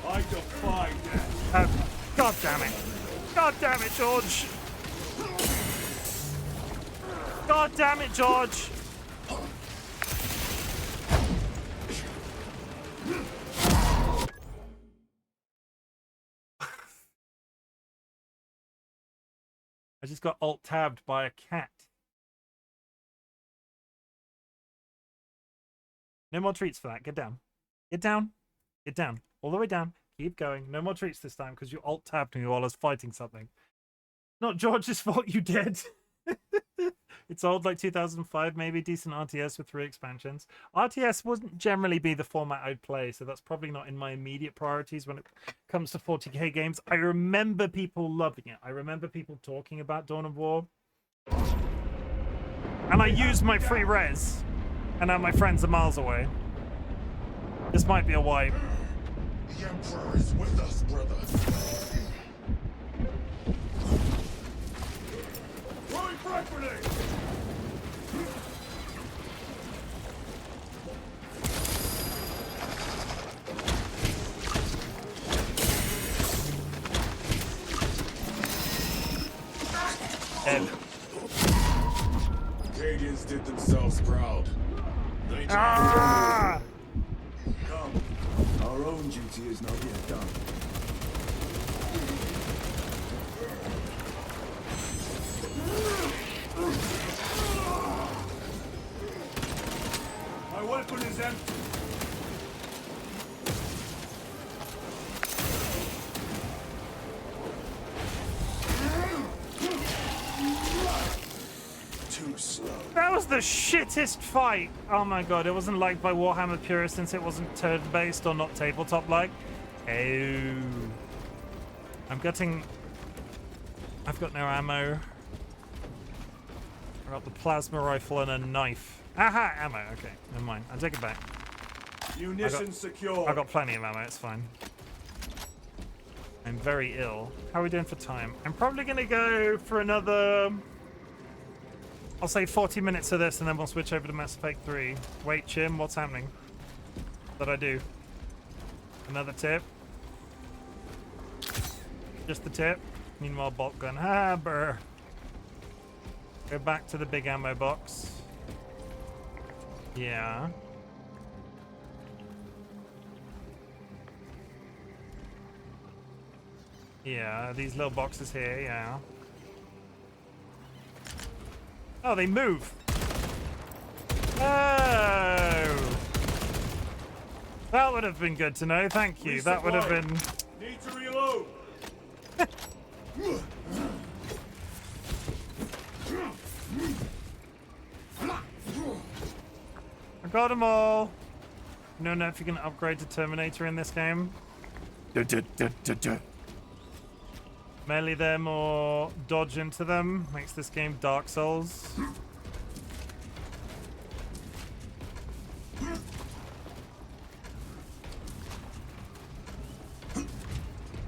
I defy death. Oh, god damn it. God damn it, George. God damn it, George. I just got alt-tabbed by a cat. No more treats for that. Get down. Get down. Get down. All the way down. Keep going. No more treats this time because you alt-tabbed me while I was fighting something. Not George's fault you did. It's old, like 2005, maybe. Decent RTS with 3 expansions. RTS wouldn't generally be the format I'd play, so that's probably not in my immediate priorities when it comes to 40k games. I remember people loving it. I remember people talking about Dawn of War. And I used my free res. And now my friends are miles away. This might be a wipe. The Emperor is with us, brother. Throwing frag grenade! Acadians did themselves proud. They Ah! Come. Our own duty is not yet done. My weapon is empty. Too slow. That was the shittest fight. Oh my god, it wasn't liked by Warhammer purists since it wasn't turn-based or not tabletop-like. Oh. I've got no ammo. I got the plasma rifle and a knife. Aha, ammo. Okay, never mind. I'll take it back. Munitions secure. I've got plenty of ammo, it's fine. I'm very ill. How are we doing for time? I'm probably going to go for another I'll say 40 minutes of this and then we'll switch over to Mass Effect 3. Wait, Chim, what's happening? What did I do? Another tip? Just the tip? Meanwhile, bolt gun. Ah, brr. Go back to the big ammo box. Yeah. Yeah, these little boxes here, yeah. Oh, they move. Oh. That would have been good to know. Thank you. That would have been... Need to reload. I got them all. You don't know if you can upgrade to Terminator in this game. Melee them or dodge into them makes this game Dark Souls.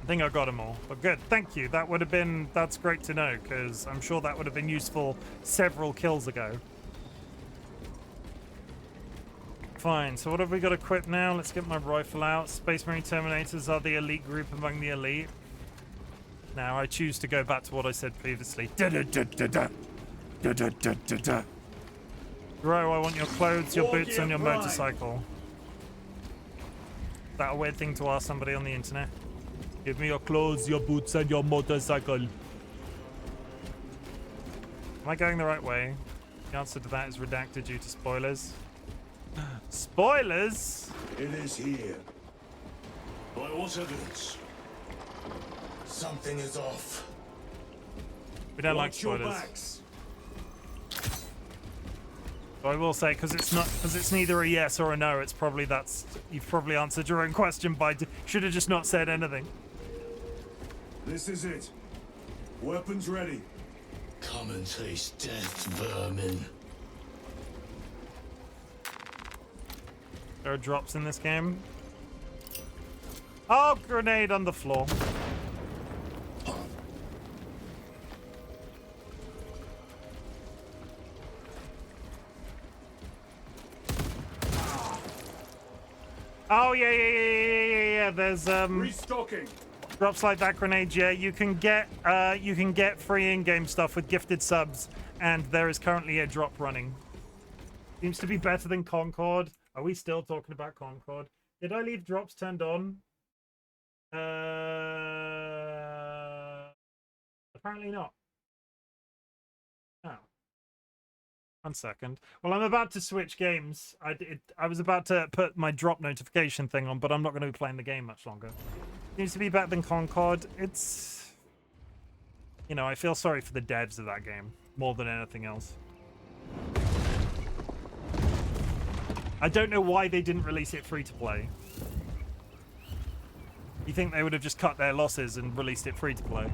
I think I got them all, but good, thank you. That would have been, that's great to know, because I'm sure that would have been useful several kills ago. Fine, so what have we got equipped now? Let's get my rifle out. Space Marine Terminators are the elite group among the elite. Now I choose to go back to what I said previously. Bro, I want your clothes, your boots, and your motorcycle. Is that a weird thing to ask somebody on the internet? Give me your clothes, your boots, and your motorcycle. Am I going the right way? The answer to that is redacted due to spoilers. Spoilers? It is here. By what evidence? Something is off. We don't like spoilers. So I will say, because it's neither a yes or a no. It's probably you've probably answered your own question by should have just not said anything. This is it. Weapons ready. Come and taste death, vermin. There are drops in this game. Oh, grenade on the floor. Oh yeah. There's restocking. Drops like that grenade. Yeah, you can get free in-game stuff with gifted subs, and there is currently a drop running. Seems to be better than Concord. Are we still talking about Concord? Did I leave drops turned on? Apparently not. Oh. 1 second. Well, I'm about to switch games. I was about to put my drop notification thing on, but I'm not going to be playing the game much longer. Seems to be better than Concord. It's... You know, I feel sorry for the devs of that game more than anything else. I don't know why they didn't release it free to play. You think they would have just cut their losses and released it free to play?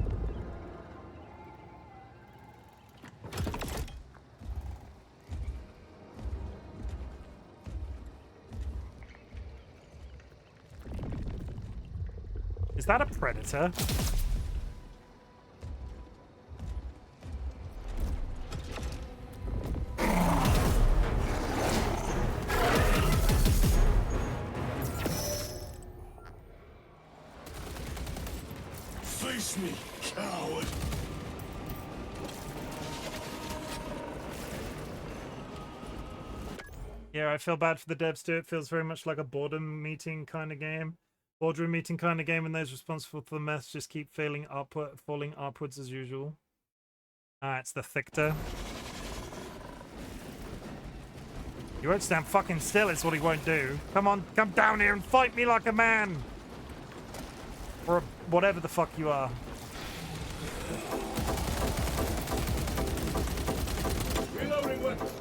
Is that a predator? Face me, coward. Yeah, I feel bad for the devs too. It feels very much like a boredom meeting kind of game. Boardroom meeting kind of game, and those responsible for the mess just keep falling upwards as usual. Ah, it's the Thictor. You won't stand fucking still, is what he won't do. Come on, come down here and fight me like a man! Or whatever the fuck you are. Reloading weapons.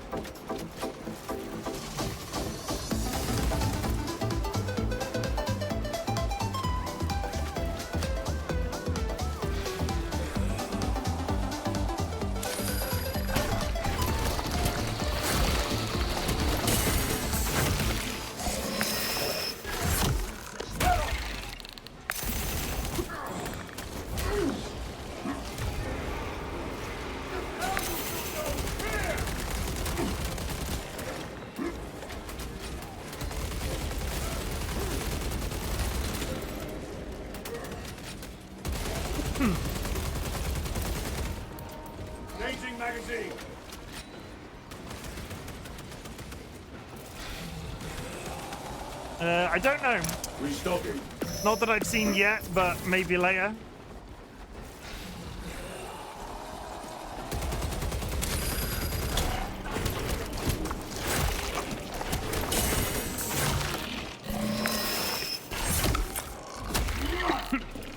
Changing magazine. I don't know. Restocking. Not that I've seen yet, but maybe later.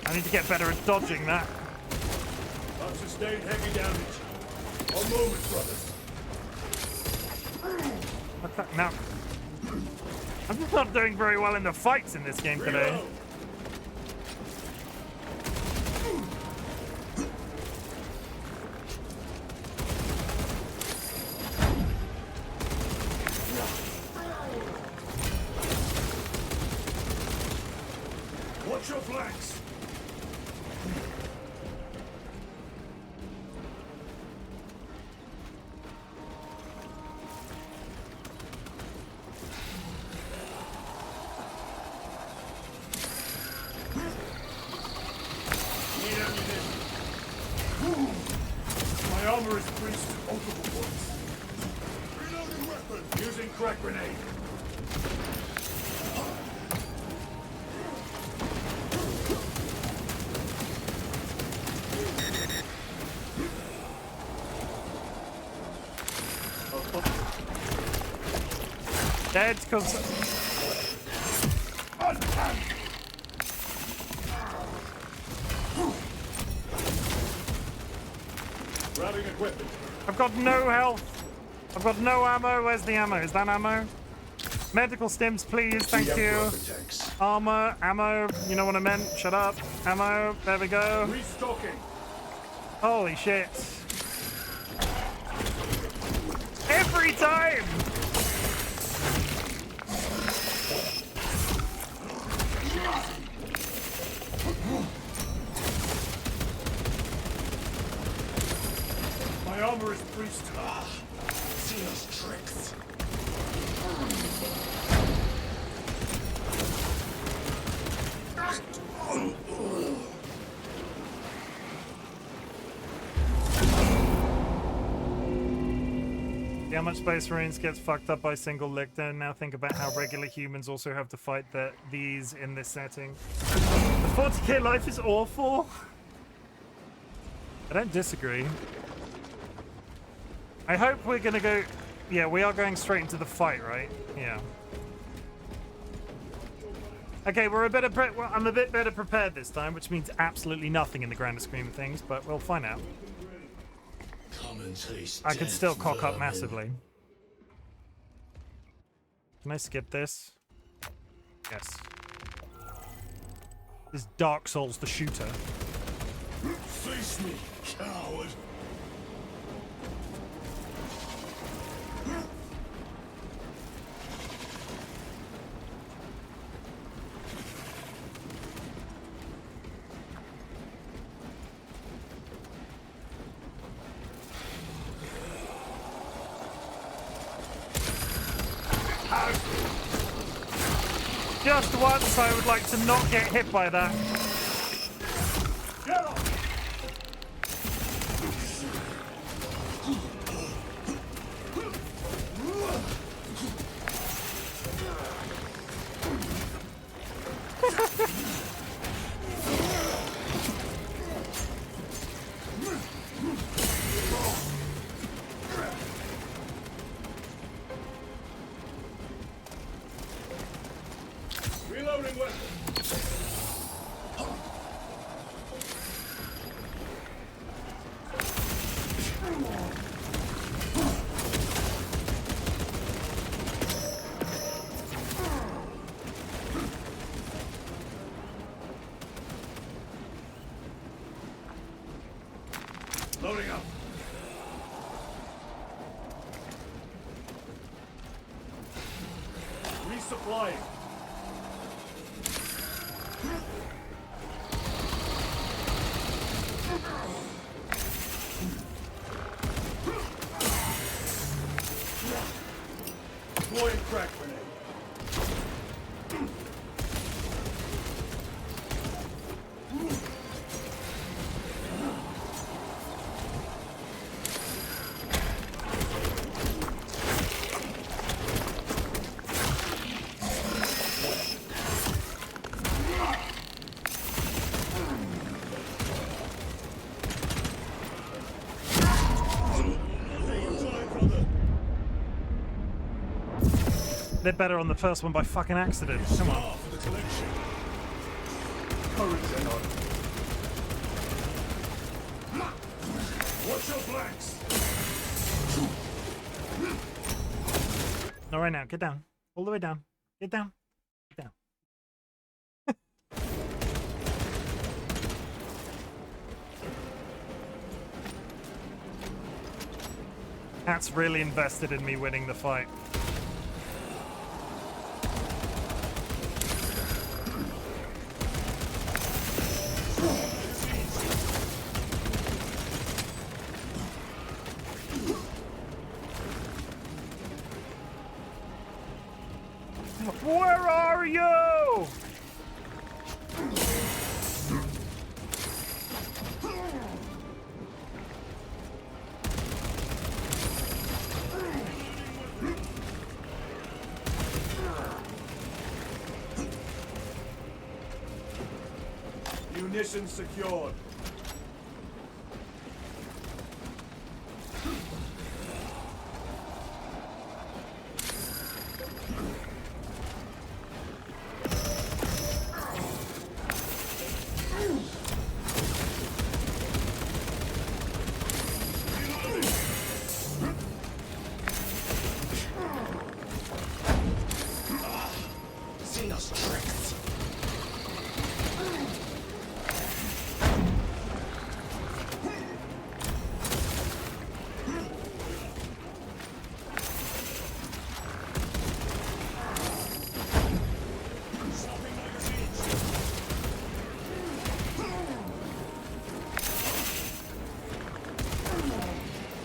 I need to get better at dodging that. I've sustained heavy damage. One moment, brothers. Okay, now, I'm just not doing very well in the fights in this game today. Reload. Watch your flanks. Need ammunition. My armor is breached at multiple points. Reloading weapon. Using crack grenade. Dead, because... Grabbing equipment. I've got no health. I've got no ammo. Where's the ammo? Is that ammo? Medical stims, please. Thank you. Armor, ammo. You know what I meant. Shut up. Ammo. There we go. Restocking. Holy shit. Every time! My armor is breached. See those tricks. See how much Space Marines gets fucked up by single lictor. Now think about how regular humans also have to fight these in this setting. The 40k life is awful. I don't disagree. I hope we're gonna go... Yeah, we are going straight into the fight, right? Yeah. Okay, we're a bit well, I'm a bit better prepared this time, which means absolutely nothing in the grander scheme of things, but we'll find out. I could still cock up massively. Can I skip this? Yes. This is Dark Souls the shooter. Face me, coward. Just once, I would like to not get hit by that. Get off. Reloading weapon. Loading up. Resupplying. Deploying crack grenade. They're better on the first one by fucking accident. Come on. For the collection. Courage, Enon. Watch your flanks. Not right now. Get down. All the way down. Get down. Get down. That's really invested in me winning the fight. Where are you? Munitions secured.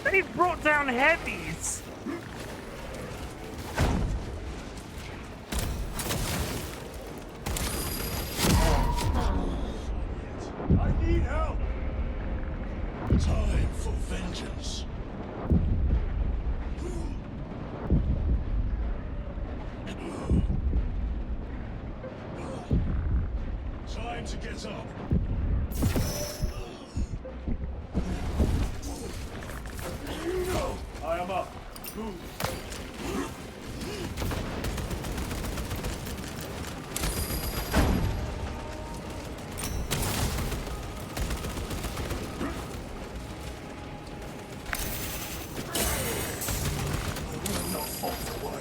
They've brought down heavies. I need help. Time for vengeance. Time to get up. I am up. Move.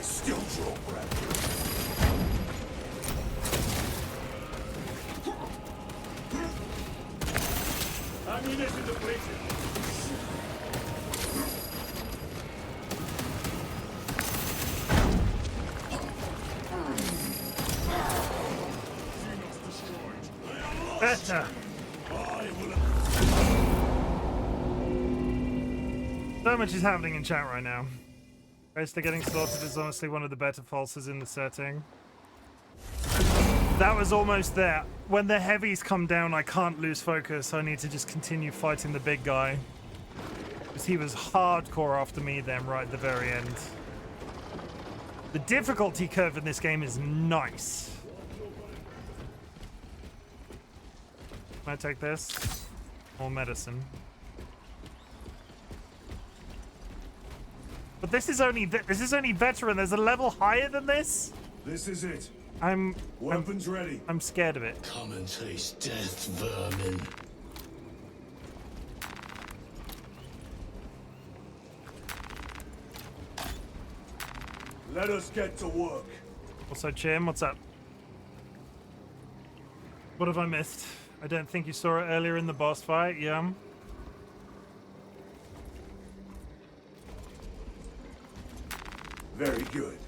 Still draw breath. Ammunition depleted. Better. So much is happening in chat right now. Ghosts are getting slaughtered is honestly one of the better falses in the setting. That was almost there. When the heavies come down, I can't lose focus. I need to just continue fighting the big guy. Because he was hardcore after me then, right at the very end. The difficulty curve in this game is nice. Can I take this? More medicine. But this is only veteran. There's a level higher than this. This is it. Weapons ready. I'm scared of it. Come and taste death, vermin. Let us get to work. Also, Chim, what's up? What have I missed? I don't think you saw it earlier in the boss fight. Yeah. Very good.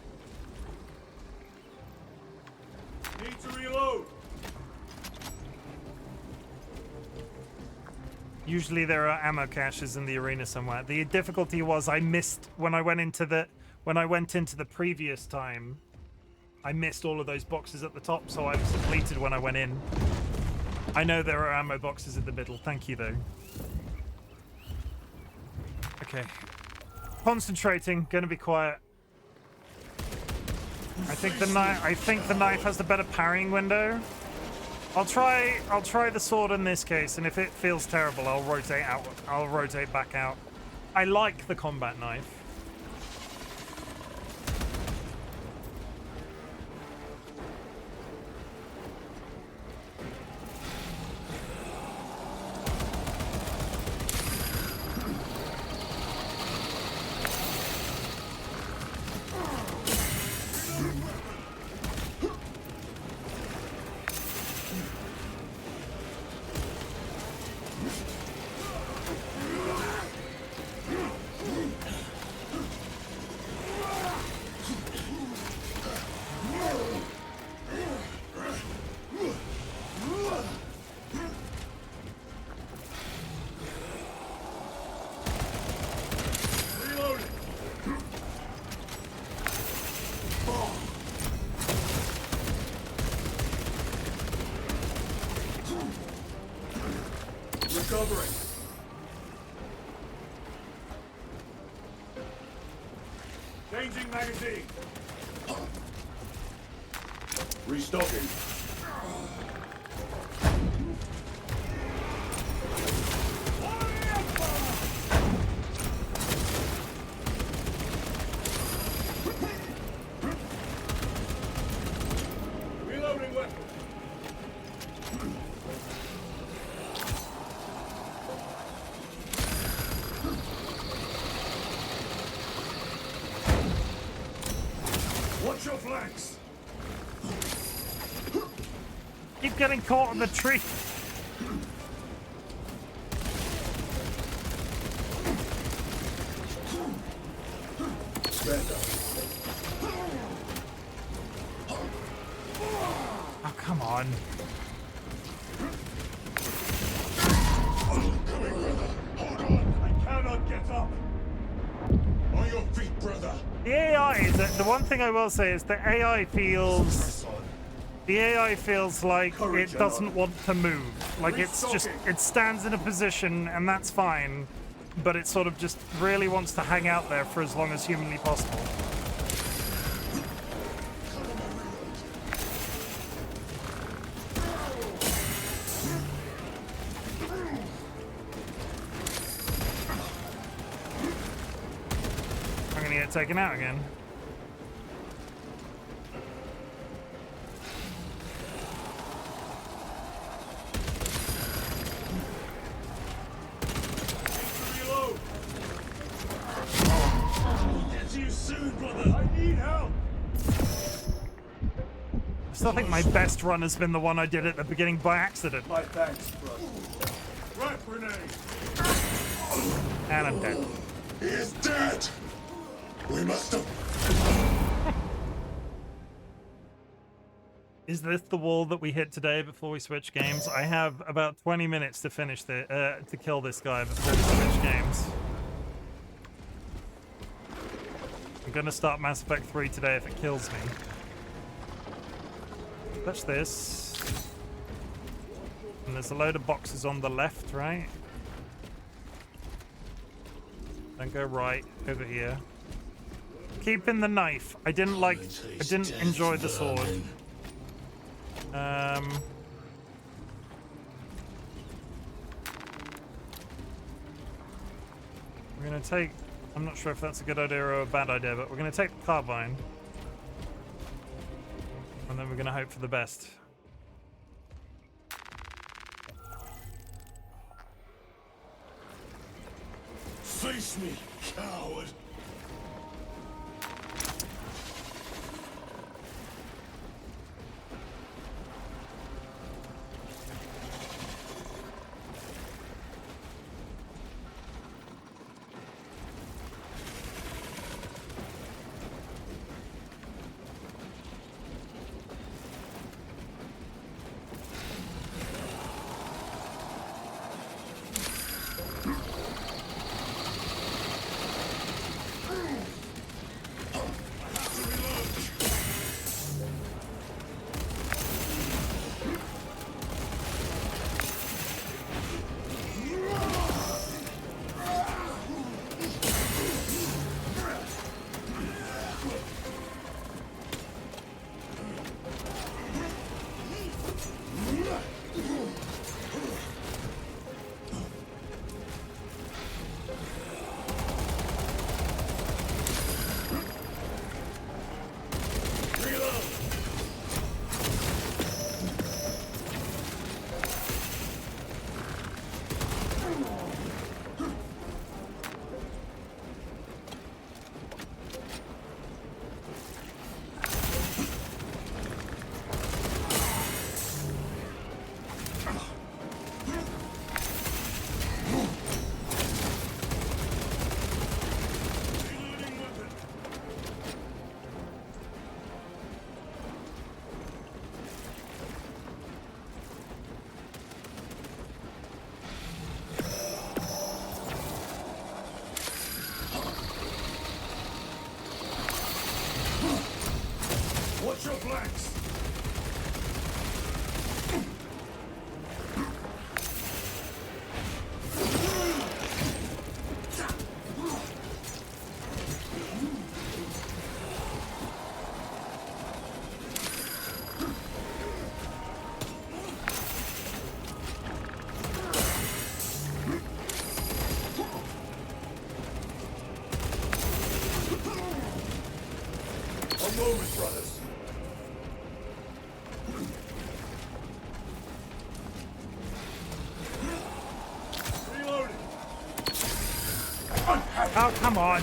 Need to reload. Usually there are ammo caches in the arena somewhere. The difficulty was I missed when I went into the previous time. I missed all of those boxes at the top, so I was depleted when I went in. I know there are ammo boxes in the middle. Thank you, though. Okay. Concentrating. Gonna be quiet. I think the knife has the better parrying window. I'll try the sword in this case, and if it feels terrible, I'll rotate back out. I like the combat knife. Recovering. Changing magazine. Restocking. Reloading weapon. Watch your flanks. Keep getting caught in the tree. Oh, come on. I cannot get up. On your feet, brother. The AI, the one thing I will say is the AI feels like it doesn't want to move. Like it's just, it stands in a position and that's fine, but it sort of just really wants to hang out there for as long as humanly possible. I'm gonna get taken out again. I think my best run has been the one I did at the beginning by accident. My thanks, brother. Rat grenade. And I'm dead. He is dead. We must have. Is this the wall that we hit today before we switch games? I have about 20 minutes to finish to kill this guy before we switch games. I'm gonna start Mass Effect 3 today if it kills me. Touch this. And there's a load of boxes on the left, right? Then go right, over here. Keep in the knife. I didn't enjoy the sword. We're gonna take, I'm not sure if that's a good idea or a bad idea, but we're gonna take the carbine. And then we're gonna hope for the best. Face me, coward. Oh, come on.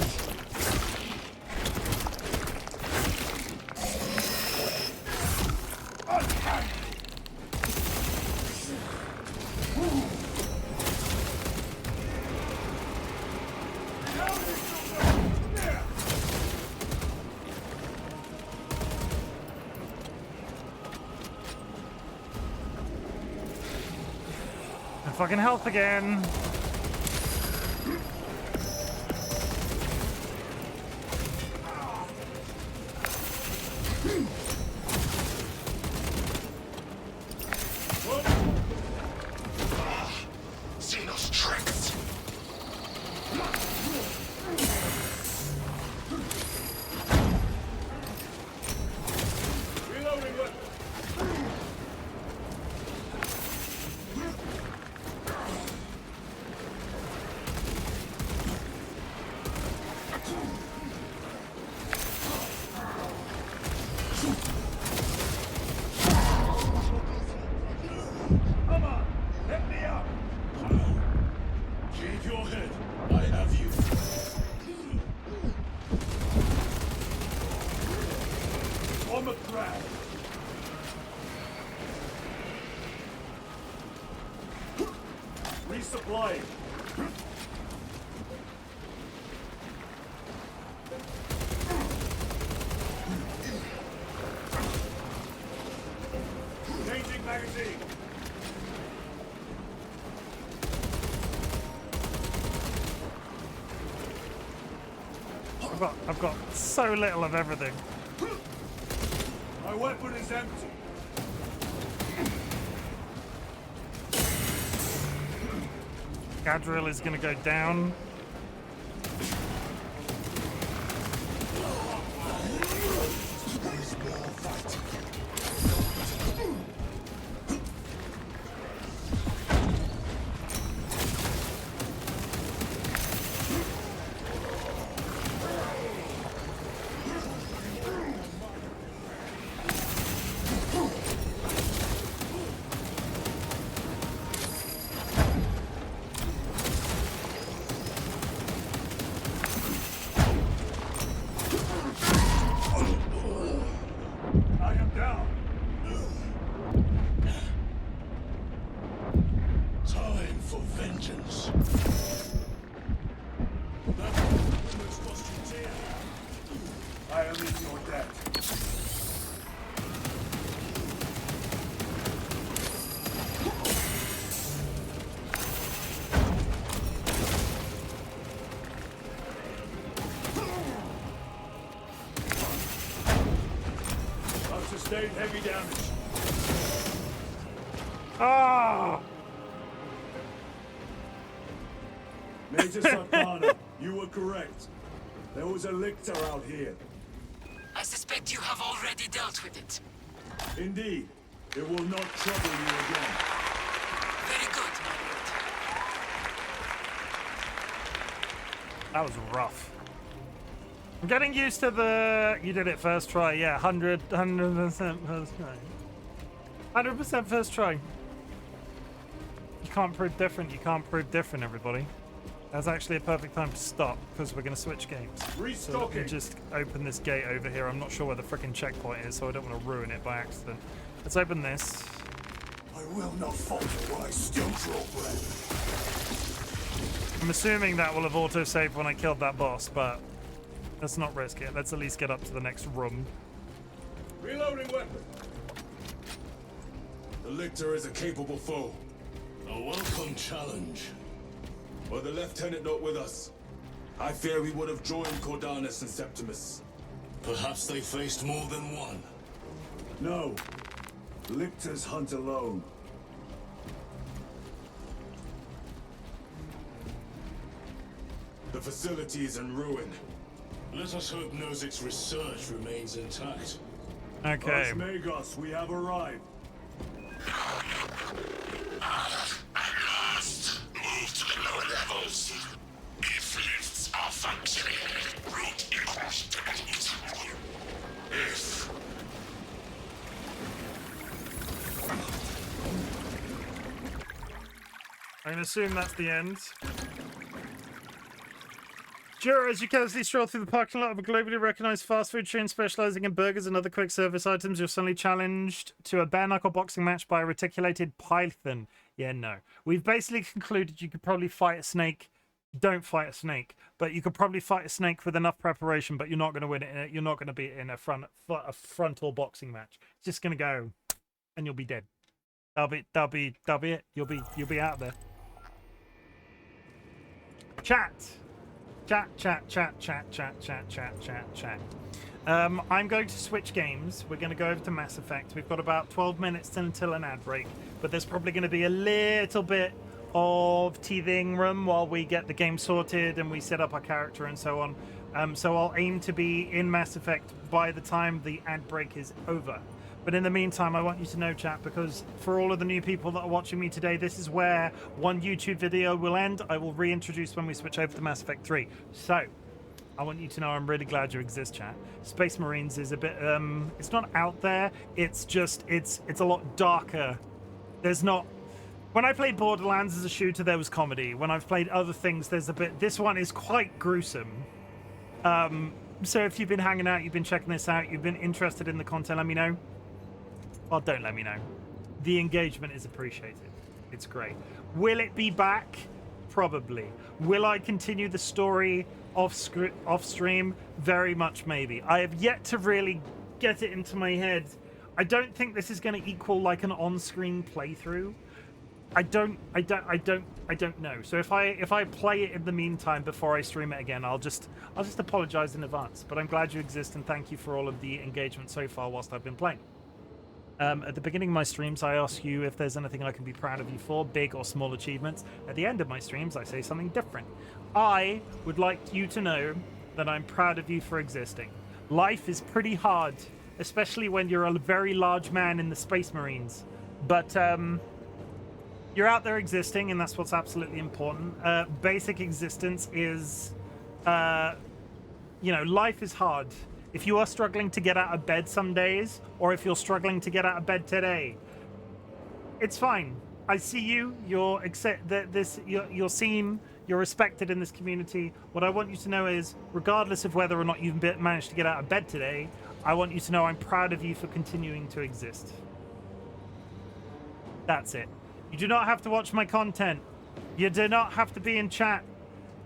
And fucking health again. Resupplying. Changing magazine. I've got so little of everything. My weapon is empty. Gadriel is going to go down. Sustained heavy damage. Ah! Major Sarkana, you were correct. There was a lictor out here. I suspect you have already dealt with it. Indeed. It will not trouble you again. Very good, my lord. That was rough. I'm getting used to the... You did it first try, yeah. 100% first try. 100% first try. You can't prove different. You can't prove different, everybody. That's actually a perfect time to stop, because we're going to switch games. So let me just open this gate over here. I'm not sure where the frickin' checkpoint is, so I don't want to ruin it by accident. Let's open this. I will not falter while I still draw breath. I'm assuming that will have auto-saved when I killed that boss, but let's not risk it. Let's at least get up to the next room. Reloading weapon. The lictor is a capable foe. A welcome challenge. Were the lieutenant not with us, I fear we would have joined Cordanus and Septimus. Perhaps they faced more than one. No. Lictors hunt alone. The facility is in ruin. Let us hope Nozik's research remains intact. Okay. Magos, we have arrived. At last, move to the lower levels. If lifts are functioning, route equals to if. I can assume that's the end. Jura, as you casually stroll through the parking lot of a globally recognized fast food chain specializing in burgers and other quick service items, you're suddenly challenged to a bare knuckle boxing match by a reticulated python. Yeah, no. We've basically concluded you could probably fight a snake. Don't fight a snake, but you could probably fight a snake with enough preparation, but you're not going to win it. You're not going to be in a frontal boxing match. It's just going to go, and you'll be dead. That'll be it. You'll be out there. Chat. I'm going to switch games. We're going to go over to Mass Effect. We've got about 12 minutes until an ad break, but there's probably going to be a little bit of teething room while we get the game sorted and we set up our character and so on. So I'll aim to be in Mass Effect by the time the ad break is over. But in the meantime, I want you to know, chat, because for all of the new people that are watching me today, this is where one YouTube video will end. I will reintroduce when we switch over to Mass Effect 3. So, I want you to know I'm really glad you exist, chat. Space Marines is a bit, it's not out there. It's just, it's a lot darker. There's not... When I played Borderlands as a shooter, there was comedy. When I've played other things, there's a bit... This one is quite gruesome. So if you've been hanging out, you've been checking this out, you've been interested in the content, let me know. Well, don't let me know. The engagement is appreciated. It's great. Will it be back? Probably. Will I continue the story off stream? Very much maybe. I have yet to really get it into my head. I don't think this is going to equal like an on-screen playthrough. I don't know. So if I play it in the meantime before I stream it again, I'll just apologize in advance. But I'm glad you exist and thank you for all of the engagement so far whilst I've been playing. At the beginning of my streams, I ask you if there's anything I can be proud of you for, big or small achievements. At the end of my streams, I say something different. I would like you to know that I'm proud of you for existing. Life is pretty hard, especially when you're a very large man in the Space Marines. But you're out there existing, and that's what's absolutely important. Basic existence is, life is hard. If you are struggling to get out of bed some days, or if you're struggling to get out of bed today, it's fine. I see you. You're seen. You're respected in this community. What I want you to know is, regardless of whether or not you've managed to get out of bed today, I want you to know I'm proud of you for continuing to exist. That's it. You do not have to watch my content. You do not have to be in chat.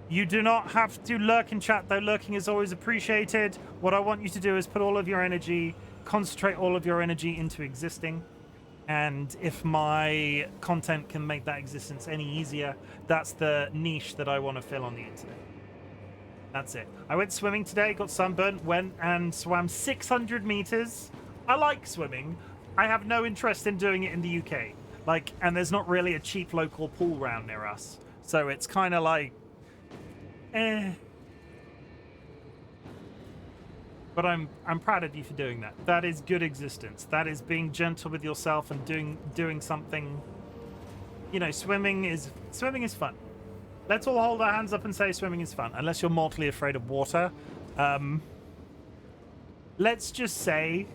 You do not have to lurk in chat, though lurking is always appreciated. What I want you to do is put all of your energy, concentrate all of your energy into existing. And if my content can make that existence any easier, that's the niche that I want to fill on the internet. That's it. I went swimming today, got sunburnt, went and swam 600 meters. I like swimming. I have no interest in doing it in the UK. And there's not really a cheap local pool round near us. So it's kind of like, But I'm proud of you for doing that. That is good existence. That is being gentle with yourself and doing something. Swimming is fun. Let's all hold our hands up and say swimming is fun, unless you're mortally afraid of water. Let's just say,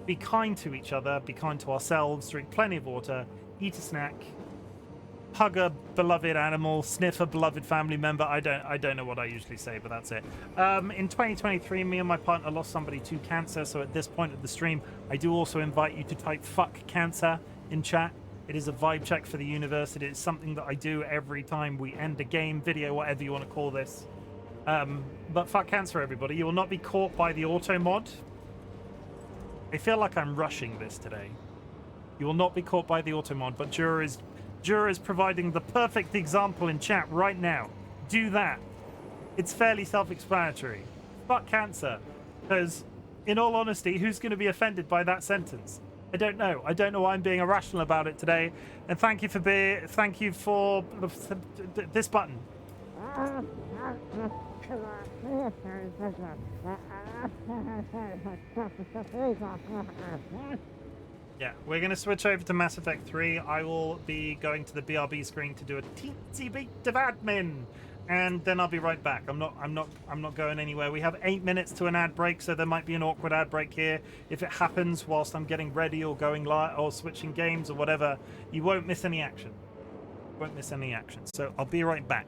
be kind to each other, be kind to ourselves, drink plenty of water, eat a snack, hug a beloved animal, sniff a beloved family member. I don't know what I usually say, but that's it. In 2023, me and my partner lost somebody to cancer, so at this point of the stream, I do also invite you to type "fuck cancer" in chat. It is a vibe check for the universe. It is something that I do every time we end a game, video, whatever you want to call this. But fuck cancer, everybody. You will not be caught by the auto mod. I feel like I'm rushing this today. You will not be caught by the auto mod, but Jura is providing the perfect example in chat right now. Do that. It's fairly self-explanatory. Fuck cancer. Because, in all honesty, who's going to be offended by that sentence? I don't know. I don't know why I'm being irrational about it today. And thank you for this button. Yeah, we're going to switch over to Mass Effect 3. I will be going to the BRB screen to do a teensy bit of admin, and then I'll be right back. I'm not going anywhere. We have 8 minutes to an ad break, so there might be an awkward ad break here. If it happens whilst I'm getting ready or going live or switching games or whatever, you won't miss any action. So I'll be right back.